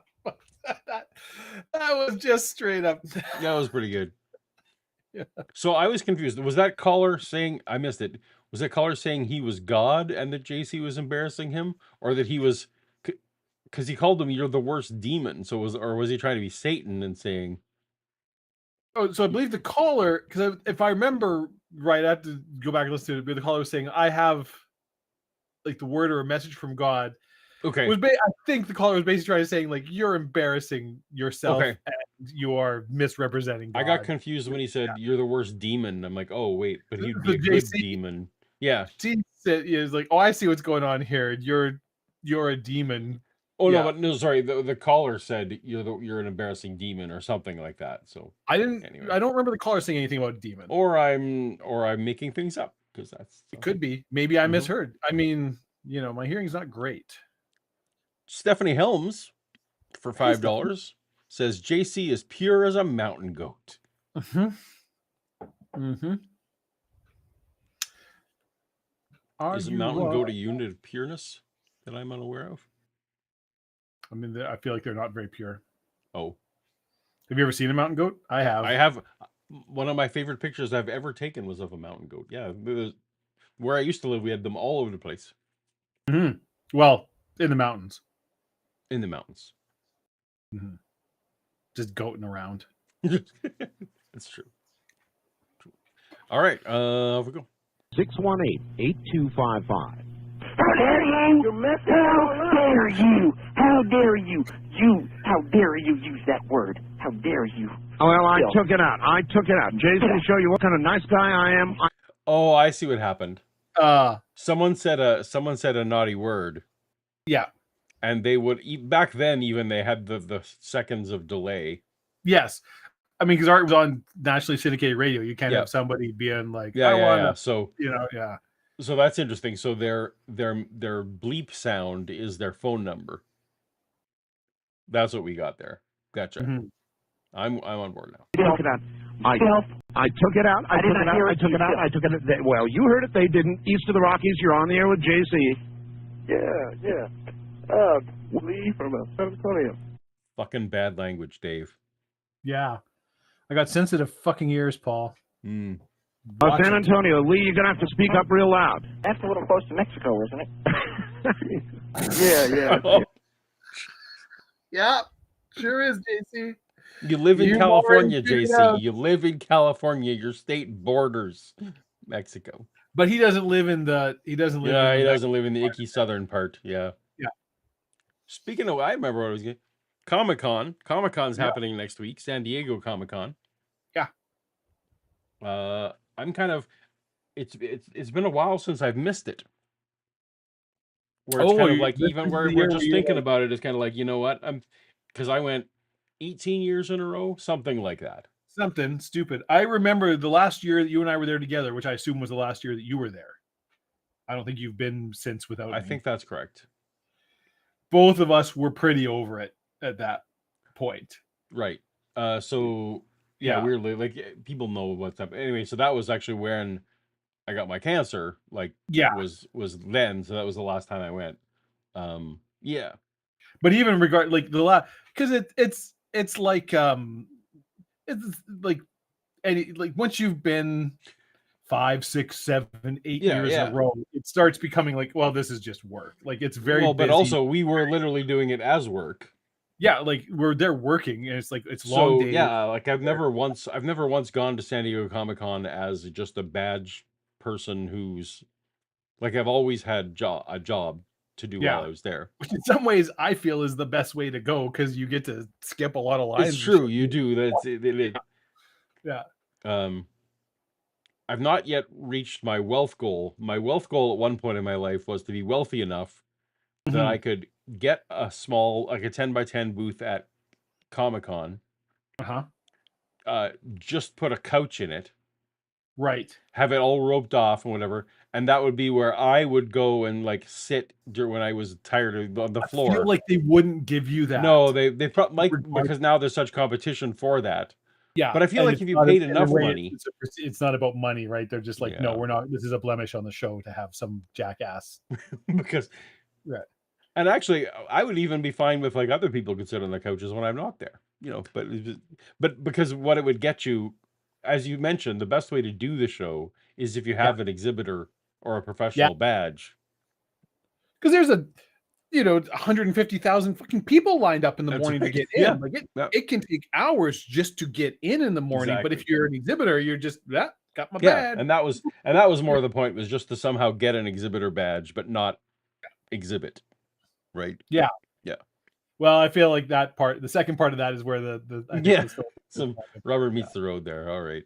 that was just straight up. That was pretty good. Yeah. So I was confused. Was that caller saying, I missed it, was that caller saying he was God and that JC was embarrassing him, or that he was, because he called him, you're the worst demon? So was he trying to be Satan and saying... Oh, so I believe the caller, because if I remember right, I have to go back and listen to it, but the caller was saying, I have like the word or a message from God. Okay. I think the caller was basically trying to saying, like, you're embarrassing yourself and you are misrepresenting God. I got confused when he said, you're the worst demon. I'm like, oh, wait, but he'd be a good demon. Yeah. He is like, oh, I see what's going on here. You're a demon. Oh, yeah. No, sorry. The caller said you're an embarrassing demon or something like that. So I don't remember the caller saying anything about demon. Or I'm making things up, because that's... It could be. Maybe I misheard. I mean, my hearing's not great. Stephanie Helms, for $5, says JC is pure as a mountain goat. Is a mountain goat a unit of pureness that I'm unaware of? I mean, I feel like they're not very pure. Oh. Have you ever seen a mountain goat? I have. I have. One of my favorite pictures I've ever taken was of a mountain goat. Yeah. Where I used to live, we had them all over the place. Well, in the mountains. In the mountains. Just goating around. That's true. All right. We go. 618-8255. How dare you? How dare you? How dare you? How dare you use that word? How dare you? Oh, well, I took it out. JC, to show you what kind of nice guy I am. Oh, I see what happened. Someone said a naughty word. Yeah. And they would, back then even, they had the seconds of delay. Yes. I mean, because Art was on nationally syndicated radio. You can't have somebody being like, yeah. So, yeah. So that's interesting. So their bleep sound is their phone number. That's what we got there. Gotcha. I'm on board now. I took it out. I took it out. I took it out. Well, you heard it. They didn't. East of the Rockies, you're on the air with JC. Yeah. Lee from San Antonio. Fucking bad language, Dave. Yeah. I got sensitive fucking ears, Paul. San Antonio, Lee, you're gonna have to speak up real loud. That's a little close to Mexico, isn't it? Yeah. Yeah, sure is, JC. You live in California, JC. You live in California. Your state borders Mexico. But he doesn't live in the. He doesn't live. Yeah, he doesn't live in the icky southern part. Yeah. Yeah. Speaking of, I remember what I was getting. Comic-Con. Comic-Con's happening next week. San Diego Comic-Con. Yeah. I'm kind of. It's been a while since I've missed it. where it's kind of like, this even is where the we're year just you're thinking like, about it, it's kind of like, you know what, because I went 18 years in a row, something like that. something stupid. I remember the last year that you and I were there together, which I assume was the last year that you were there. I don't think you've been since without I me. think that's correct. Both of us were pretty over it at that point. Right. So yeah, weirdly, like people know what's up. Anyway, so that was actually when I got my cancer. Like, was then. So that was the last time I went. Yeah. But even regard like the last, because it's like any, like once you've been 5, 6, 7, 8 years in a row, it starts becoming like, well, this is just work. Like it's very well, but busy. also we were literally doing it as work. Yeah, like we're there working, and it's like it's long days. Yeah, like I've never once gone to San Diego Comic-Con as just a badge person who's like, I've always had a job to do while I was there. Which in some ways I feel is the best way to go, because you get to skip a lot of lines. It's true, you do. That's it. Yeah. I've not yet reached my wealth goal. My wealth goal at one point in my life was to be wealthy enough that I could get a small, like a 10 by 10 booth at Comic-Con. Just put a couch in it. Right. Have it all roped off and whatever. And that would be where I would go and like sit when I was tired on the floor. I feel like they wouldn't give you that. No, they probably like, because now there's such competition for that. Yeah. But I feel like if you paid enough money, it's not about money, right? They're just like, no, we're not. This is a blemish on the show to have some jackass. because, right. And actually, I would even be fine with like other people could sit on the couches when I'm not there, you know. But because what it would get you, as you mentioned, the best way to do the show is if you have an exhibitor or a professional badge. Because there's 150,000 fucking people lined up in the morning to get in. Yeah. Like it can take hours just to get in the morning. Exactly. But if you're an exhibitor, you're just got my badge. And that was more the point, was just to somehow get an exhibitor badge, but not exhibit. Right. Yeah. Yeah. Well, I feel like that part, the second part of that is where some rubber meets the road there. All right.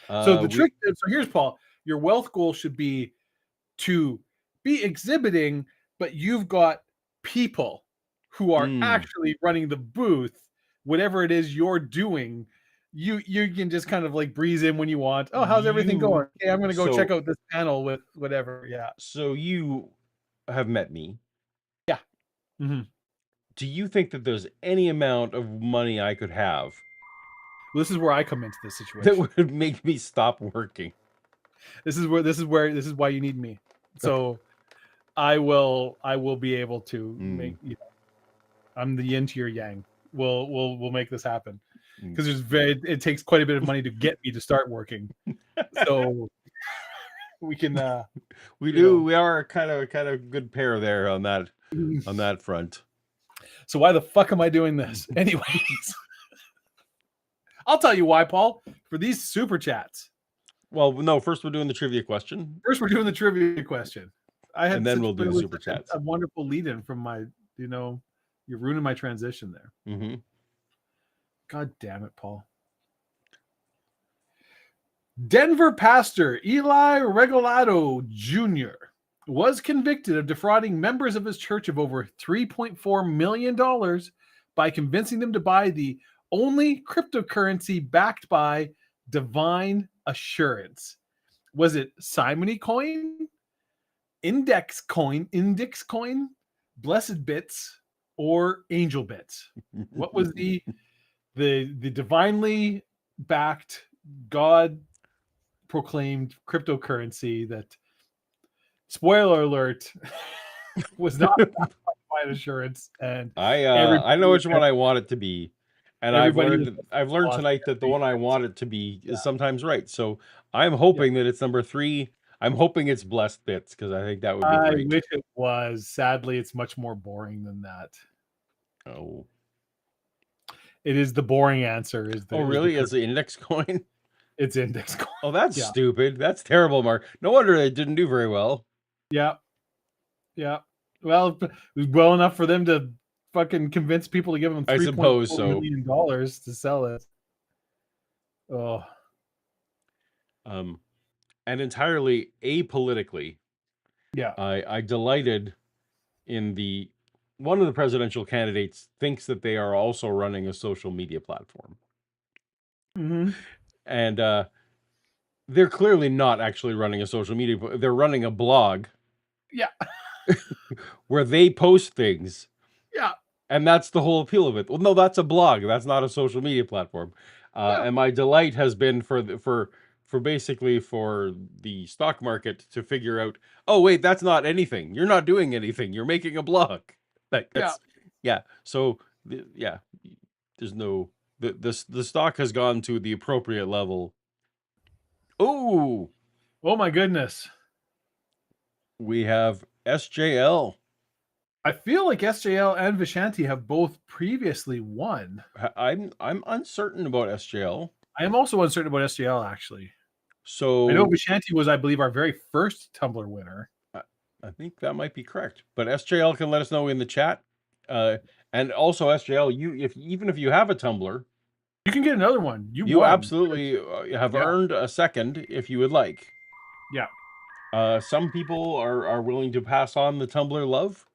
So the trick. So here's Paul. Your wealth goal should be to be exhibiting, but you've got people who are actually running the booth. Whatever it is you're doing, you can just kind of like breeze in when you want. Oh, how's everything going? Okay, I'm going to go check out this panel with whatever. Yeah. So you have met me. Yeah. Mm-hmm. Do you think that there's any amount of money I could have? Well, this is where I come into this situation. That would make me stop working. This is why you need me. So I will be able to make, I'm the yin to your yang. We'll make this happen. Because it takes quite a bit of money to get me to start working. So we can we are a kind of good pair there on that front. So why the fuck am I doing this? Anyways, I'll tell you why, Paul. For these super chats. Well, no, first we're doing the trivia question. And then we'll do the super chats. A wonderful lead-in from my, you're ruining my transition there. Mm-hmm. God damn it, Paul. Denver pastor Eli Regalado Jr. was convicted of defrauding members of his church of over $3.4 million by convincing them to buy the only cryptocurrency backed by divine assurance. Was it Simony coin, index coin, blessed bits, or angel bits? What was the divinely backed, God proclaimed cryptocurrency that, spoiler alert, was not backed by divine assurance? And I know which one I want it to be. And I've learned tonight that the one I want it to be is sometimes right. So I'm hoping that it's number 3. I'm hoping it's blessed bits, because I think that would be great. I wish it was. Sadly, it's much more boring than that. Oh. It is the boring answer. Really? Is the index coin? It's index coin. Oh, that's stupid. That's terrible, Mark. No wonder it didn't do very well. Yeah. Yeah. Well, it was well enough for them to fucking convince people to give them $3.4 million to sell it. Oh. And entirely apolitically. Yeah. I delighted one of the presidential candidates thinks that they are also running a social media platform. And they're clearly not actually running a social media. They're running a blog. Yeah. Where they post things. Yeah. And that's the whole appeal of it. Well, no, that's a blog. That's not a social media platform. And my delight has been for basically for the stock market to figure out, oh, wait, that's not anything. You're not doing anything. You're making a blog. So, there's no... The stock has gone to the appropriate level. Oh my goodness. We have SJL. I feel like SJL and Vishanti have both previously won. I'm uncertain about SJL. I am also uncertain about SJL, actually. So I know Vishanti was, I believe, our very first Tumblr winner. I think that might be correct. But SJL can let us know in the chat. And also SJL, even if you have a Tumblr, you can get another one. You won. Absolutely have earned a second if you would like. Yeah. Some people are willing to pass on the Tumblr love.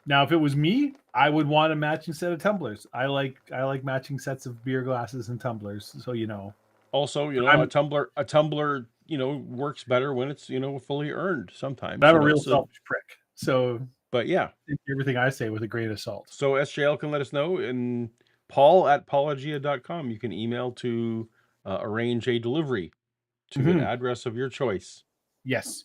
Now, if it was me, I would want a matching set of tumblers. I like matching sets of beer glasses and tumblers. So Also, a tumbler, works better when it's fully earned. Sometimes I'm a real selfish prick. So, but yeah, everything I say with a grain of salt. So SJL can let us know, and Paul@paulogia.com. You can email to arrange a delivery to an address of your choice. Yes.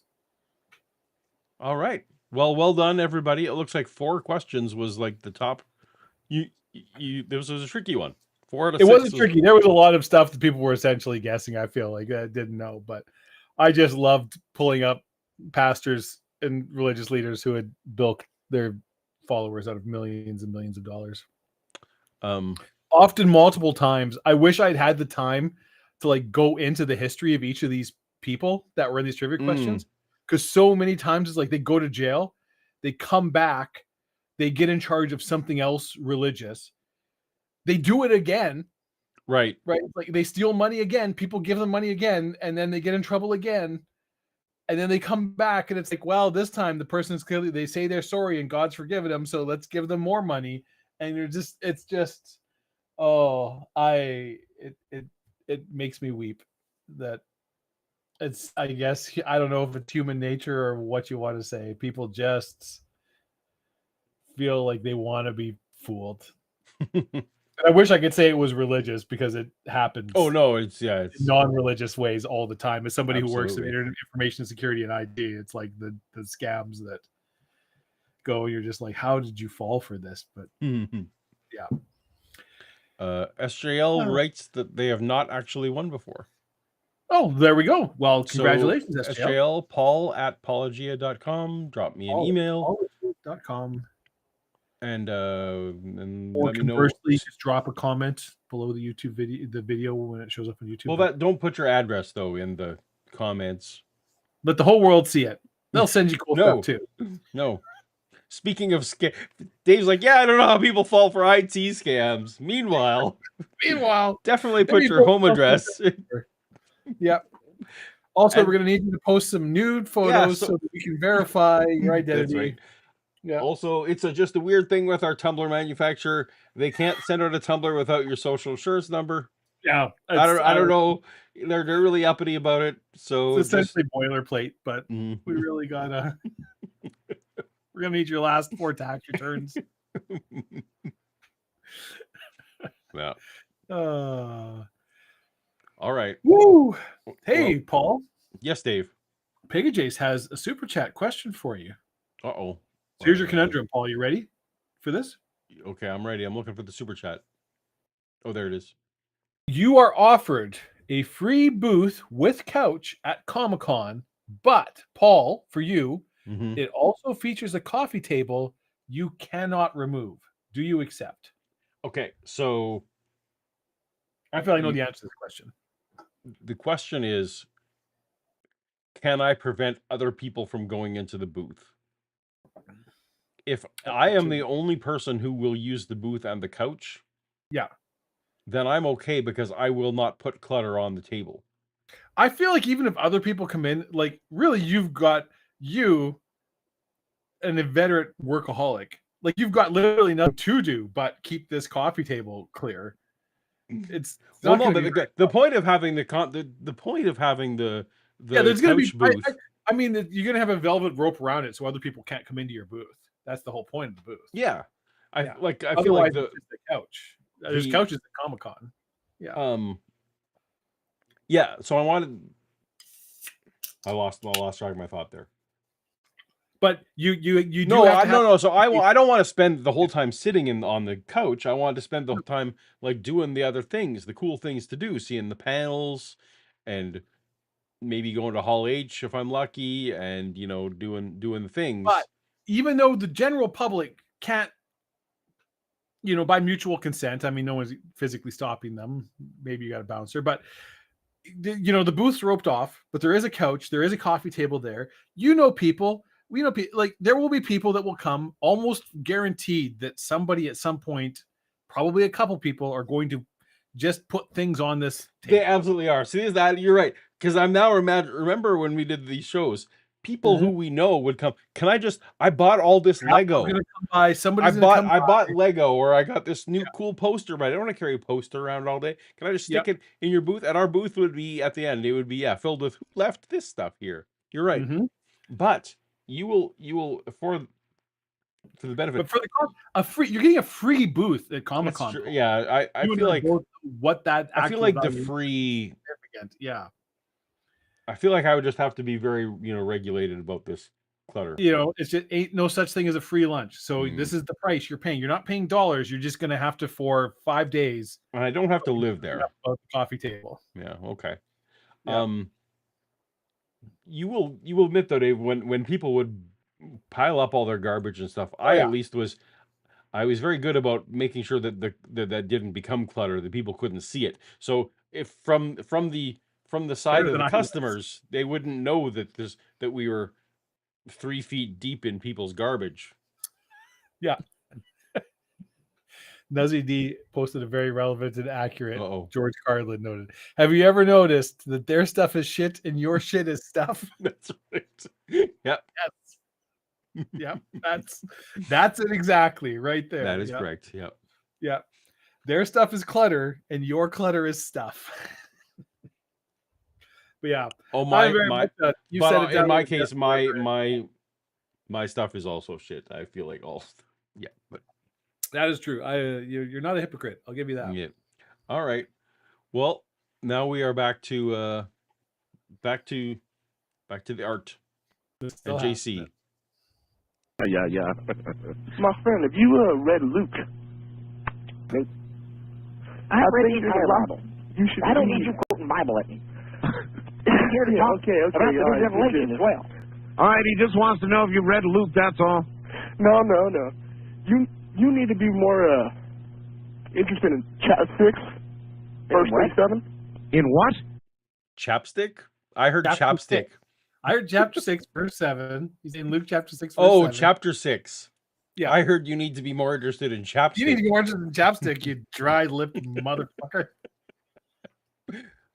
All right. Well done, everybody. It looks like 4 questions was like the top. This was a tricky one. 4 out of 6. It wasn't tricky. There was a lot of stuff that people were essentially guessing. I feel like I didn't know, but I just loved pulling up pastors and religious leaders who had bilked their followers out of millions and millions of dollars. Often multiple times. I wish I'd had the time to go into the history of each of these people that were in these trivia questions. Because so many times it's like they go to jail, they come back, they get in charge of something else religious, they do it again, right? Like they steal money again, people give them money again, and then they get in trouble again, and then they come back, and it's like, well, this time the person's clearly, they say they're sorry and God's forgiven them, so let's give them more money, and it makes me weep that. It's, I guess, I don't know if it's human nature or what you want to say. People just feel like they want to be fooled. I wish I could say it was religious because it happens. Oh no, it's non-religious ways all the time. As somebody who works in internet information security and ID, it's like the scams that go. You're just like, how did you fall for this? But yeah. SJL writes that they have not actually won before. Oh, there we go. Well, congratulations, SJL. Paul@paulogia.com. Drop me an email. Paulogia.com. And or let me know. Conversely, just drop a comment below the YouTube video when it shows up on YouTube. Well, don't put your address though in the comments. Let the whole world see it. They'll send you cool stuff too. No. Speaking of scam, Dave's like, yeah, I don't know how people fall for IT scams. Meanwhile, definitely put your home address. Yep. Also, we're going to need you to post some nude photos so that we can verify your identity. That's right. Yeah. Also, it's just a weird thing with our Tumblr manufacturer. They can't send out a Tumblr without your social insurance number. Yeah. I don't know. They're really uppity about it. So it's essentially boilerplate, but we really gotta. We're gonna need your last 4 tax returns. Yeah. All right. Woo! Hey, Paul. Yes, Dave. Pegajace has a super chat question for you. Uh-oh. So here's your conundrum, Paul. You ready for this? Okay, I'm ready. I'm looking for the super chat. Oh, there it is. You are offered a free booth with couch at Comic-Con, but, Paul, for you, it also features a coffee table you cannot remove. Do you accept? Okay, so... I feel like I know the answer to this question. The question is, can I prevent other people from going into the booth? If I am the only person who will use the booth and the couch, then I'm okay because I will not put clutter on the table. I feel like even if other people come in, like really you've got you an inveterate workaholic. Like you've got literally nothing to do but keep this coffee table clear. It's well, no, but the point of having the point of having the there's going to be booth. I mean, you're going to have a velvet rope around it so other people can't come into your booth. That's the whole point of the booth. Yeah, I feel like the couch. There's couches at Comic-Con. Yeah. Yeah. So I lost track of my thought there. But you no. So I don't want to spend the whole time sitting on the couch. I wanted to spend the whole time like doing the other things, the cool things to do, seeing the panels, and maybe going to Hall H if I'm lucky, and doing the things. But even though the general public can't, by mutual consent, I mean, no one's physically stopping them. Maybe you got a bouncer, but the booth's roped off. But there is a couch, there is a coffee table there. People. We know people, like there will be people that will come, almost guaranteed that somebody at some point, probably a couple people, are going to just put things on this table. They absolutely are. See, you're right. Because I'm now remember when we did these shows, people who we know would come. I bought all this Lego. I bought Lego, or I got this new cool poster, but I don't want to carry a poster around all day. Can I just stick it in your booth? And our booth would be at the end. It would be filled with who left this stuff here. You're right. But you will for the benefit. But for you're getting a free booth at Comic-Con. Yeah, I feel like what that. I feel like the free. Yeah. I feel like I would just have to be very regulated about this clutter. It's just ain't no such thing as a free lunch. So this is the price you're paying. You're not paying dollars. You're just going to have to for 5 days. And I don't have to live there. The coffee table. Yeah. Okay. Yeah. You will admit though, Dave, when people would pile up all their garbage and stuff, I was very good about making sure that that didn't become clutter, that people couldn't see it. So if from the side of the customers, they wouldn't know that we were 3 feet deep in people's garbage. Yeah. Nuzzy D posted a very relevant and accurate. George Carlin noted. Have you ever noticed that their stuff is shit and your shit is stuff? That's right. Yep. Yes. Yep. That's it exactly right there. That is correct. Yep. Yeah. Their stuff is clutter and your clutter is stuff. But yeah. Oh in my case, my stuff is also shit. I feel like but that is true. You're not a hypocrite. I'll give you that. Yeah. All right. Well, now we are back to the art. And JC. Yeah. My friend, have you read Luke? Nope. I've read the entire Bible. You should. I don't need you quoting Bible at me. I'm here to talk about the new revelation as well. All right, he just wants to know if you read Luke. That's all. No. You need to be more interested in chapter 6, verse 37. In what? Chapstick? I heard chapstick. I heard chapter 6, verse 7. He's in Luke chapter 6, verse 7. Chapter 6. Yeah. I heard you need to be more interested in chapstick. You need to be more interested in chapstick, you dry-lipped motherfucker.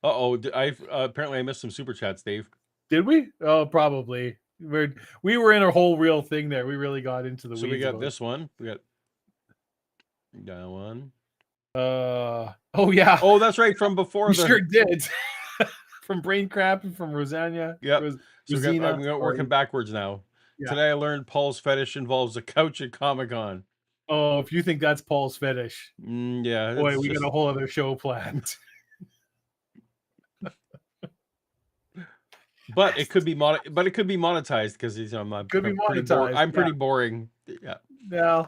Apparently I missed some super chats, Dave. Did we? Oh, probably. We were in a whole real thing there. We really got into the weeds. So we got this one. We got that one. Oh yeah. Oh, that's right. From before. Sure did. From Brain Crap and from Rosanna. Yeah. I'm working backwards now. Yeah. Today I learned Paul's fetish involves a couch at Comic-Con. Oh, if you think that's Paul's fetish. Yeah. Boy, we got a whole other show planned. But it could be monetized because I'm pretty boring. Yeah. Yeah.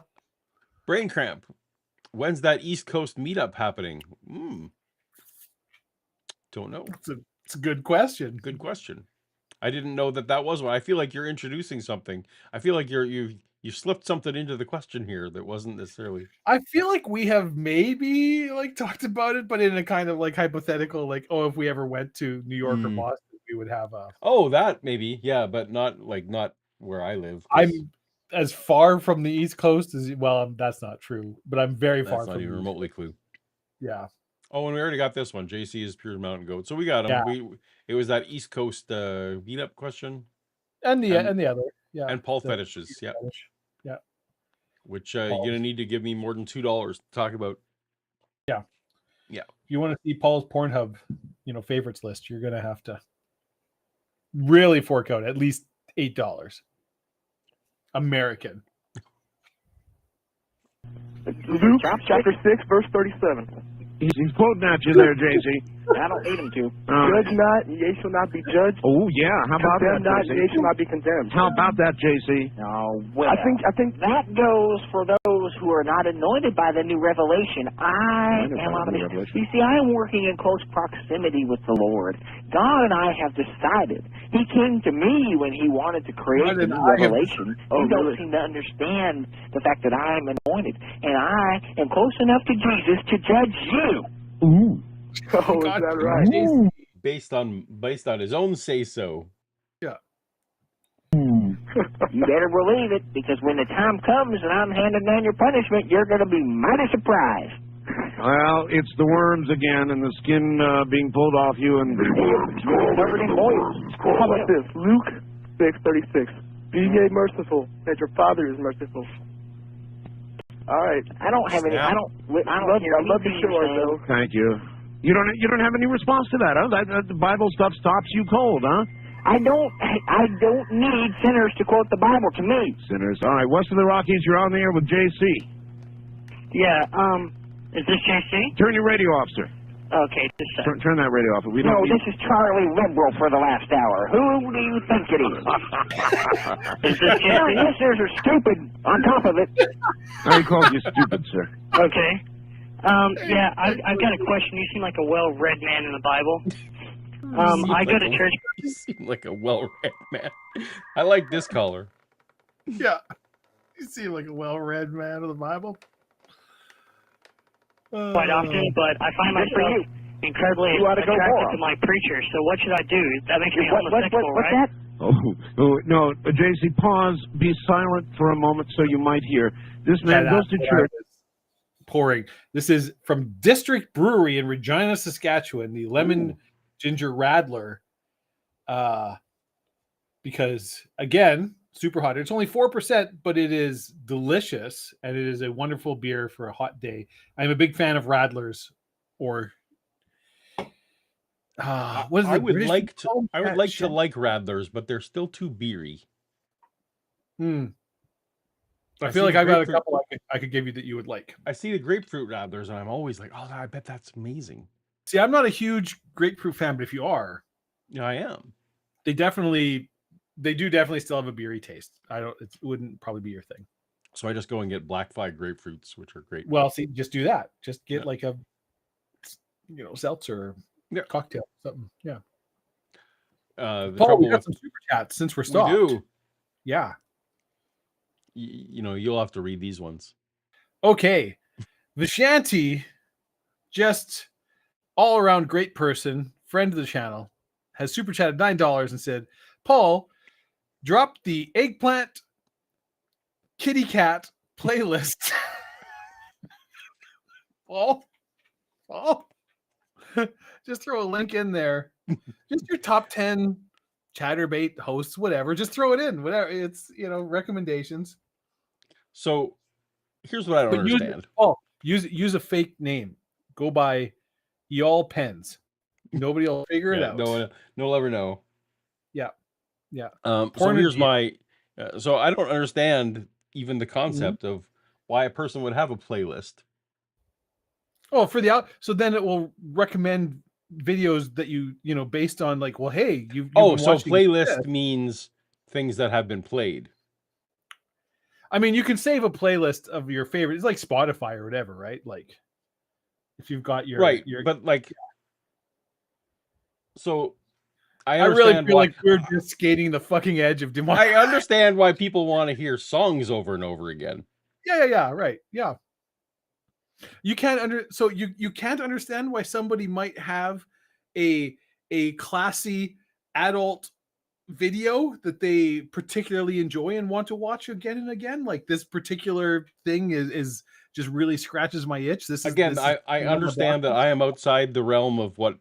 Brain cramp. When's that East Coast meetup happening? Don't know. It's a good question. Good question. I didn't know that was one. I feel like you're introducing something. I feel like you slipped something into the question here that wasn't necessarily. I feel like we have maybe talked about it, but in a kind of hypothetical, if we ever went to New York or Boston, we would have a. Oh, that maybe, yeah, but not where I live. I'm as far from the East Coast as that's not true, but I'm very far. That's not even remotely clue. Yeah. Oh, and we already got this one. JC is pure mountain goat, so we got him. Yeah. It was that East Coast meetup question, and the other. Yeah. And Paul fetishes. Yeah. Yeah. Which you're going to need to give me more than $2 to talk about. Yeah. Yeah. If you want to see Paul's Pornhub, favorites list, you're going to have to really fork out at least $8 American. Luke chapter 6, verse 37. He's quoting at you there, JC. I don't need him to. Judge not, and ye shall not be judged. Oh, yeah. How about Condemn that, not, JC? and ye shall not be condemned. How about that, JC? Oh, well, I think that goes for those who are not anointed by the new revelation. I am on the You see, I am working in close proximity with the Lord. God and I have decided. He came to me when he wanted to create the new revelation. You don't seem to understand the fact that I am anointed, and I am close enough to Jesus to judge you. Ooh. Oh, is that right? Ooh. Based on his own say-so. Yeah. You better believe it, because when the time comes and I'm handing down your punishment, you're going to be mighty surprised. Well, it's the worms again and the skin being pulled off you and... Covered in oils. How about this? Luke 6:36. Be ye merciful, as your Father is merciful. All right. I don't have any. I don't hear I love the anything show, you're saying. though. Thank you. You don't have any response to that, huh? That the Bible stuff stops you cold, huh? I don't need sinners to quote the Bible to me. Sinners. All right, west of the Rockies, you're on the air with JC. Yeah, is this JC? Turn your radio off, sir. Okay, just a second. Turn that radio off. We don't No, need... this is Charlie Liberal for the last hour. Who do you think it is? Is this Your JC? listeners are stupid on top of it. I called you stupid, sir. Okay. Yeah, I've got a question. You seem like a well-read man in the Bible. I go to church. You seem like a well-read man. I like this caller. Yeah. You seem like a well-read man of the Bible. Quite often, but I find myself incredibly attracted to my preacher. So what should I do? That makes me homosexual, what's right? that? Oh, no, JC, pause. Be silent for a moment so you might hear. This man goes to church. Pouring. This is from District Brewery in Regina, Saskatchewan, the Lemon Ginger Radler. Because, again, super hot. It's only 4%, but it is delicious, and it is a wonderful beer for a hot day. I'm a big fan of Radlers, or what is it? I would like to like Radlers, but they're still too beery. I feel like I've got a couple I could give you that you would like. I see the grapefruit Radlers, and I'm always like, oh, I bet that's amazing. See, I'm not a huge grapefruit fan, but if you are, yeah, I am. They do definitely still have a beery taste. It wouldn't probably be your thing. So I just go and get Black Flag grapefruits, which are great. Well, see, just do that. Just get like a, seltzer cocktail, something. Yeah. Paul, we got some super chats since we're stopped. We do. Yeah. You'll have to read these ones. Okay. Vishanti, just all around great person, friend of the channel, has super chatted $9 and said, Paul, drop the eggplant kitty cat playlist. Paul, just throw a link in there. Just your top 10 chatterbait hosts, whatever. Just throw it in. Whatever. It's, recommendations. So here's what I don't understand. Use a fake name. Go by Y'all Pens. Nobody will figure it out. No one will ever know. Yeah. Yeah. So here's my so I don't understand even the concept of why a person would have a playlist. Oh, so then it will recommend videos that you based on like, well, hey, you've so playlist means things that have been played. I mean, you can save a playlist of your favorite. It's like Spotify or whatever, right? Like if you've got your but like so I really feel like we're just skating the fucking edge of democracy. I understand why people want to hear songs over and over again. Yeah, right. Yeah. You can't you can't understand why somebody might have a classy adult video that they particularly enjoy and want to watch again and again. Like this particular thing is just really scratches my itch. I understand that I am outside the realm of what.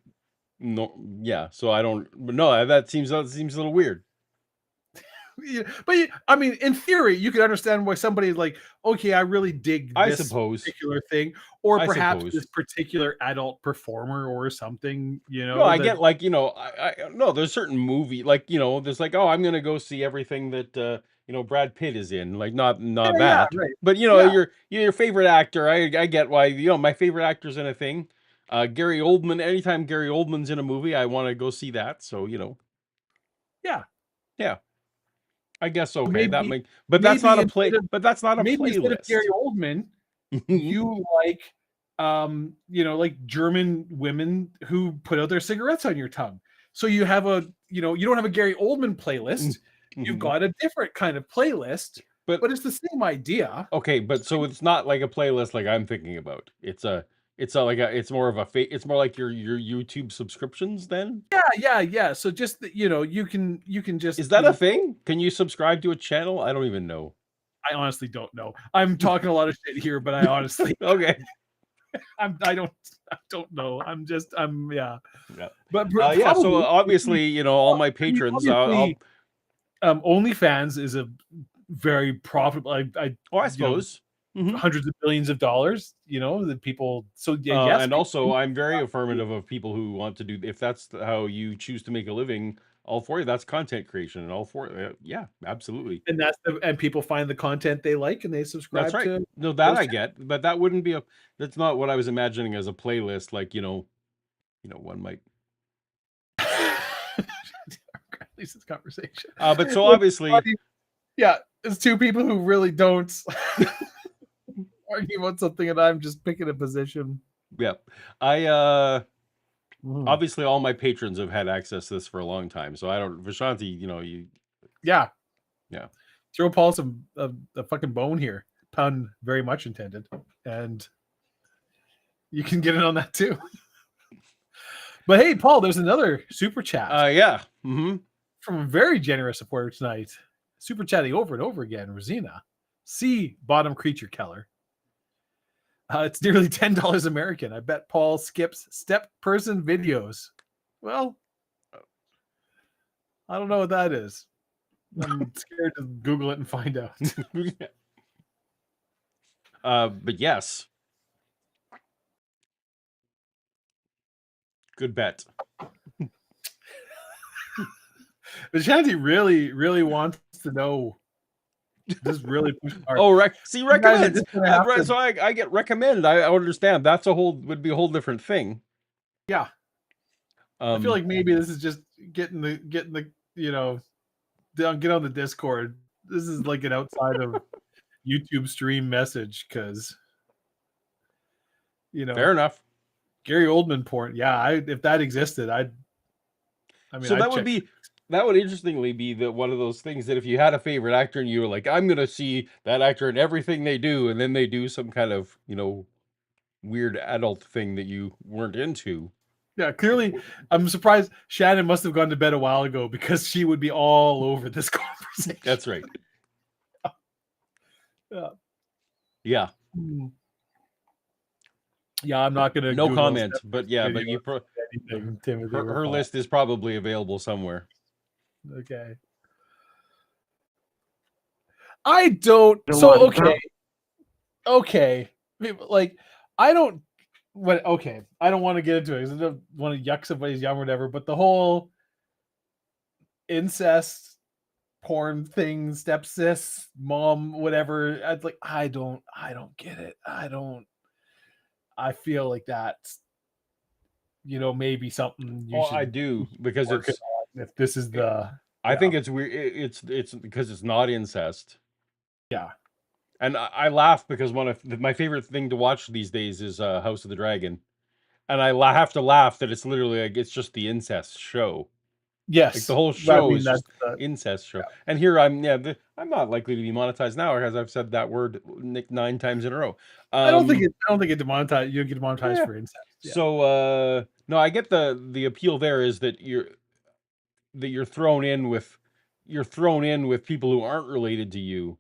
No, yeah. So I don't. No, that seems a little weird. But I mean, in theory, you could understand why somebody's like, okay, I really dig I this suppose. particular thing, or I perhaps suppose. this particular adult performer or something. No, I get like, I no, there's certain movie like, there's like, oh, I'm gonna go see everything that Brad Pitt is in. Like not that. right. But your favorite actor, I get why, my favorite actor's in a thing. Gary Oldman, anytime Gary Oldman's in a movie, I want to go see that. So, Yeah. Yeah. I guess okay. Maybe, but that's not a play. instead of- But that's not a maybe instead of playlist. Gary Oldman, you like, like German women who put out their cigarettes on your tongue. So you have you don't have a Gary Oldman playlist. You've got a different kind of playlist, but it's the same idea. Okay, but so it's not like a playlist like I'm thinking about. It's more like your YouTube subscriptions then. Yeah. So just you can just. Is that a thing? Can you subscribe to a channel? I don't even know. I honestly don't know. I'm talking a lot of shit here, but I honestly okay. I don't know. Yeah. But yeah. So obviously, all my patrons. OnlyFans is a very profitable. I suppose. Hundreds of billions of dollars, the people. So yes, and also I'm very affirmative of people who want to do. If that's how you choose to make a living, all for you. That's content creation, and all for yeah, absolutely. And and people find the content they like, and they subscribe. That's right. To no, that I get, but that wouldn't be That's not what I was imagining as a playlist. Like one might. At least this conversation. But so obviously, yeah, it's two people who really don't argue about something, and I'm just picking a position. Yeah, obviously all my patrons have had access to this for a long time, so I don't. Vishanti, you. Yeah. Throw Paul a fucking bone here. Pun very much intended, and you can get in on that too. But hey, Paul, there's another super chat. Yeah. From a very generous supporter tonight. Super chatting over and over again. Rosina, C. Bottom Creature Keller. It's nearly $10 American. I bet Paul skips step person videos. Well, I don't know what that is. I'm scared to Google it and find out. But yes. Good bet. But Shanti really, really wants to know. Just really push hard. Oh, recommend. So I get recommended. I understand. Would be a whole different thing. Yeah. I feel like maybe this is just getting the get on the Discord. This is like an outside of YouTube stream message because fair enough. Gary Oldman porn. Yeah, if that existed, so that would interestingly be one of those things that if you had a favorite actor and you were like, I'm gonna see that actor in everything they do, and then they do some kind of weird adult thing that you weren't into. Yeah, clearly, I'm surprised Shannon must have gone to bed a while ago because she would be all over this conversation. That's right. Yeah. Yeah. Yeah, I'm not gonna. No Google comment, but yeah, but you. Her list is probably available somewhere. Okay. I don't. So okay. Like I don't. Okay, I don't want to get into it because I don't want to yuck somebody's yum or whatever. But the whole incest porn thing, stepsis, mom, whatever. I don't get it. I feel like that's maybe something you should. I do because it's if this is the. I think it's weird. It's because it's not incest. Yeah. And I laugh because one of my favorite thing to watch these days is House of the Dragon, and I have to laugh that it's literally like it's just the incest show. Yes, like the whole show is just incest show. Yeah. And here I'm not likely to be monetized now because I've said that word 9 times in a row. I don't think it demonetized. You get monetized for incest. Yeah. So no, I get the appeal there is that you're thrown in with people who aren't related to you.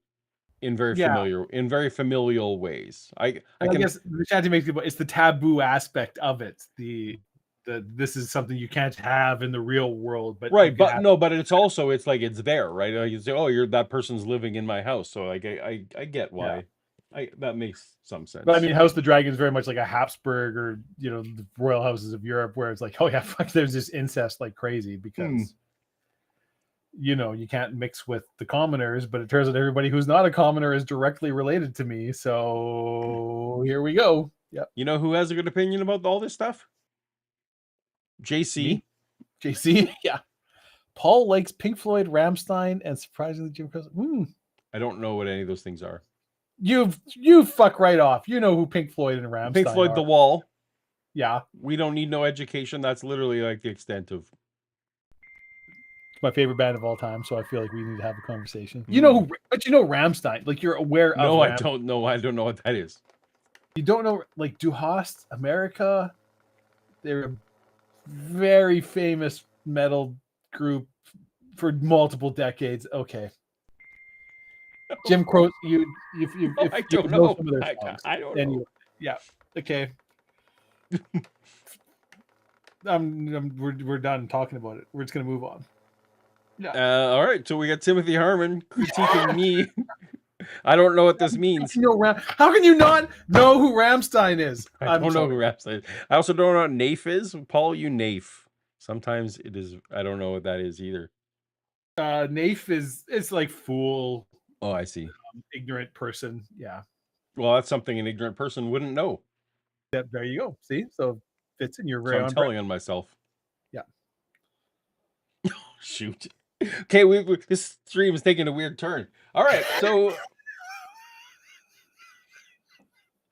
In very familial ways. I guess Shanti makes it's the taboo aspect of it. The that this is something you can't have in the real world. But right, but no, but it's also it's like it's there, right? Like you say, oh, you're that person's living in my house, so like I get why. That makes some sense. But I mean, House of the Dragon is very much like a Habsburg or the royal houses of Europe, where it's like, oh yeah, fuck, there's this incest like crazy because you can't mix with the commoners. But it turns out everybody who's not a commoner is directly related to me. So here we go. Yeah. You know who has a good opinion about all this stuff? JC. Me? JC, yeah. Paul likes Pink Floyd, Rammstein, and surprisingly Jim Croce. I don't know what any of those things are. You fuck right off. You know who Pink Floyd and Rammstein Pink Floyd, are. The Wall. Yeah. We don't need no education. That's literally like the extent of. It's my favorite band of all time, so I feel like we need to have a conversation. You know, but you know Rammstein. Like you're aware of. No, I don't know. I don't know what that is. You don't know, like Du Hast, America. They're a very famous metal group for multiple decades. Okay. Jim Croce, I don't know. Some of their songs, I don't know. Yeah. Okay. We're done talking about it. We're just gonna move on. Yeah. All right. So we got Timothy Harmon critiquing me. I don't know what this means. How can you not know who Rammstein is? I don't know who Rammstein is. I also don't know what NAIF is. Paul, you NAIF. Sometimes it is. I don't know what that is either. NAIF it's like fool. Oh, I see. Ignorant person. Yeah. Well, that's something an ignorant person wouldn't know. Yeah, there you go. See, so fits in your so I'm telling on myself. Yeah. Shoot. Okay, this stream is taking a weird turn. All right, so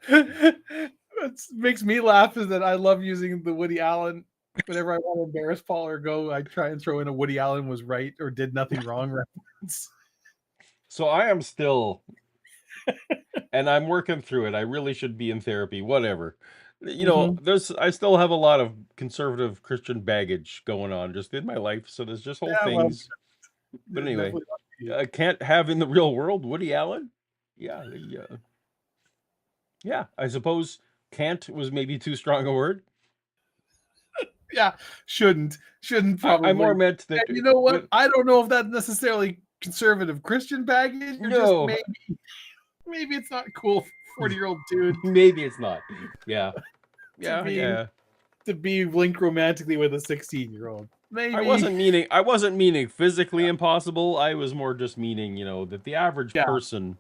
what makes me laugh is that I love using the Woody Allen. Whenever I want to embarrass Paul or go, I try and throw in a Woody Allen was right or did nothing wrong reference. So I am still, and I'm working through it. I really should be in therapy. Whatever. You know, I still have a lot of conservative Christian baggage going on just in my life. So there's just whole things. But anyway, I can't have in the real world Woody Allen. Yeah. I suppose can't was maybe too strong a word. Yeah, shouldn't probably. I more meant that. And you know what? I don't know if that's necessarily conservative Christian baggage. No, just maybe it's not cool. 40-year-old dude. Maybe it's not. Yeah. To be linked romantically with a 16-year-old. Maybe. I wasn't meaning physically impossible. I was more just meaning, that the average person.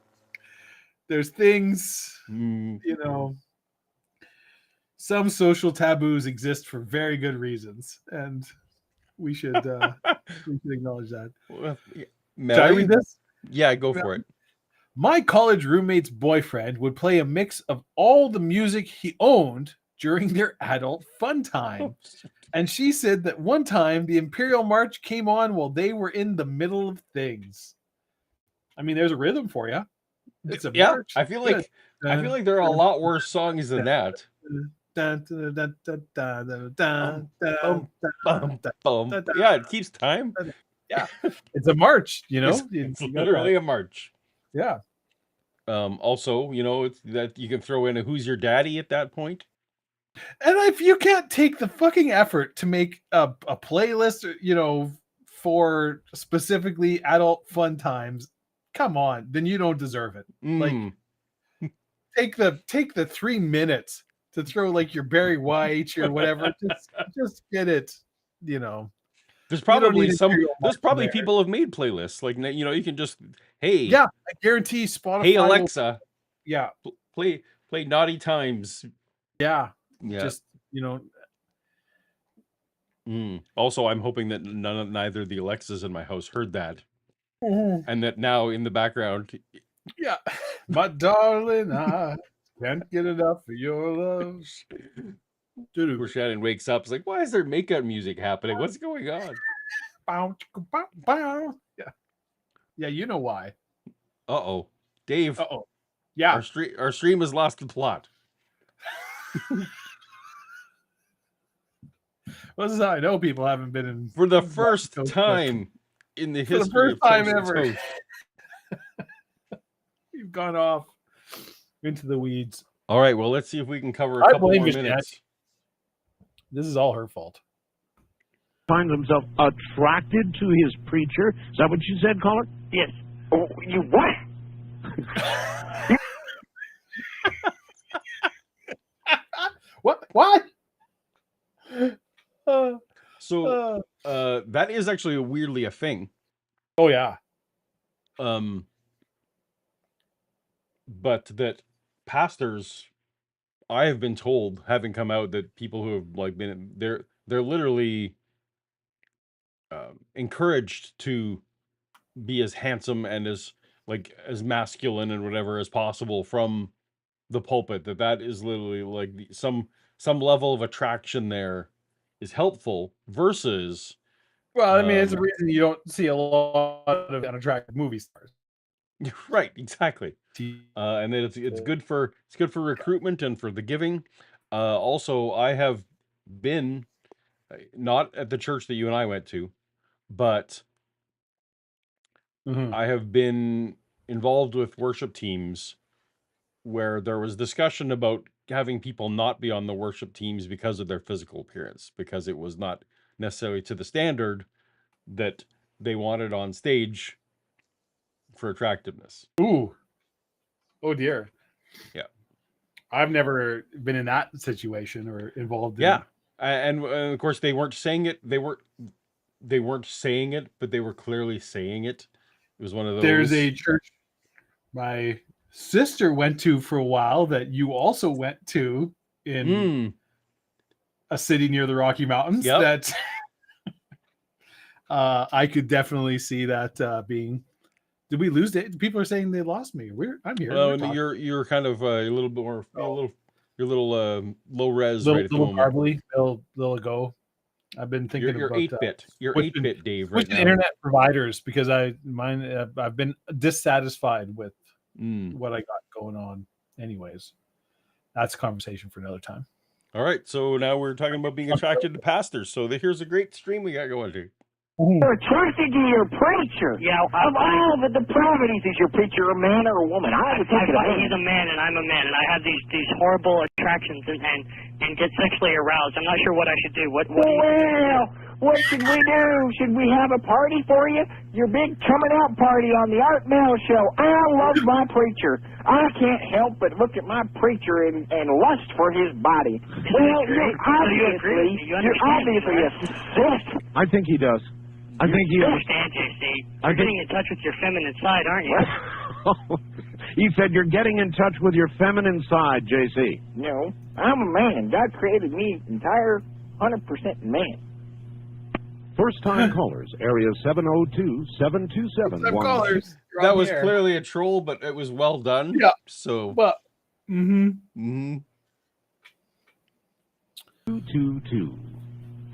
There's things, some social taboos exist for very good reasons, and we should acknowledge that. Should I read this? Yeah, go for it. My college roommate's boyfriend would play a mix of all the music he owned during their adult fun time. And she said that one time the Imperial March came on while they were in the middle of things. I mean, there's a rhythm for you. It's a march. I feel like there are a lot worse songs than that. Yeah, it keeps time. Yeah, it's a march. It's literally a march. Yeah. Also, it's that you can throw in a "Who's Your Daddy" at that point. And if you can't take the fucking effort to make a playlist, for specifically adult fun times, come on, then you don't deserve it. Like, take the 3 minutes to throw like your Barry White or whatever. just get it. There's probably people have made playlists. Like, you can just I guarantee Spotify. Hey Alexa, play Naughty Times. Yeah. Just Also, I'm hoping that neither of the Alexas in my house heard that, and that now in the background. Yeah, my darling, I can't get enough of your love. Where Shannon wakes up, it's like, why is there makeout music happening? What's going on? Yeah, you know why. Uh-oh. Dave. Uh-oh. Yeah. Our stream has lost the plot. Well, this is how I know people haven't been in for the first time in the history. For the first time ever. You've gone off into the weeds. All right, well, let's see if we can cover a couple more minutes. This is all her fault. Finds himself attracted to his preacher. Is that what you said, caller? Yes. Oh, you what? What? So that is actually weirdly a thing. Oh yeah. But that pastors, I have been told, having come out, that people who have like been they're literally encouraged to be as handsome and as masculine and whatever as possible from the pulpit. That is literally like some level of attraction there is helpful versus. Well, I mean, it's a reason you don't see a lot of unattractive movie stars. Right, exactly. And then it's good for recruitment and for the giving. Also, I have been not at the church that you and I went to, but I have been involved with worship teams where there was discussion about having people not be on the worship teams because of their physical appearance, because it was not necessarily to the standard that they wanted on stage for attractiveness. Ooh. Oh dear. Yeah. I've never been in that situation or involved in. Yeah. And of course they weren't saying it. They weren't saying it, but they were clearly saying it. It was one of those. There's a church my sister went to for a while that you also went to in a city near the Rocky Mountains. Yep. That I could definitely see that being. Did we lose it? People are saying they lost me. I'm here. Oh, and you're kind of a little bit more you're a little low res right at the moment. Garbly, little ago. I've been thinking you're about 8-bit. You're 8-bit, Dave. Right now. Internet providers, because I've been dissatisfied with what I got going on. Anyways, that's a conversation for another time. All right, so now we're talking about being attracted to pastors. So here's a great stream we got going to. You're attracted to your preacher. Yeah. Of all the depravities, is your preacher a man or a woman? I would think a man. He's a man and I'm a man, and I have these horrible attractions and get sexually aroused. I'm not sure what I should do. What what should we do? Should we have a party for you? Your big coming out party on the Art Bell show. I love my preacher. I can't help but look at my preacher and lust for his body. Well, you're obviously obsessed. I think he does. I think you understand, JC. You're getting in touch with your feminine side, aren't you? He said you're getting in touch with your feminine side, JC. No, I'm a man. God created me entire 100% man. First-time callers, area 702-727. Callers. That was clearly a troll, but it was well done. Yeah. So. Well. 222.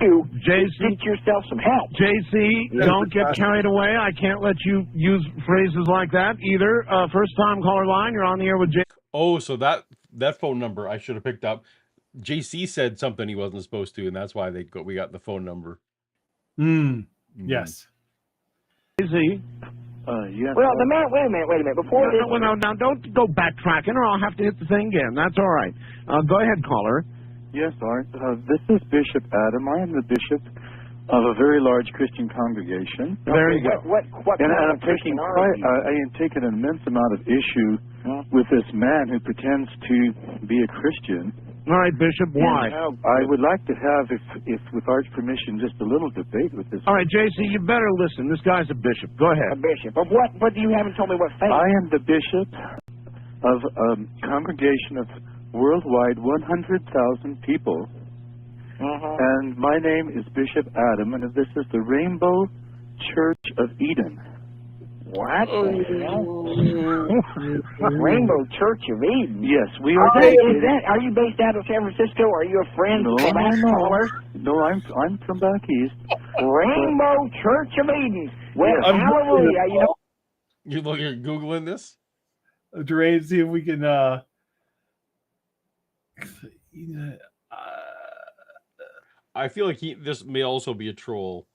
JC, get yourself some help. JC, don't get carried away. I can't let you use phrases like that either. First-time caller line, you're on the air with JC. Oh, so that phone number I should have picked up. JC said something he wasn't supposed to, and that's why we got the phone number. Yes. JC. Yes. Well, the man. Wait a minute. Before no, don't go backtracking, or I'll have to hit the thing again. That's all right. Go ahead, caller. Yes, Art. This is Bishop Adam. I am the bishop of a very large Christian congregation. There you go. What and I'm taking I am taking an immense amount of issue with this man who pretends to be a Christian. All right, Bishop. Why? I would like to have, if with Art's permission, just a little debate with this. All right, JC, you better listen. This guy's a bishop. Go ahead. A bishop of what? But you haven't told me what faith. I am the bishop of a congregation of worldwide 100,000 people, and my name is Bishop Adam, and this is the Rainbow Church of Eden. What? Rainbow Church of Eden? Yes, we are. Are you based out of San Francisco? Are you a friend? No, I'm from back east. Rainbow Church of Eden. Well, hallelujah! You're Googling this? Dre, see if we can. I feel like this may also be a troll.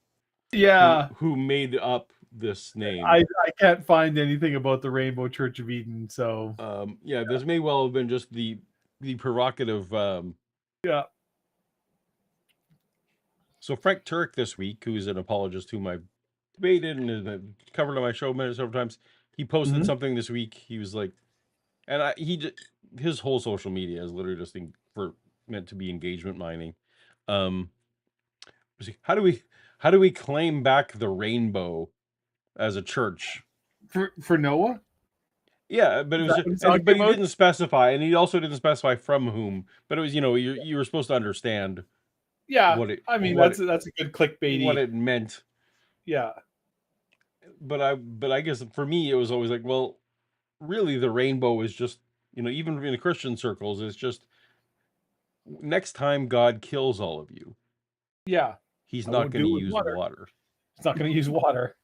Yeah. Who made up this name? I can't find anything about the Rainbow Church of Eden, so yeah, this may well have been just the provocative So Frank Turek this week, who's an apologist whom I've debated and covered on my show several times, he posted something this week. He was like, and his whole social media is literally just meant to be engagement mining. How do we claim back the rainbow as a church for Noah? Yeah, but it was but he didn't specify, and he also didn't specify from whom. But it was, you were supposed to understand. Yeah, that's a good clickbaity. What it meant. Yeah. But I guess for me it was always like, well, really the rainbow is just, even in the Christian circles, it's just next time God kills all of you. Yeah. He's not going to use water. He's not going to use water.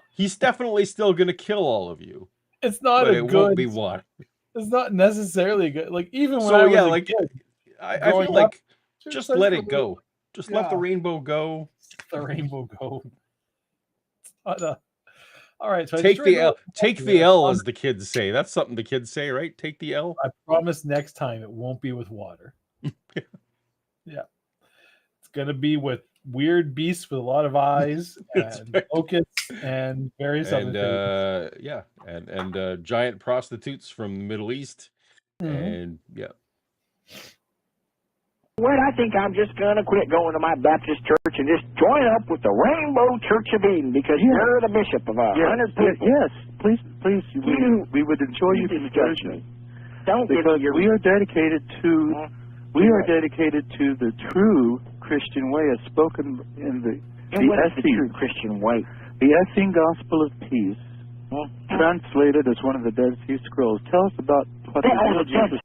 He's definitely still going to kill all of you. It's not but it won't be water. It's not necessarily good. Like even when I was a kid, I feel like just let it go. Just let the rainbow go. The rainbow go. All right, so take the L. Take the L, as the kids say. That's something the kids say, right? Take the L. I promise next time it won't be with water. Yeah, it's gonna be with weird beasts with a lot of eyes and locusts and various other things. Yeah, and giant prostitutes from the Middle East, and yeah. Well, I think I'm just going to quit going to my Baptist church and just join up with the Rainbow Church of Eden because you're the bishop of 100 people. Yes, please, we would enjoy your conversion. Don't because give me your... we are dedicated to the true Christian way as spoken in the true Christian way? The Essene Gospel of Peace, translated as one of the Dead Sea Scrolls. Tell us about what Jesus.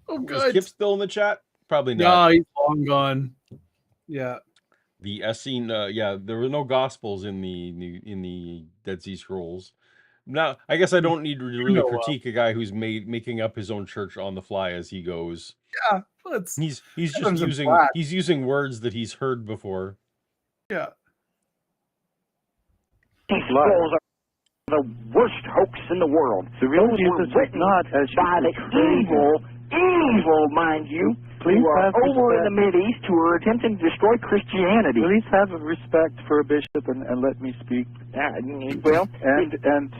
Oh, good. Is Kip still in the chat? Probably not. No, he's long gone. Yeah. The Essene, there were no Gospels in the Dead Sea Scrolls. Now, I guess I don't need to really critique a guy who's making up his own church on the fly as he goes. Yeah, he's just using words that he's heard before. Yeah. These scrolls are the worst hoax in the world. The real Jesus is not as by the evil, mind you, who are over in the Mideast who are attempting to destroy Christianity. Please have a respect for a bishop and let me speak. Well, and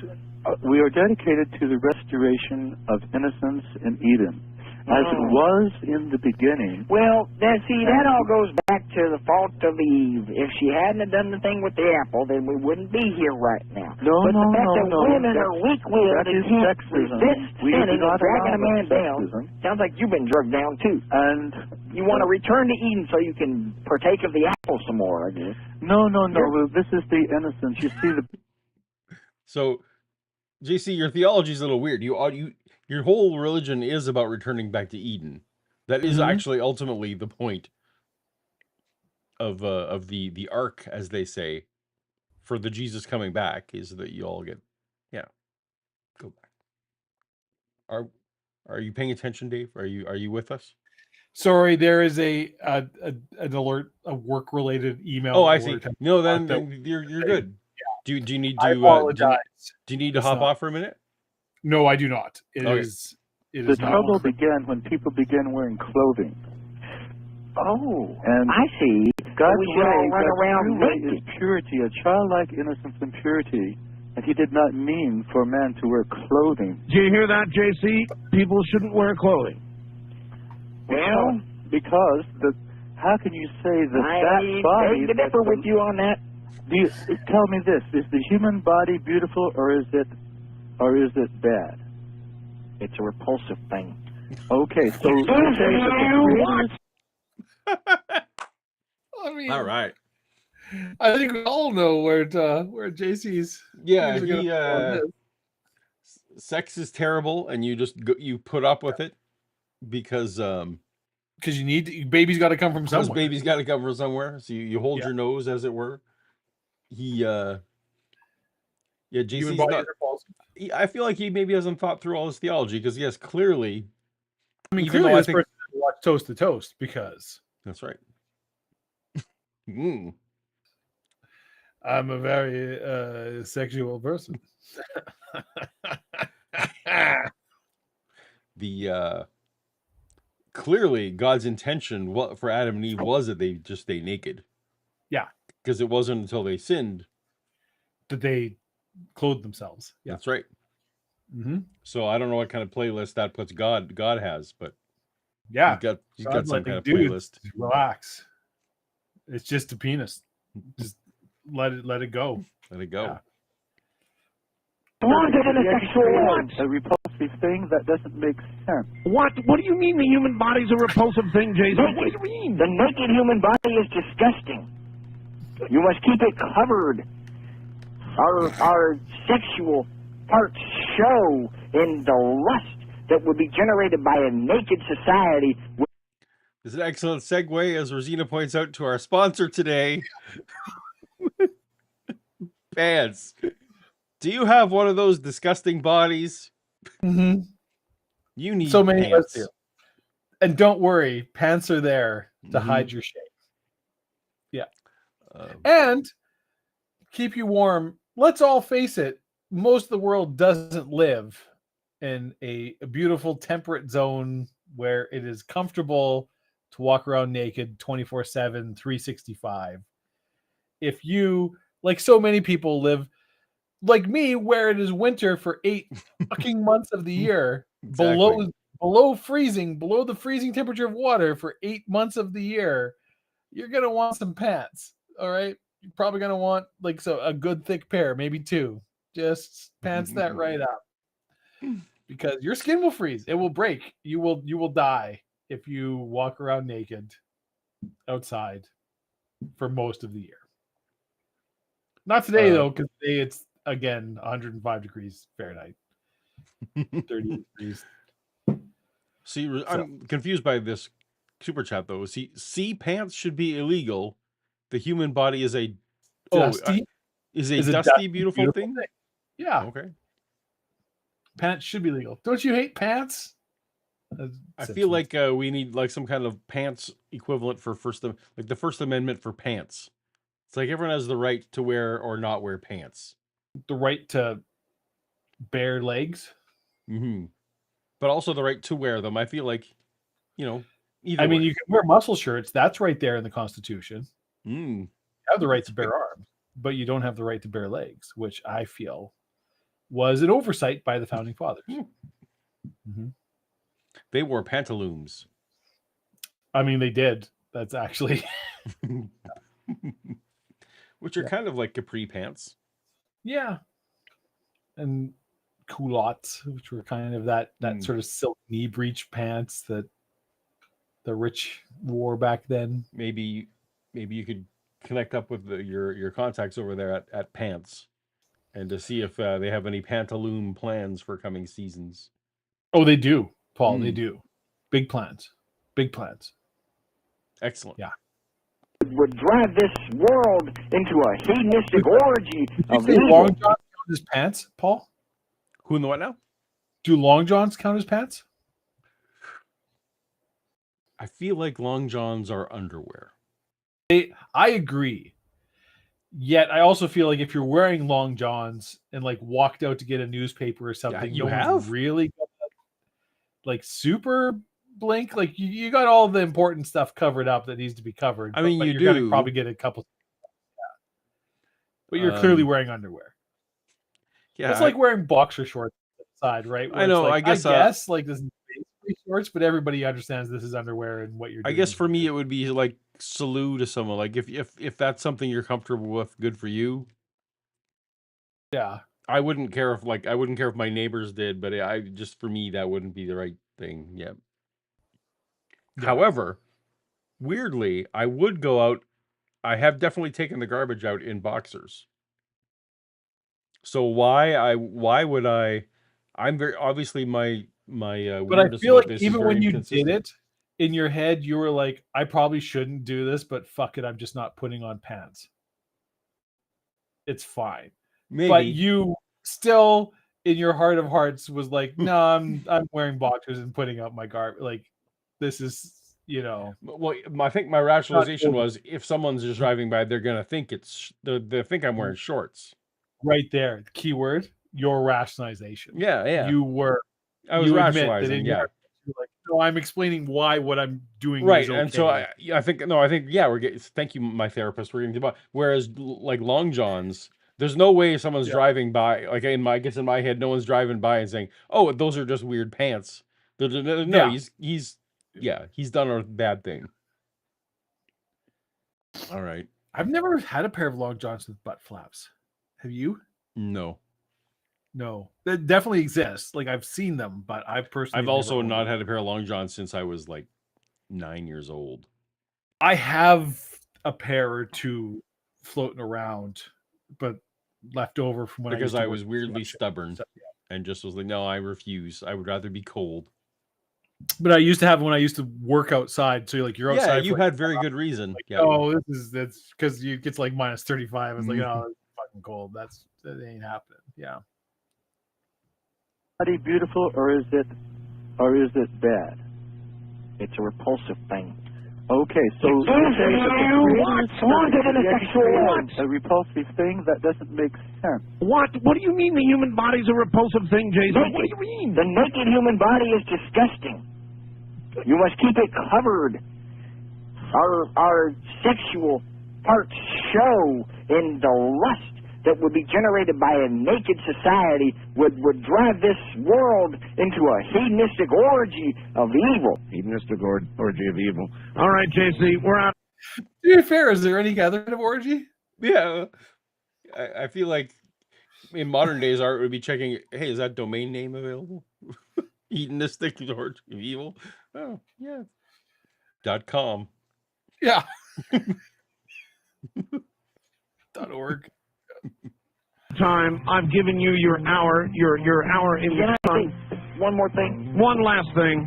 we are dedicated to the restoration of innocence in Eden, as it was in the beginning. Well, that all goes back to the fault of Eve. If she hadn't have done the thing with the apple, then we wouldn't be here right now. No. Women are weak-willed and can't sexism. resist sinning and dragging a man down. Sounds like you've been drugged down too. And you want to return to Eden so you can partake of the apple some more, I guess. No. This is the innocence. You see the. So, JC, your theology is a little weird. Your whole religion is about returning back to Eden. That is actually ultimately the point of the arc, as they say, for the Jesus coming back, is that you all get, go back. Are you paying attention, Dave? Are you with us? Sorry, there is an alert, a work related email. Oh, I see. No, then you're good. Yeah. Do you need to? I apologize. Do you need to hop off for a minute? No, I do not. The trouble began when people began wearing clothing. Oh, and I see. God's we all run around naked. Is purity, a childlike innocence and purity, and He did not mean for man to wear clothing. Do you hear that, JC? People shouldn't wear clothing. Well, because how can you say that that body? I differ with you on that. Tell me this: is the human body beautiful, or is it bad? It's a repulsive thing. Okay, so I mean, all right. I think we all know where JC's. Sex is terrible, and you put up with it because baby's got to come from somewhere. Baby's got to come from somewhere. So you hold your nose, as it were. JC's not. I feel like he maybe hasn't thought through all his theology because, yes, clearly. I mean, clearly this person watched Toast to Toast because. That's right. I'm a very sexual person. Clearly God's intention for Adam and Eve was that they just stay naked. Yeah. Because it wasn't until they sinned that they clothed themselves. Yeah. That's right. Mm-hmm. So I don't know what kind of playlist that puts God has, but yeah, he's got some kind of dude, playlist. Relax. It's just a penis. Just let it go. Let it go. Yeah. Wanted in a sexual what? A repulsive thing that doesn't make sense. What? What do you mean the human body's a repulsive thing, Jason? What do you mean? The naked human body is disgusting. You must keep it covered. Our sexual parts show in the lust that would be generated by a naked society. This is an excellent segue, as Rosina points out, to our sponsor today, Pants. Do you have one of those disgusting bodies? Mm-hmm. You need so many pants. of us do. And don't worry, pants are there to hide your shame. Yeah. And keep you warm. Let's all face it, most of the world doesn't live in a beautiful temperate zone where it is comfortable to walk around naked 24/7, 365. If you, like so many people, live like me, where it is winter for 8 fucking months of the year, Exactly. below freezing, below the freezing temperature of water for 8 months of the year, you're gonna want some pants. All right, you're probably gonna want a good thick pair, maybe 2. Just pants that right up, because your skin will freeze. It will break. You will die if you walk around naked outside for most of the year. Not today though, because today it's again 105 degrees Fahrenheit, 30 degrees. See, I'm confused by this super chat though. See, pants should be illegal. The human body is a dusty, dusty, beautiful thing. Yeah. Okay. Pants should be legal. Don't you hate pants? I feel like we need some kind of pants equivalent for the First Amendment for pants. It's like everyone has the right to wear or not wear pants. The right to bare legs. Mm-hmm. But also the right to wear them. I feel like, either I mean, you can wear muscle shirts. That's right there in the Constitution. You have the right to bear arms, but you don't have the right to bare legs, which I feel was an oversight by the Founding Fathers. Mm-hmm. They wore pantaloons. I mean, they did. That's actually... Which are kind of like capri pants. Yeah. And culottes, which were kind of that sort of silk knee breech pants that the rich wore back then. Maybe you could connect up with your contacts over there at Pants and to see if they have any pantaloon plans for coming seasons. Oh, they do, Paul. They do. Big plans. Big plans. Excellent. Yeah. Would drive this world into a hedonistic orgy of evil. Long johns count as pants, Paul? Who in the what now? Do long johns count as pants? I feel like long johns are underwear. I agree. Yet I also feel like if you're wearing long johns and like walked out to get a newspaper or something, you no have one's really like super blink. Like you got all the important stuff covered up that needs to be covered. I mean, but you you're do gonna probably get a couple. Yeah. But you're clearly wearing underwear. Yeah, it's like wearing boxer shorts on the side, right? I know. Like, I guess like this is basically shorts, but everybody understands this is underwear and what you're doing. I guess for me it would be like salute to someone. Like if that's something you're comfortable with, good for you. Yeah. I wouldn't care if my neighbors did, but for me that wouldn't be the right thing. Yeah. However, weirdly, I would go out. I have definitely taken the garbage out in boxers. So why would I? I'm very obviously my. But I feel like even when you did it in your head, you were like, I probably shouldn't do this, but fuck it, I'm just not putting on pants. It's fine. Maybe. But you still, in your heart of hearts, was like, no, I'm wearing boxers and putting out my garbage. Like, this is, Well, I think my rationalization was if someone's just driving by, they're gonna think they think I'm wearing shorts. Right there, keyword, your rationalization. Yeah. I was rationalizing. You're like, So I'm explaining why what I'm doing right. is okay. And so I think we're getting. Thank you, my therapist. We're getting to. Whereas like long johns, there's no way someone's driving by. Like in my head, no one's driving by and saying, "Oh, those are just weird pants." No, he's done a bad thing. All right. I've never had a pair of long johns with butt flaps. Have you? No. No, that definitely exists. Like I've seen them, but I've also not had a pair of long johns since I was like 9 years old. I have a pair or two floating around, but left over from when because I was weirdly stubborn and just was like, no, I refuse. I would rather be cold. But I used to have when I used to work outside. So you're outside. Yeah, you had very good reason. Like, oh, that's because you gets like minus 35. It's like, oh, it's fucking cold. That ain't happening. Yeah. Body beautiful, or is it bad? It's a repulsive thing. Okay, so a repulsive thing that doesn't make sense. What do you mean the human body's a repulsive thing, Jason? What do you mean? The naked human body is disgusting. You must keep it covered. Our sexual parts show in the lust that would be generated by a naked society would drive this world into a hedonistic orgy of evil. Hedonistic orgy of evil. All right, JC, we're out. To be fair, is there any other kind of orgy? Yeah. I feel like in modern days, art would be checking, hey, is that domain name available? Hedonistic orgy of evil? Oh, yeah. .com. Yeah. .org. Time. I've given you your hour. Your hour in the sun. One more thing. One last thing.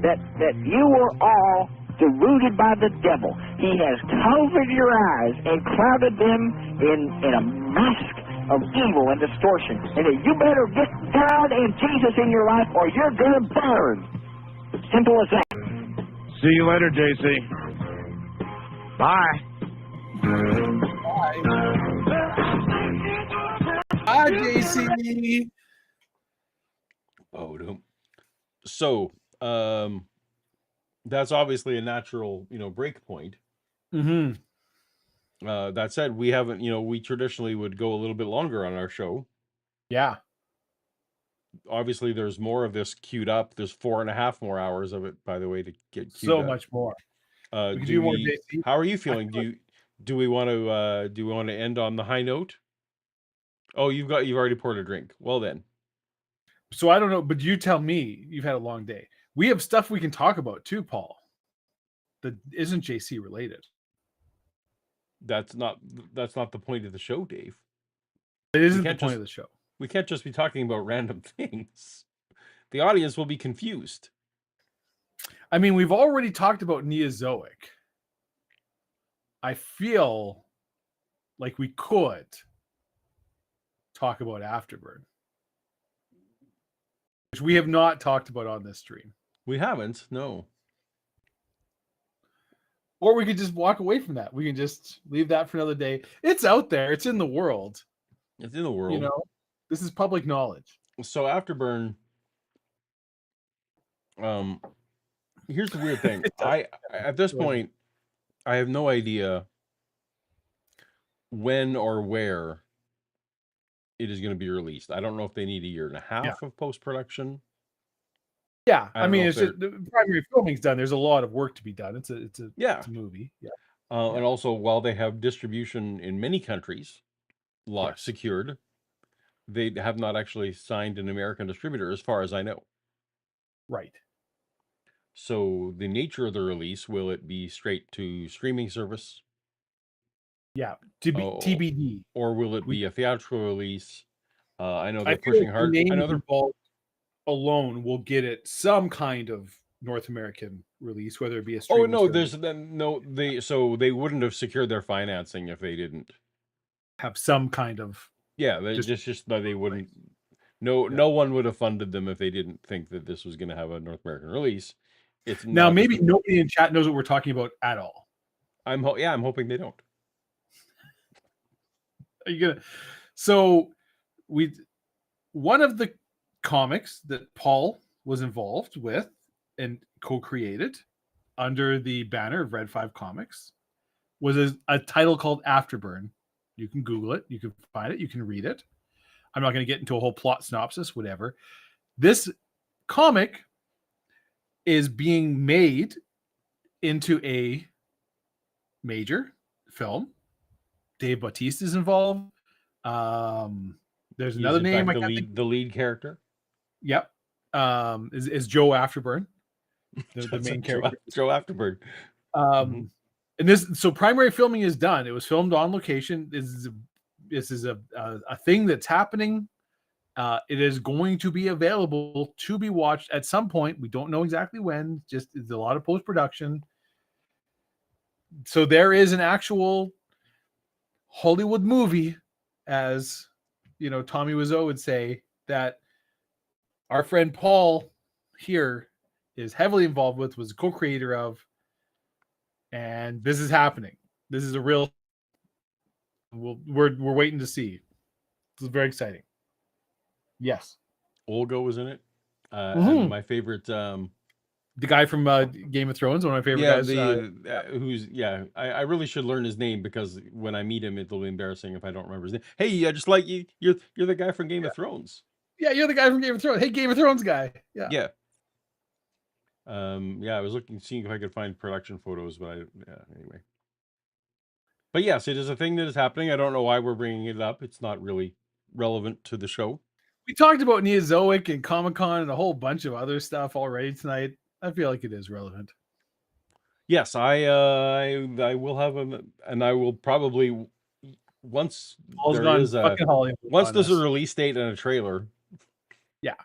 That you are all deluded by the devil. He has covered your eyes and clouded them in a mask of evil and distortion. And that you better get God and Jesus in your life or you're gonna burn. Simple as that. See you later, JC. Bye. Hi, JC. So, that's obviously a natural, break point. Mm-hmm. That said, we haven't, we traditionally would go a little bit longer on our show. Yeah. Obviously, there's more of this queued up. There's 4.5 more hours of it, by the way, to get queued so up. Much more. We can do more, JC. How are you feeling? Do we want to end on the high note? Oh, you've already poured a drink. Well then. So I don't know, but you tell me. You've had a long day. We have stuff we can talk about too, Paul. That isn't JC related. That's not the point of the show, Dave. It isn't the point of the show. We can't just be talking about random things. The audience will be confused. I mean, we've already talked about Neozoic. I feel like we could talk about Afterburn, which we have not talked about on this stream. We haven't, no. Or we could just walk away from that. We can just leave that for another day. It's out there. It's in the world. It's in the world. This is public knowledge. So Afterburn, here's the weird thing. At this point, I have no idea when or where it is going to be released. I don't know if they need 1.5 years of post-production. Yeah, I mean, it's just, the primary filming's done. There's a lot of work to be done. It's a movie. Yeah. And also, while they have distribution in many countries secured, they have not actually signed an American distributor, as far as I know. Right. So the nature of the release, will it be straight to streaming service? Yeah, TBD. Or will it be a theatrical release? I know they're pushing hard. I know they're alone will get it some kind of North American release, whether it be a streaming they wouldn't have secured their financing if they didn't have some kind of they just they wouldn't. No one would have funded them if they didn't think that this was going to have a North American release. It's now maybe nobody in chat knows what we're talking about at all. I'm hoping they don't. Are you gonna? So one of the comics that Paul was involved with and co-created under the banner of Red 5 Comics was a title called Afterburn. You can Google it. You can find it. You can read it. I'm not going to get into a whole plot synopsis, whatever. This comic is being made into a major film. Dave Bautista is involved. There's another name. The lead character. Yep. Is Joe Afterburn. The main character. Joe Afterburn. And this, so primary filming is done. It was filmed on location. This is a thing that's happening. It is going to be available to be watched at some point. We don't know exactly when. Just it's a lot of post-production. So there is an actual Hollywood movie, as you know, Tommy Wiseau would say, that our friend Paul here is heavily involved with, was a co-creator of, and this is happening. This is a real. We're waiting to see. This is very exciting. Yes, Olga was in it. And my favorite, the guy from Game of Thrones, one of my favorite guys. I really should learn his name, because when I meet him, it'll be embarrassing if I don't remember his name. Hey, just like you're the guy from Game of Thrones. Yeah, you're the guy from Game of Thrones. Hey, Game of Thrones guy. Yeah. I was seeing if I could find production photos, but anyway. But yes, it is a thing that is happening. I don't know why we're bringing it up. It's not really relevant to the show. We talked about Neozoic and Comic-Con and a whole bunch of other stuff already tonight. I feel like it is relevant. Yes, I will have and I will probably once there's a release date and a trailer. Yeah.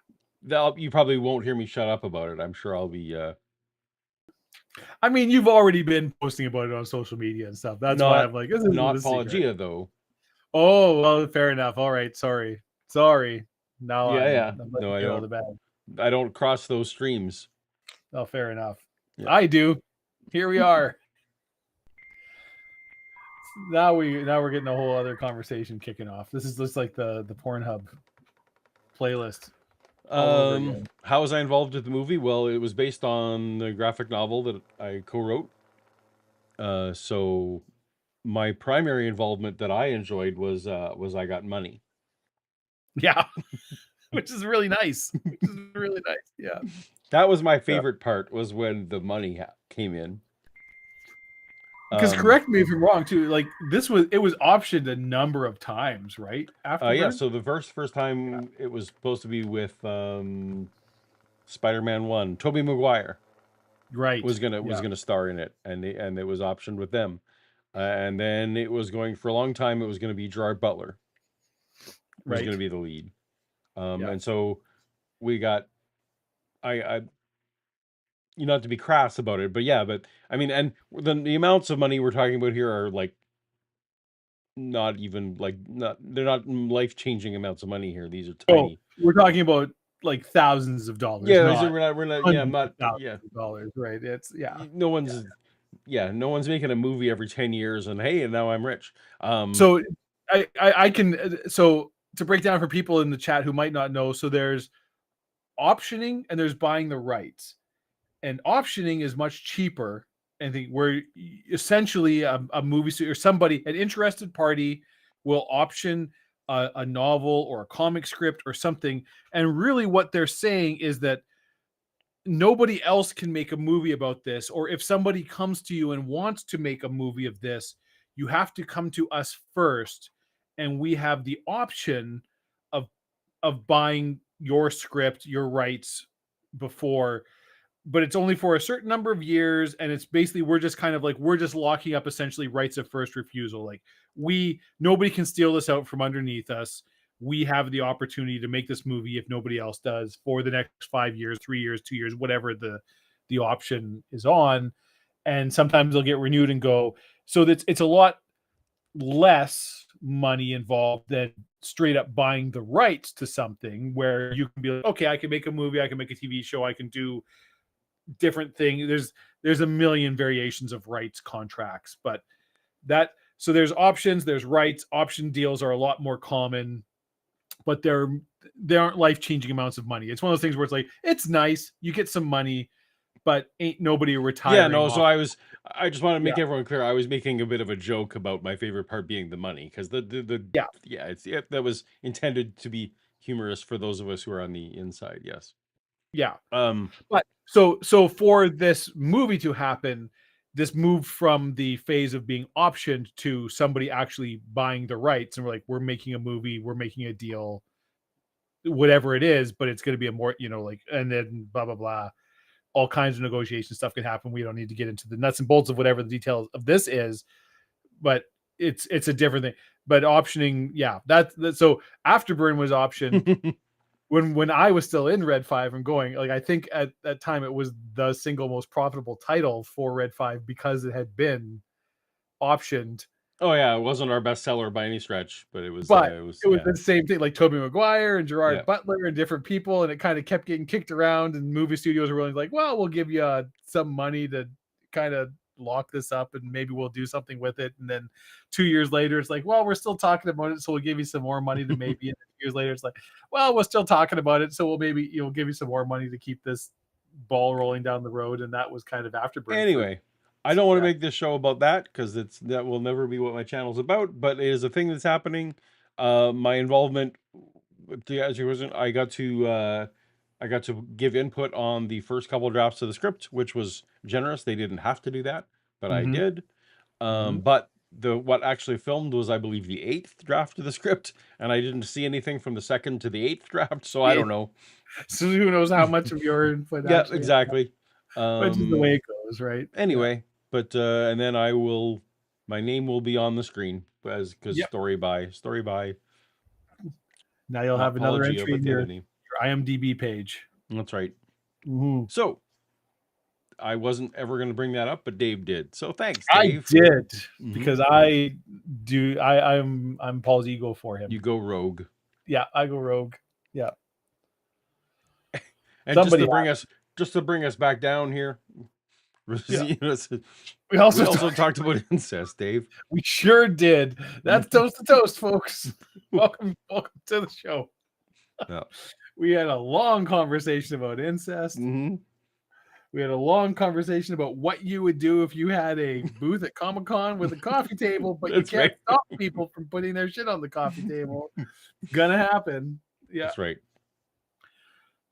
You probably won't hear me shut up about it. I'm sure I'll be. I mean, you've already been posting about it on social media and stuff. That's why I'm like, this is not Paulogia though. Oh, well, fair enough. All right, sorry. Now, No, I don't. I don't cross those streams. Oh, fair enough. Yeah. I do. Here we are. Now we're getting a whole other conversation kicking off. This is just like the Pornhub playlist. How was I involved with the movie? Well, it was based on the graphic novel that I co-wrote. So my primary involvement that I enjoyed was I got money. Yeah, which is really nice. Yeah, that was my favorite part, was when the money came in. Because correct me if I'm wrong too. Like it was optioned a number of times, right? Yeah. So the first time it was supposed to be with Spider-Man 1, Tobey Maguire, right? Was gonna star in it, and it was optioned with them, and then it was going for a long time. It was going to be Gerard Butler. Was going to be the lead, and so we got, I not to be crass about it, but I mean, and the amounts of money we're talking about here are like they're not life-changing amounts of money here. These are tiny. We're talking about like thousands of dollars. Yeah, dollars, right? It's no one's making a movie every 10 years and now I'm rich. So I can to break down for people in the chat who might not know, so there's optioning and there's buying the rights. And optioning is much cheaper, and where essentially a movie studio or an interested party will option a novel or a comic script or something. And really what they're saying is that nobody else can make a movie about this, or if somebody comes to you and wants to make a movie of this, you have to come to us first, and we have the option of buying your script, your rights before, but it's only for a certain number of years, and it's basically we're just locking up essentially rights of first refusal. Like nobody can steal this out from underneath us. We have the opportunity to make this movie if nobody else does for the next 5 years, 3 years, 2 years, whatever the option is on. And sometimes they'll get renewed and go. So it's a lot less money involved than straight up buying the rights to something, where you can be like, okay, I can make a movie, I can make a TV show, I can do different things. There's a million variations of rights contracts, but so there's options, there's rights. Option deals are a lot more common, but they aren't life-changing amounts of money. It's one of those things where it's like, it's nice, you get some money, but ain't nobody retiring. Yeah, no. So off. I just want to make everyone clear. I was making a bit of a joke about my favorite part being the money, because that was intended to be humorous for those of us who are on the inside. Yes. Yeah. But so for this movie to happen, this moved from the phase of being optioned to somebody actually buying the rights, and we're making a movie, we're making a deal, whatever it is, but it's going to be a more, and then blah blah blah, all kinds of negotiation stuff can happen. We don't need to get into the nuts and bolts of whatever the details of this is, but it's a different thing. But optioning, that's so Afterburn was optioned. When I was still in Red 5 and going, I think at that time it was the single most profitable title for Red 5 because it had been optioned. Oh yeah, it wasn't our bestseller by any stretch, but it was. But it was the same thing, like Tobey Maguire and Gerard Butler and different people, and it kind of kept getting kicked around. And movie studios were really like, "Well, we'll give you some money to kind of lock this up, and maybe we'll do something with it." And then 2 years later, it's like, "Well, we're still talking about it, so we'll give you some more money to maybe." And 2 years later, it's like, "Well, we're still talking about it, so we'll maybe give you some more money to keep this ball rolling down the road." And that was kind of Afterburn. Anyway, I don't want to make this show about that, because that will never be what my channel's about. But it is a thing that's happening. My involvement with the I got to give input on the first couple of drafts of the script, which was generous. They didn't have to do that, but I did. But what actually filmed was, I believe, the 8th draft of the script, and I didn't see anything from the 2nd to the 8th draft, so I don't know. So who knows how much of your input? Yeah, exactly. Which is the way it goes, right? Anyway, but and then my name will be on the screen because story by. Now you'll have another Paulogia, entry in your IMDb page. That's right. So I wasn't ever going to bring that up, but Dave did. So thanks, Dave. I did because I'm Paul's ego for him. You go rogue. Yeah, I go rogue. Yeah. And just to bring us back down here. We also talked about incest, Dave. We sure did. That's toast to toast, folks. Welcome to the show. Yeah. We had a long conversation about incest. We had a long conversation about what you would do if you had a booth at Comic-Con with a coffee table, but you can't stop people from putting their shit on the coffee table. It's gonna happen. Yeah. That's right.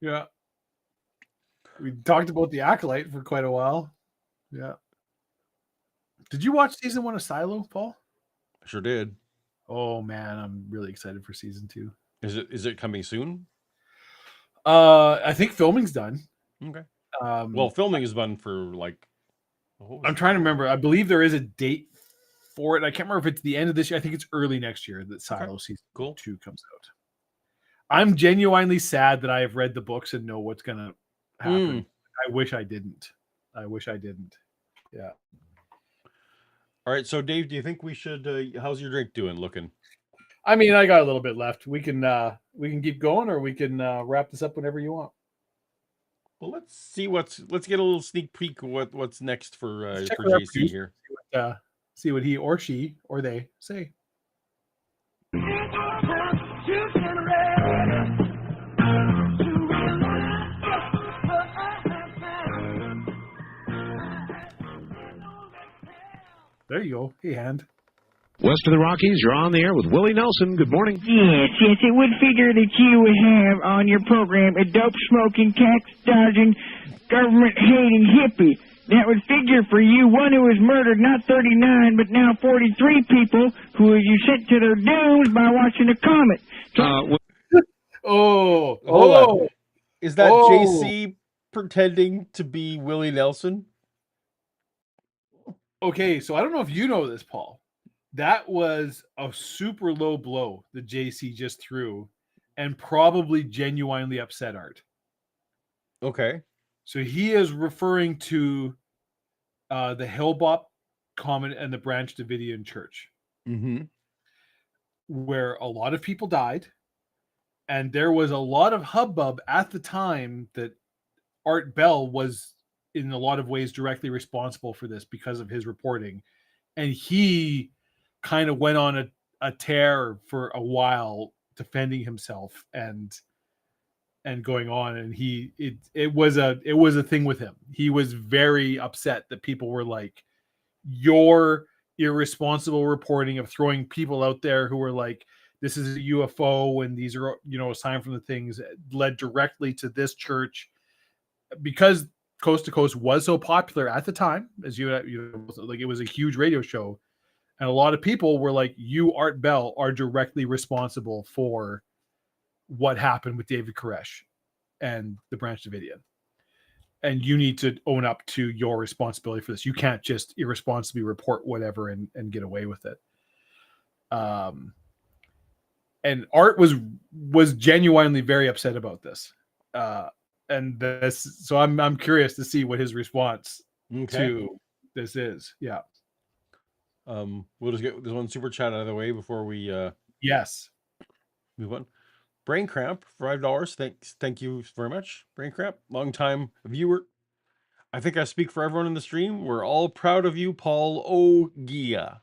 Yeah. We talked about The Acolyte for quite a while. Yeah. Did you watch season 1 of Silo, Paul? I sure did. Oh man, I'm really excited for season 2. Is it coming soon? I think filming's done. Okay. Well, filming is done for I'm trying to remember. I believe there is a date for it. I can't remember if it's the end of this year. I think it's early next year that Silo season 2 comes out. I'm genuinely sad that I have read the books and know what's gonna happen. I wish I didn't. Yeah. All right. So, Dave, do you think we should? How's your drink looking? I mean, I got a little bit left. We can keep going, or we can wrap this up whenever you want. Well, let's get a little sneak peek of what's next for JC here. See what he or she or they say. There you go. Hey, hand. West of the Rockies, you're on the air with Willie Nelson. Good morning. Yes, it would figure that you would have on your program a dope-smoking, tax-dodging, government-hating hippie. That would figure for you, one who was murdered not 39, but now 43 people who you sent to their dooms by watching a comet. Hold on. Is that JC pretending to be Willie Nelson? Okay, so I don't know if you know this, Paul. That was a super low blow that JC just threw and probably genuinely upset Art. Okay. So he is referring to the Hillbop Comet and the Branch Davidian Church, where a lot of people died. And there was a lot of hubbub at the time that Art Bell was in a lot of ways directly responsible for this because of his reporting. And he kind of went on a tear for a while defending himself and and going on, and it was a thing with him. He was very upset that people were like, your irresponsible reporting of throwing people out there who were like, this is a UFO and these are, a sign from the things, led directly to this church, because Coast to Coast was so popular at the time, as like, it was a huge radio show, and a lot of people were like, you, Art Bell, are directly responsible for what happened with David Koresh and the Branch Davidian, and you need to own up to your responsibility for this. You can't just irresponsibly report whatever and get away with it. And Art was genuinely very upset about this. So I'm curious to see what his response to this is. Yeah. We'll just get this one super chat out of the way before we yes, move on. Brain Cramp, $5. Thank you very much. Brain Cramp, long time viewer. I think I speak for everyone in the stream. We're all proud of you, Paulogia.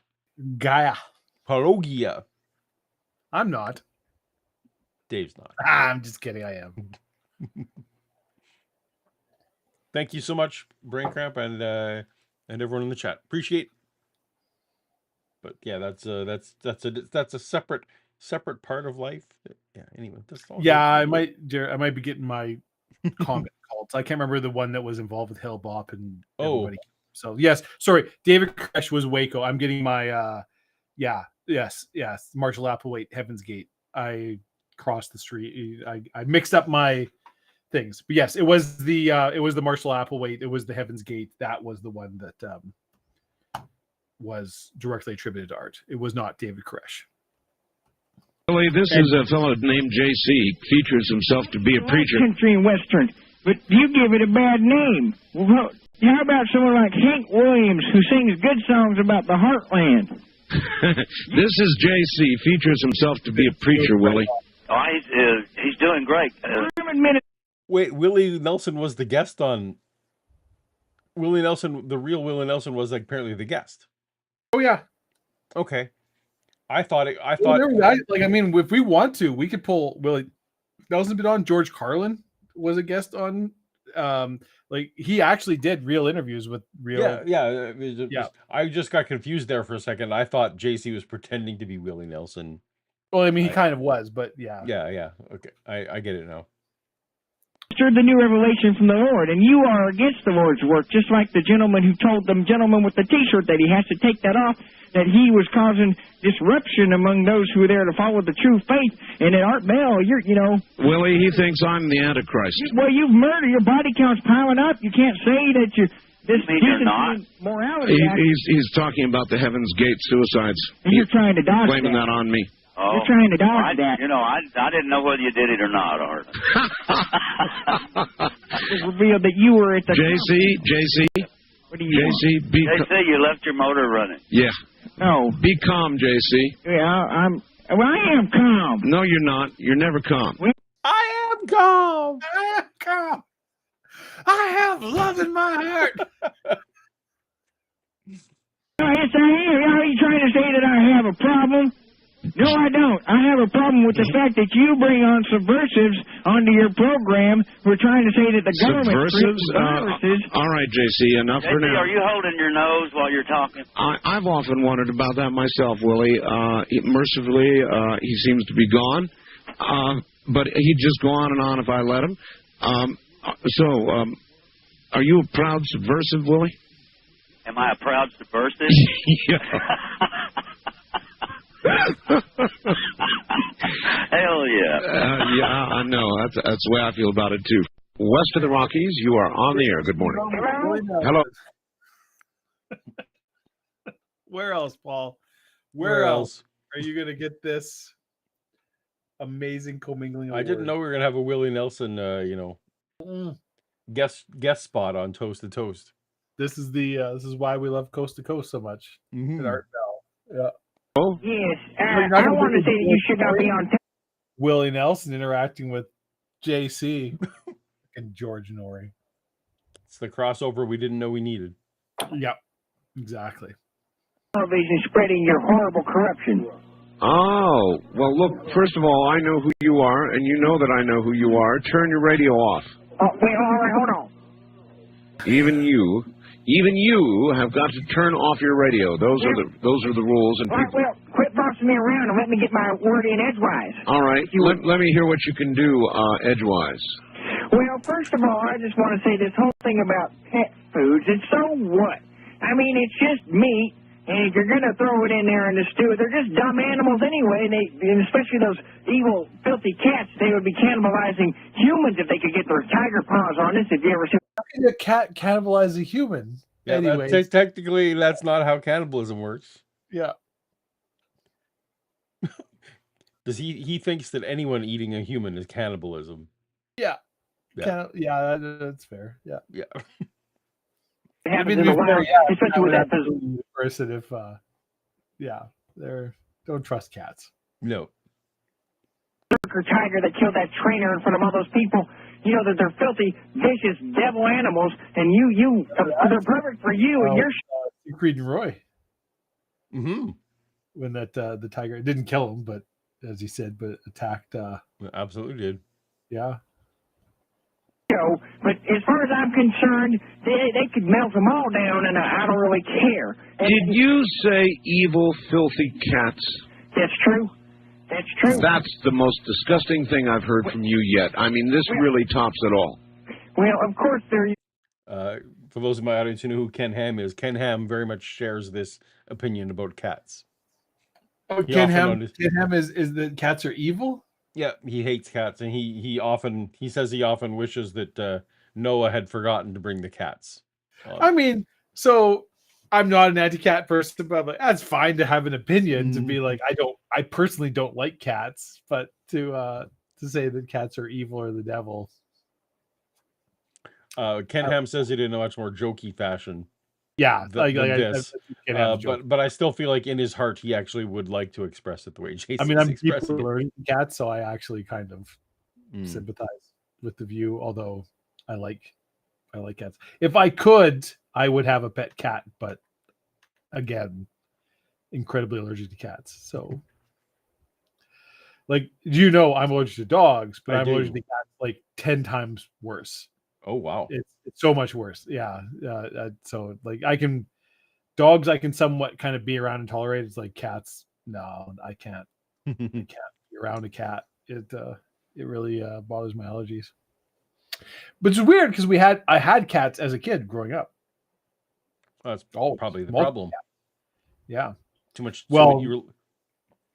Paulogia. I'm not. Dave's not. I'm just kidding. I am. Thank you so much, Brain Cramp, and everyone in the chat. Appreciate. But yeah, that's a separate part of life. Yeah. Anyway, that's all. Yeah, I might be getting my comment called. So I can't remember the one that was involved with Hale Bopp and everybody. So yes, sorry, David Koresh was Waco. I'm getting my yes, Marshall Applewhite, Heaven's Gate. I crossed the street. I mixed up my things, but yes, it was the Marshall Applewhite. It was the Heaven's Gate. That was the one that was directly attributed to Art. It was not David Koresh. Billy, this is a fellow named JC. Features himself to be a preacher. Country and Western, but you give it a bad name. Well, how about someone like Hank Williams, who sings good songs about the heartland? This is JC. Features himself to be a preacher, Willie. Oh, he's doing great. Wait, Willie Nelson was the guest on. Willie Nelson, the real Willie Nelson, was apparently the guest. Oh yeah. Okay. I thought. If we want to, we could pull Willie Nelson. Been on. George Carlin was a guest on. He actually did real interviews with real. Yeah. I just got confused there for a second. I thought JC was pretending to be Willie Nelson. Well, he kind of was, but yeah. Yeah. Okay, I get it now. The new revelation from the Lord, and you are against the Lord's work, just like the gentleman who told the gentleman with the T-shirt that he has to take that off, that he was causing disruption among those who were there to follow the true faith. And at Art Bell, Willie, he thinks I'm the Antichrist. Well, you've murdered. Your body count's piling up. You can't say that you're this decent morality. He's talking about the Heaven's Gate suicides. And you're trying to dodge blaming that on me. Oh, you're trying to dodge that. I didn't know whether you did it or not, Art. It revealed that you were at the... JC. What do you want? JC, you left your motor running. Yeah. No. Be calm, JC. Yeah, I am calm. No, you're not. You're never calm. I am calm. I have love in my heart. Yes, I am. Are you trying to say that I have a problem? No, I don't. I have a problem with the fact that you bring on subversives onto your program who are trying to say that the government... Subversives? All right, JC, enough for now. Are you holding your nose while you're talking? I've often wondered about that myself, Willie. Mercifully, he seems to be gone. But he'd just go on and on if I let him. Are you a proud subversive, Willie? Am I a proud subversive? Yeah. Hell yeah. Yeah, I know. That's the way I feel about it, too. West of the Rockies, you are on the air. Good morning. Hello. Where else, Paul? Where else are you going to get this amazing commingling award? I didn't know we were going to have a Willie Nelson, guest spot on Toast to Toast. This is why we love Coast to Coast so much at Art Bell. Yeah. Oh yes, I want to say that you should not be on. Willie Nelson interacting with JC and George Norrie. It's the crossover we didn't know we needed. Yep, exactly. Television spreading your horrible corruption. Oh, well, look, first of all, I know who you are, and you know that I know who you are. Turn your radio off. Oh, wait, all right, hold on. Even you have got to turn off your radio. Those are the rules. And All right, well, quit bossing me around and let me get my word in edgewise. all right, let me hear what you can do edgewise. Well, first of all, I just want to say this whole thing about pet foods, it's so what? I mean, it's just meat, and if you're going to throw it in there in the stew, they're just dumb animals anyway, and especially those evil, filthy cats, they would be cannibalizing humans if they could get their tiger paws on us, if you ever see... How can a cat cannibalize a human? Yeah, anyway, technically, that's not how cannibalism works. Yeah. Does he thinks that anyone eating a human is cannibalism? Yeah. Yeah. That's fair. Yeah. Yeah. I mean, especially with that person, if don't trust cats. No. Or tiger that killed that trainer in front of all those people, you know that they're filthy, vicious devil animals, and they're perfect for you and your. Creed and Roy. Mm-hmm. When the tiger didn't kill him, but as he said, but attacked. Absolutely did. Yeah. But as far as I'm concerned, they could melt them all down, and I don't really care. Did you say evil, filthy cats? That's true. That's true. That's the most disgusting thing I've heard from you yet. I mean, this really tops it all. Well, of course there. For those of my audience who know who Ken Ham is, Ken Ham very much shares this opinion about cats. Oh, Ken Ham is that cats are evil? Yeah, he hates cats, and he says he often wishes that Noah had forgotten to bring the cats. I mean, so I'm not an anti-cat person, but like, that's fine to have an opinion to be like, I personally don't like cats, but to say that cats are evil or the devil. Ken Ham says it in a much more jokey fashion. Yeah, than this. But I still feel like in his heart he actually would like to express it the way JC. I mean, I'm deeply allergic to cats, so I actually kind of sympathize with the view. Although I like cats. If I could, I would have a pet cat, but again, incredibly allergic to cats. So, like, I'm allergic to dogs, but I'm allergic to cats like 10 times worse. Oh wow, it's so much worse. Yeah. So like I can somewhat kind of be around and tolerate. It's like cats. No, I can't. I can't be around a cat. It really bothers my allergies. But it's weird because I had cats as a kid growing up. That's probably the problem. Cats. Yeah. Too much. Well,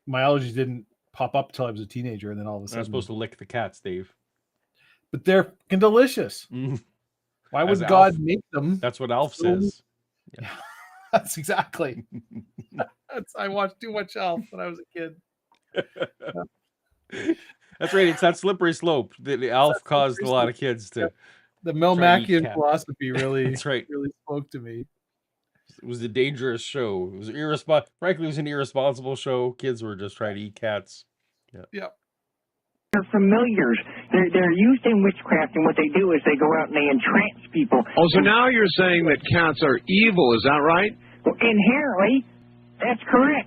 my allergies didn't pop up till I was a teenager, and then all of a sudden I'm supposed to lick the cats, Dave. But they're fucking delicious. Why would God make them? That's what Alf says. Yeah. That's exactly. I watched too much Alf when I was a kid. That's right. It's that slippery slope that Alf caused a lot of kids to. The Melmackian philosophy really, that's right. really spoke to me. It was a dangerous show. It was Frankly, it was an irresponsible show. Kids were just trying to eat cats. Yeah. Yep. They're familiars. They're used in witchcraft, and what they do is they go out and they entrance people. Oh, so now you're saying that cats are evil, is that right? Well, inherently, that's correct.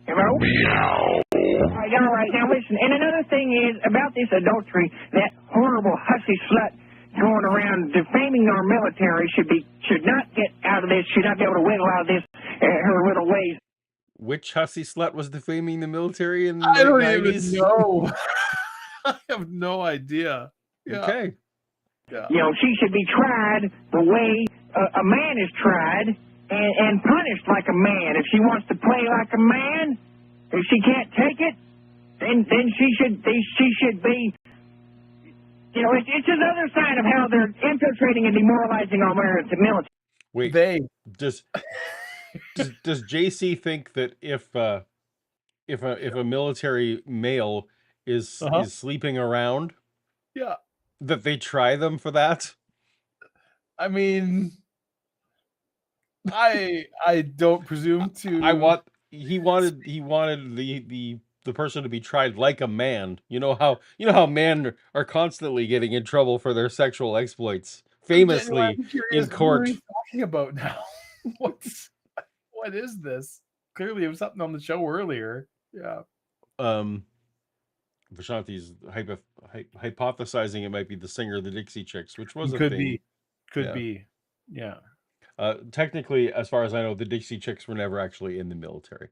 Hello? Meow. All right. Now listen, and another thing is about this adultery, that horrible hussy slut going around defaming our military should not get out of this, should not be able to wiggle out of this, her little ways. Which hussy slut was defaming the military in the I don't 90s? even know. I have no idea. Yeah. Okay. Yeah. You know, she should be tried the way a man is tried and punished like a man. If she wants to play like a man, if she can't take it, then she should be. You know, it's another sign of how they're infiltrating and demoralizing our military. Wait, does JC think that if a military male is sleeping around, that they try them for that? I mean, I don't presume to. He wanted the person to be tried like a man. You know how men are constantly getting in trouble for their sexual exploits, famously in court. What are you talking about now? What is this? Clearly, it was something on the show earlier. Yeah. Vishanti's hypothesizing it might be the singer of the Dixie Chicks, which was a Could thing. be. Could Yeah. be. Yeah. Technically, as far as I know, the Dixie Chicks were never actually in the military.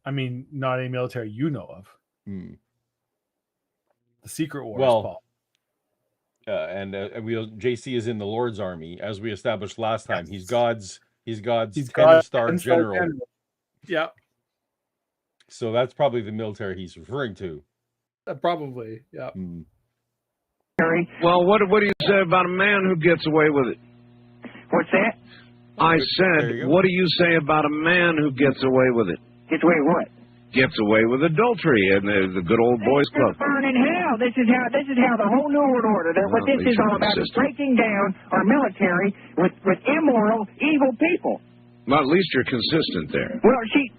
I mean, not any military you know of. Hmm. The Secret Wars, Well, Paul. JC is in the Lord's army, as we established last time. He's God's 10-star 10-star general. Yeah. So that's probably the military he's referring to. Probably, yeah. Well, what do you say about a man who gets away with it? What's that? I said, what do you say about a man who gets away with it? Gets away with what? Gets away with adultery and the good old boys club. Burn in hell. This is how the whole New World Order. What this is all about is breaking down our military with immoral, evil people. Well, at least you're consistent there. Well, she.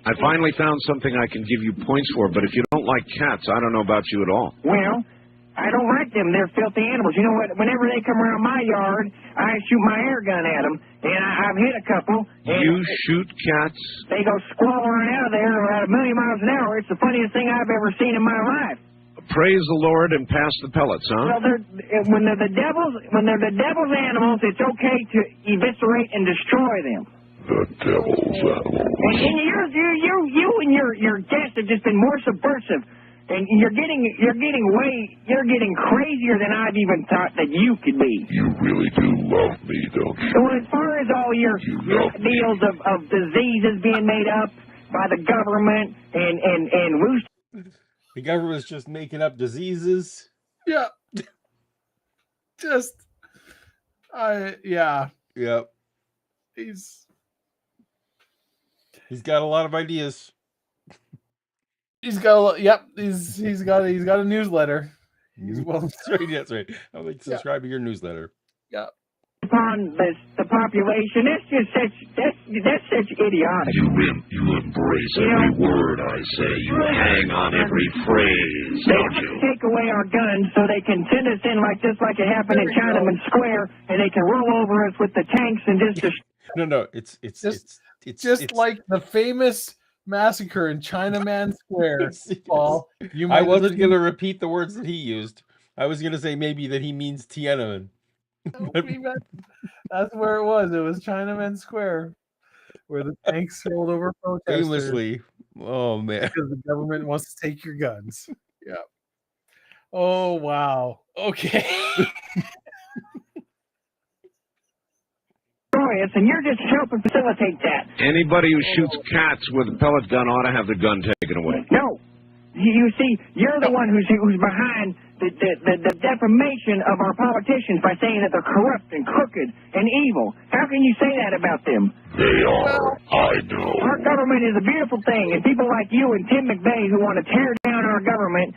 I finally found something I can give you points for, but if you don't like cats, I don't know about you at all. Well, I don't like them. They're filthy animals. You know what? Whenever they come around my yard, I shoot my air gun at them, and I've hit a couple. You shoot cats? They go squalling out of there at 1,000,000 miles an hour. It's the funniest thing I've ever seen in my life. Praise the Lord and pass the pellets, huh? Well, when they're the devil's animals, it's okay to eviscerate and destroy them. The devil's animals. And you and your guests have just been more subversive, and you're getting crazier than I've even thought that you could be. You really do love me, don't you? So as far as all your deals of diseases being made up by the government and loose. The government's just making up diseases. Yeah. Yeah. Yep. He's got a lot of ideas. He's got a newsletter. That's right. I would like to subscribe to your newsletter. Yeah. Upon the population, that's such idiotic. You embrace every word I say. You hang on every phrase, don't you? Take away our guns so they can send us in like it happened in Chinaman Square, and they can roll over us with the tanks and just. No, it's just like the famous massacre in Chinaman Square, Paul. I wasn't going to repeat the words that he used. I was going to say maybe that he means Tiananmen. That's where it was. It was Chinaman Square, where the tanks rolled over protesters. Famously. Oh, man. Because the government wants to take your guns. Yeah. Oh, wow. Okay. And you're just helping facilitate that. Anybody who shoots cats with a pellet gun ought to have the gun taken away. No. You see, you're the one who's behind the defamation of our politicians by saying that they're corrupt and crooked and evil. How can you say that about them? They are. I know. Our government is a beautiful thing, and people like you and Tim McVeigh who want to tear down our government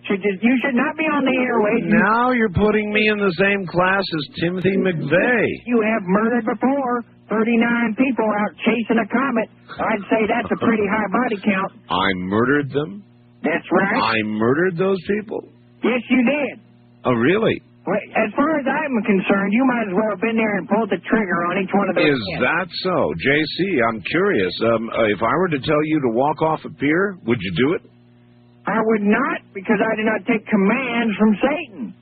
you should not be on the airways. Now you're putting me in the same class as Timothy McVeigh. You have murdered before 39 people out chasing a comet. I'd say that's a pretty high body count. I murdered them? That's right. I murdered those people? Yes, you did. Oh, really? Well, as far as I'm concerned, you might as well have been there and pulled the trigger on each one of those. Is that so? JC, I'm curious. If I were to tell you to walk off a pier, would you do it? I would not, because I do not take commands from Satan.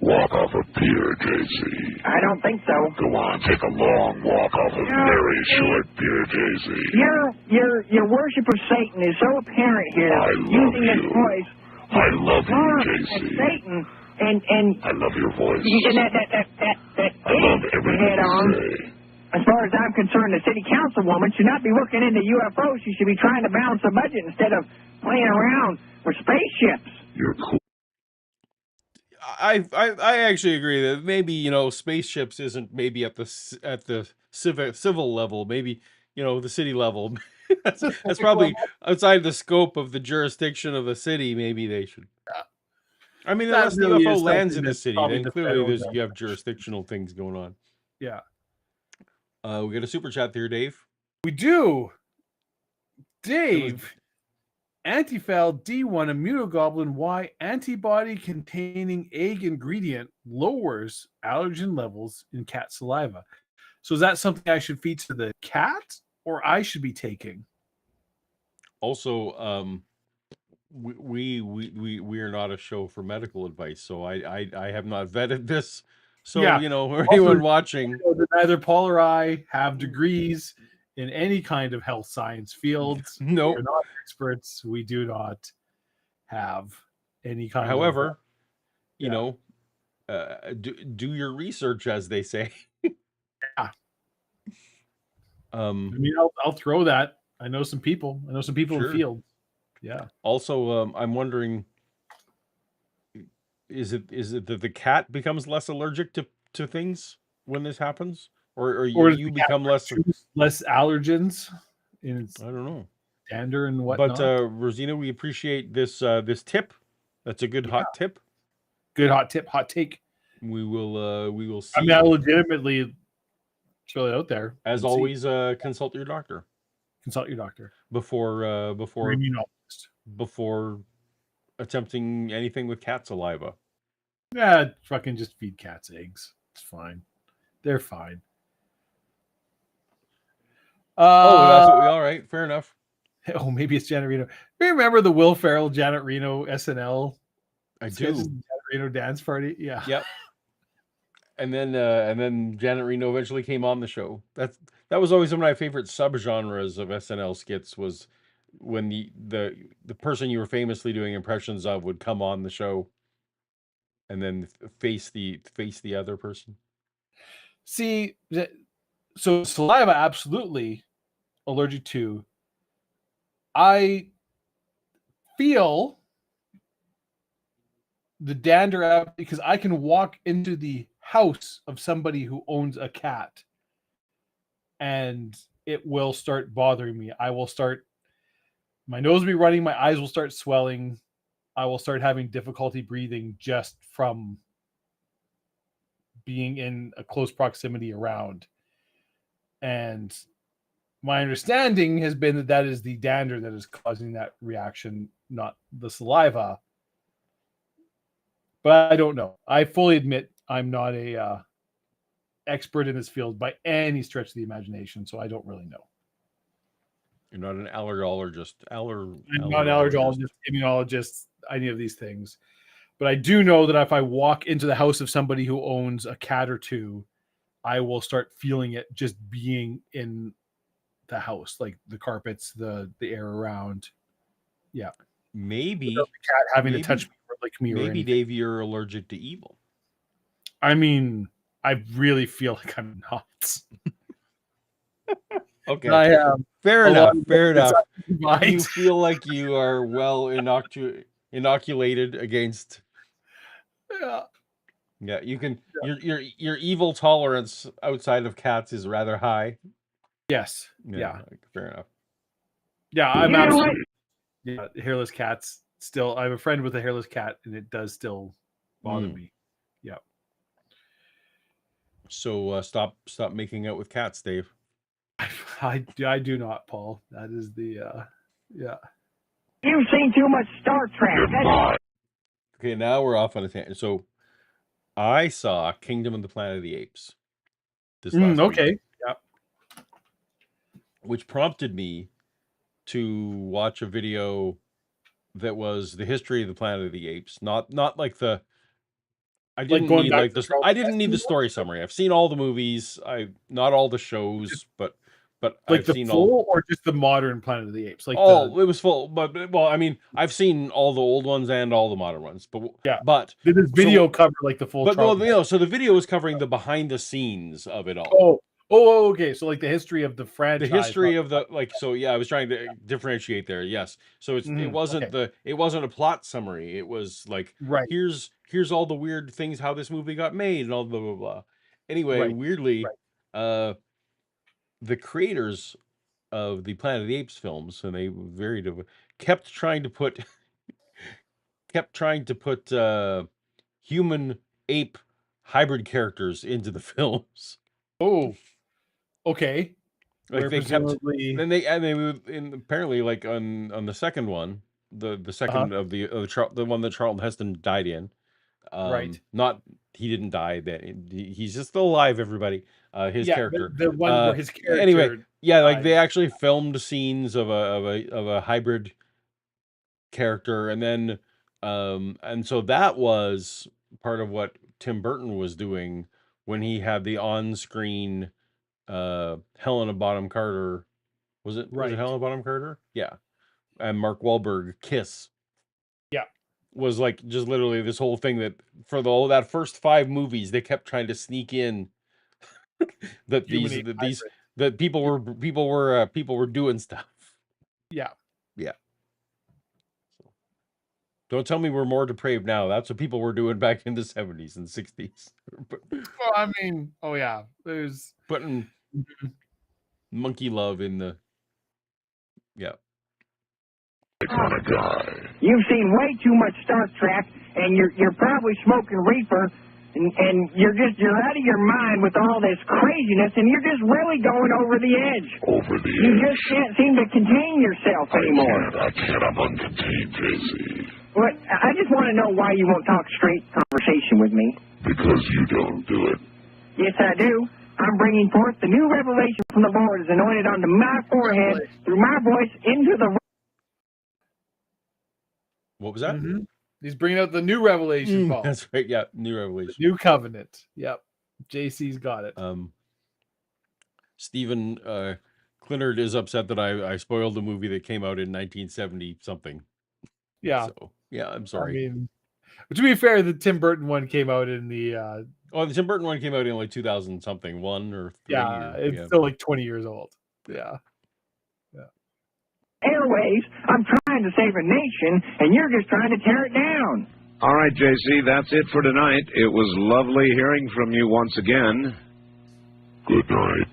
Walk off a pier, JC. I don't think so. Go on, take a long walk off a very short pier, JC. Your worship of Satan is so apparent here. I love using you. this voice. I love you, JC. Satan and I love your voice. And that I love everything you say. As far as I'm concerned, the city councilwoman should not be looking into UFOs. She should be trying to balance the budget instead of playing around with spaceships. You're cool. I actually agree that maybe spaceships isn't maybe at the civil level, maybe the city level. that's probably outside the scope of the jurisdiction of the city. Maybe they should. I mean, unless the UFO lands in the city, then clearly you have jurisdictional things going on. Yeah. We got a super chat there, Dave. We do. Dave, Antifal D1 immunoglobulin Y antibody containing egg ingredient lowers allergen levels in cat saliva. So is that something I should feed to the cat, or I should be taking. Also, we are not a show for medical advice, so I have not vetted this. So Yeah. for anyone watching, neither Paul or I have degrees in any kind of health science fields. Nope. We're not experts. We do not have any kind. However, of, do your research, as they say. Yeah. I mean, I'll throw that. I know some people. I know some people in the field. Yeah. Also, I'm wondering, is it that the cat becomes less allergic to things when this happens, or you become less allergens? I don't know. Dander and whatnot. But Rosina, we appreciate this tip. That's a good hot tip. Good hot tip, hot take. We will see. I mean, I'll legitimately throw it out there. As always, consult your doctor. Consult your doctor before immunologist. Before attempting anything with cat saliva. Yeah, fucking just feed cats eggs. It's fine. They're fine. That's what we all right. Fair enough. Oh, maybe it's Janet Reno. Remember the Will Ferrell, Janet Reno SNL? I do. Janet Reno dance party. Yeah. Yep. And then Janet Reno eventually came on the show. That was always one of my favorite subgenres of SNL skits, was when the person you were famously doing impressions of would come on the show and then face the other person. See, so saliva, absolutely allergic to. I feel the dander because I can walk into the house of somebody who owns a cat and it will start bothering me. My nose will be running, my eyes will start swelling. I will start having difficulty breathing just from being in a close proximity around. And my understanding has been that is the dander that is causing that reaction, not the saliva. But I don't know. I fully admit I'm not a expert in this field by any stretch of the imagination, so I don't really know. You're not an allergologist. I'm not an allergologist, immunologist, any of these things. But I do know that if I walk into the house of somebody who owns a cat or two, I will start feeling it just being in the house, like the carpets, the air around. Yeah. Maybe the cat having to touch me or lick me. Maybe, Dave, you're allergic to evil. I mean, I really feel like I'm not. Okay. I am. Fair enough. You feel like you are well inoculated against. Yeah. Yeah, you can. Yeah. Your evil tolerance outside of cats is rather high. Yes. Yeah. Fair enough. Yeah, I'm absolutely. Yeah, hairless cats. Still, I have a friend with a hairless cat, and it does still bother me. Yeah. So stop making out with cats, Dave. I do not, Paul. That is the yeah. You've seen too much Star Trek. Okay, now we're off on a tangent. So I saw Kingdom of the Planet of the Apes this last week. Yeah. Which prompted me to watch a video that was the history of the Planet of the Apes. Not like the I didn't need the story summary. I've seen all the movies. Not all the shows, but like I've the seen full all, or just the modern Planet of the Apes. Like it was full, but I mean, I've seen all the old ones and all the modern ones. But yeah, but did this video cover like the full? But so the video was covering the behind the scenes of it all. Oh, okay. So like the history of the franchise. The history of the I was trying to differentiate there. Yes. So it wasn't a plot summary. It was like here's all the weird things how this movie got made and all blah blah blah. Anyway, weirdly, the creators of the Planet of the Apes films, and they kept trying to put human ape hybrid characters into the films. Oh, okay. Like they apparently like on the second one, the second of the one that Charlton Heston died in, Right. Not he didn't die. That he's just still alive. Everybody. His character. The one where his character. Anyway, yeah, like died. they actually filmed scenes of a hybrid character, and then and so that was part of what Tim Burton was doing when he had the on-screen Helena Bonham Carter. Was it Helena Bonham Carter? Yeah. And Mark Wahlberg kiss. Yeah. Was like just literally this whole thing that for that first 5 movies they kept trying to sneak in that people were doing stuff. Yeah. Yeah. So, don't tell me we're more depraved now. That's what people were doing back in the 70s and 60s. Well, I mean, oh yeah, there's putting monkey love in the You've seen way too much Star Trek, and you're probably smoking reefer, and you're out of your mind with all this craziness, and you're just really going over the edge. You just can't seem to contain yourself anymore. I can't. I'm uncontained, JC. Well, I just want to know why you won't talk straight conversation with me. Because you don't do it. Yes, I do. I'm bringing forth the new revelation from the Lord is anointed onto my forehead through my voice into the... What was that? Mm-hmm. He's bringing out the new revelation, Paul. That's right. Yeah, new revelation. The new covenant. Yep. JC's got it. Stephen Clinard is upset that I spoiled the movie that came out in 1970 something. Yeah. So, yeah, I'm sorry. I mean, to be fair, the Tim Burton one came out in the... the Tim Burton one came out in like 2000 something, 1 or 3. Yeah, it's still like 20 years old. Yeah. Airways, I'm trying to save a nation, and you're just trying to tear it down. All right, JC, that's it for tonight. It was lovely hearing from you once again. Good night.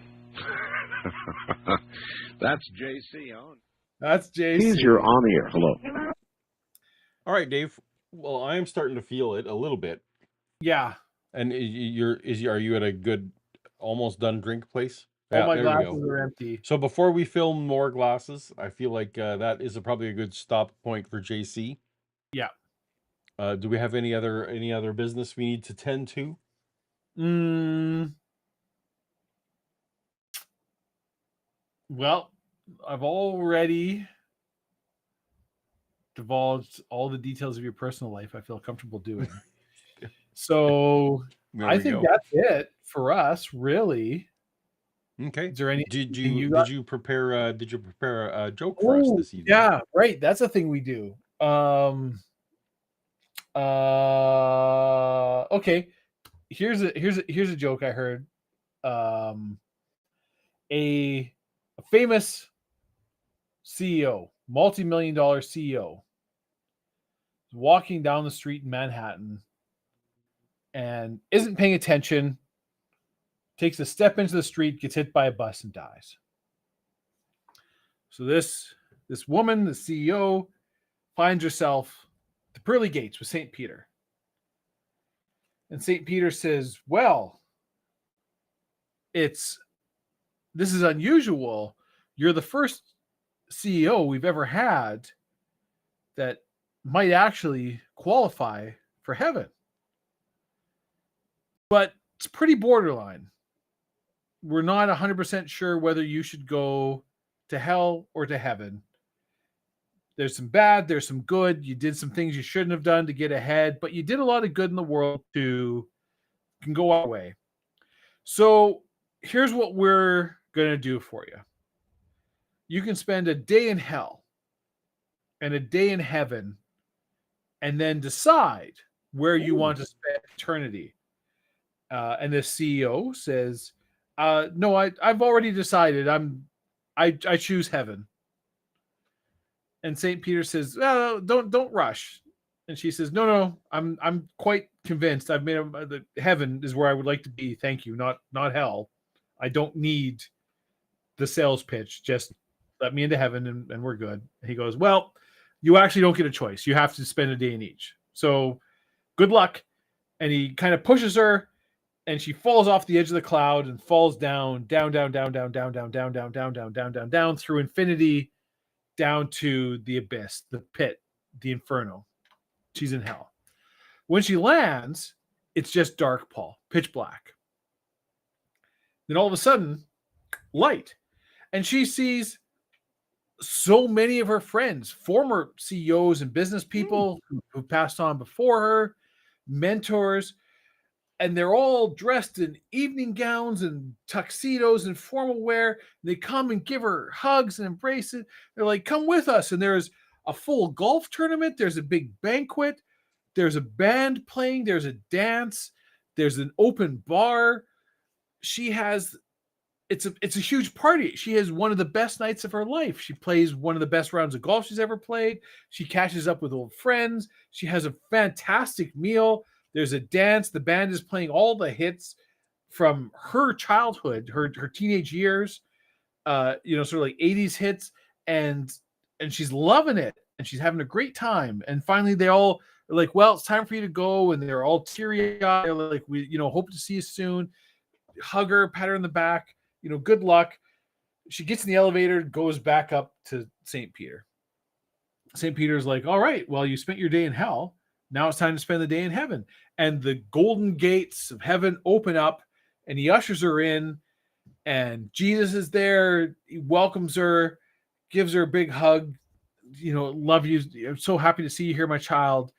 That's JC. That's JC. He's your on the air. Hello. All right, Dave. Well, I am starting to feel it a little bit. Yeah. And are you at a good, almost done drink place? All my glasses are empty. So before we fill more glasses, I feel like that is probably a good stop point for JC. Yeah. Do we have any other business we need to tend to? Well, I've already divulged all the details of your personal life I feel comfortable doing. So I think that's it for us, really. Okay. Is there any? Did you prepare a joke for us this evening? Yeah, right. That's a thing we do. Okay. Here's a joke I heard. A famous CEO, multi-million-dollar CEO, is walking down the street in Manhattan and isn't paying attention. Takes a step into the street, gets hit by a bus, and dies. So this woman, the CEO, finds herself at the pearly gates with St. Peter. And St. Peter says, well, this is unusual. You're the first CEO we've ever had that might actually qualify for heaven. But it's pretty borderline. We're not 100% sure whether you should go to hell or to heaven. There's some bad, there's some good. You did some things you shouldn't have done to get ahead, but you did a lot of good in the world to can go our way. So here's what we're going to do for you. You can spend a day in hell and a day in heaven and then decide where you want to spend eternity. And the CEO says, no, I've already decided. I choose heaven. And St. Peter says, don't rush. And she says, no, I'm quite convinced. I've made that heaven is where I would like to be. Thank you. Not hell. I don't need the sales pitch. Just let me into heaven and we're good. And he goes, well, you actually don't get a choice. You have to spend a day in each. So good luck. And he kind of pushes her. And she falls off the edge of the cloud and falls down through infinity, down to the abyss, the pit, the inferno. She's in hell. When she lands, it's just dark, Paul, pitch black. Then all of a sudden, light. And she sees so many of her friends, former CEOs and business people who passed on before her, mentors, and they're all dressed in evening gowns and tuxedos and formal wear. They come and give her hugs and embraces. They're like, come with us. And there's a full golf tournament. There's a big banquet. There's a band playing. There's a dance. There's an open bar. She has, it's a huge party. She has one of the best nights of her life. She plays one of the best rounds of golf she's ever played. She catches up with old friends. She has a fantastic meal. There's a dance. The band is playing all the hits from her childhood, her teenage years, sort of like 80s hits, and she's loving it, and she's having a great time. And finally, they all are like, well, it's time for you to go, and they're all teary-eyed. They're like, we, hope to see you soon. Hug her, pat her in the back, good luck. She gets in the elevator, goes back up to St. Peter. St. Peter's like, all right, well, you spent your day in hell. Now it's time to spend the day in heaven. And the golden gates of heaven open up, and he ushers her in, and Jesus is there. He welcomes her, gives her a big hug. Love you. I'm so happy to see you here, my child.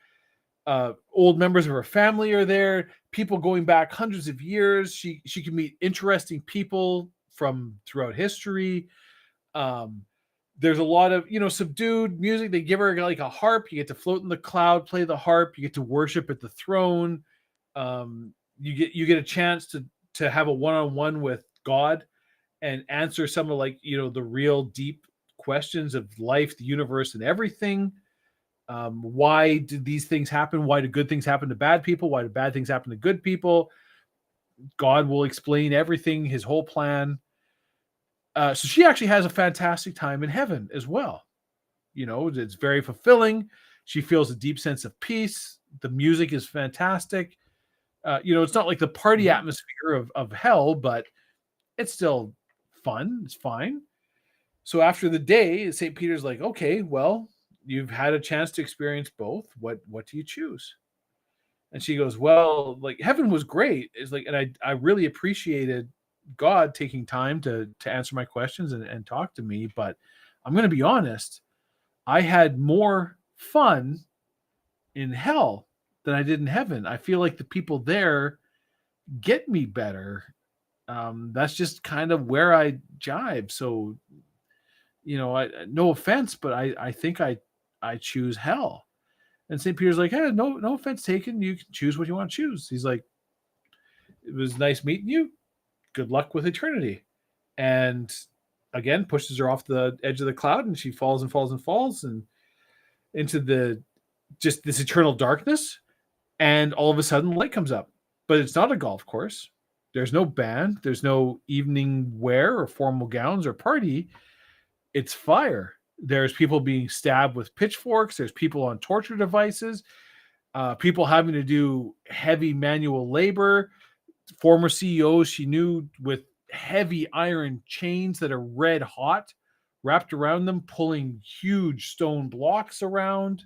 Old members of her family are there. People going back hundreds of years. She can meet interesting people from throughout history. There's a lot of, subdued music. They give her like a harp. You get to float in the cloud, play the harp. You get to worship at the throne. You get a chance to have a one-on-one with God and answer some of the real deep questions of life, the universe, and everything. Why did these things happen? Why do good things happen to bad people? Why do bad things happen to good people? God will explain everything, his whole plan. So she actually has a fantastic time in heaven as well. It's very fulfilling. She feels a deep sense of peace. The music is fantastic. It's not like the party atmosphere of hell, but it's still fun. It's fine. So after the day, St. Peter's like, okay, well, you've had a chance to experience both. What do you choose? And she goes, well, like heaven was great. It's like, and I really appreciated God taking time to answer my questions and talk to me. But I'm going to be honest, I had more fun in hell than I did in heaven. I feel like the people there get me better. That's just kind of where I jive. So, no offense, but I think I choose hell. And St. Peter's like, hey, no offense taken. You can choose what you want to choose. He's like, it was nice meeting you. Good luck with eternity. And again, pushes her off the edge of the cloud, and she falls and falls and falls and into just this eternal darkness. And all of a sudden light comes up, but it's not a golf course. There's no band. There's no evening wear or formal gowns or party. It's fire. There's people being stabbed with pitchforks. There's people on torture devices, people having to do heavy manual labor. Former CEOs she knew with heavy iron chains that are red hot wrapped around them, pulling huge stone blocks around.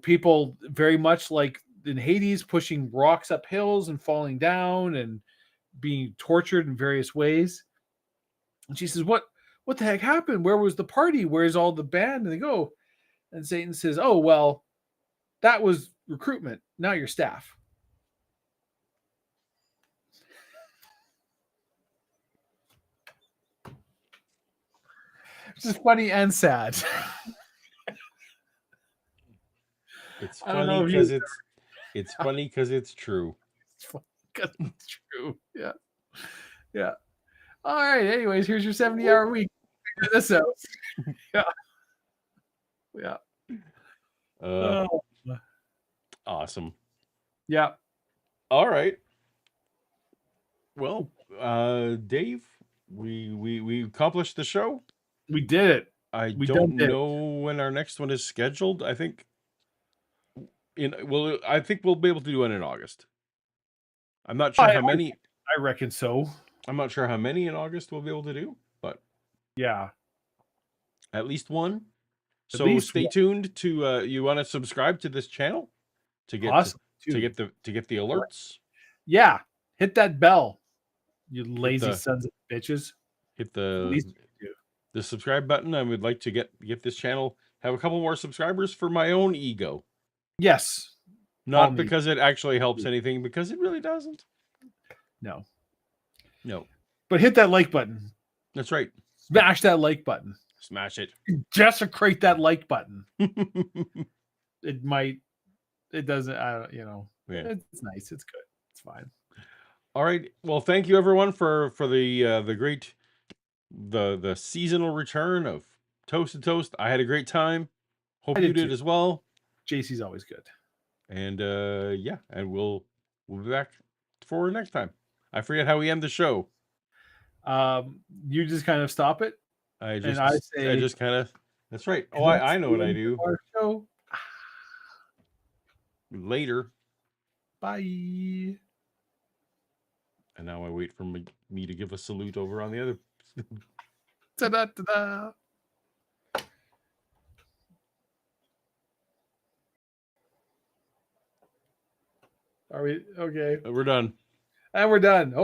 People very much like in Hades, pushing rocks up hills and falling down and being tortured in various ways. And she says, what the heck happened? Where was the party? Where's all the band? And they go, and Satan says, oh, well, that was recruitment. Now you're staff. It's just funny and sad. It's funny because it's funny because it's true. It's funny because it's true. Yeah. Yeah. All right. Anyways, here's your 70-hour week. Figure this out. Yeah. Yeah. Awesome. Yeah. All right. Well, Dave, we accomplished the show. We did it. I don't know when our next one is scheduled. I think I think we'll be able to do it in August. I'm not sure how many. I reckon so. I'm not sure how many in August we'll be able to do, but yeah, at least one. So stay tuned to you want to subscribe to this channel to get to get the alerts. Yeah, hit that bell, you lazy sons of bitches. Hit the subscribe button. I would like to get this channel have a couple more subscribers for my own ego. Yes. Not because it actually helps anything, because it really doesn't. No. But hit that like button. That's right. Smash that like button. Smash it. Desecrate that like button. It doesn't, it's nice. It's good. It's fine. All right. Well, thank you everyone for the great the seasonal return of Toast to Toast. I had a great time. Hope you did as well. JC's always good. And and we'll be back for next time. I forget how we end the show. You just kind of stop it. I just kind of. That's right. Oh, I know what I do. Our show. Later. Bye. And now I wait for me to give a salute over on the other. Ta-da-ta-da. Are we okay? We're done. And we're done. Oh.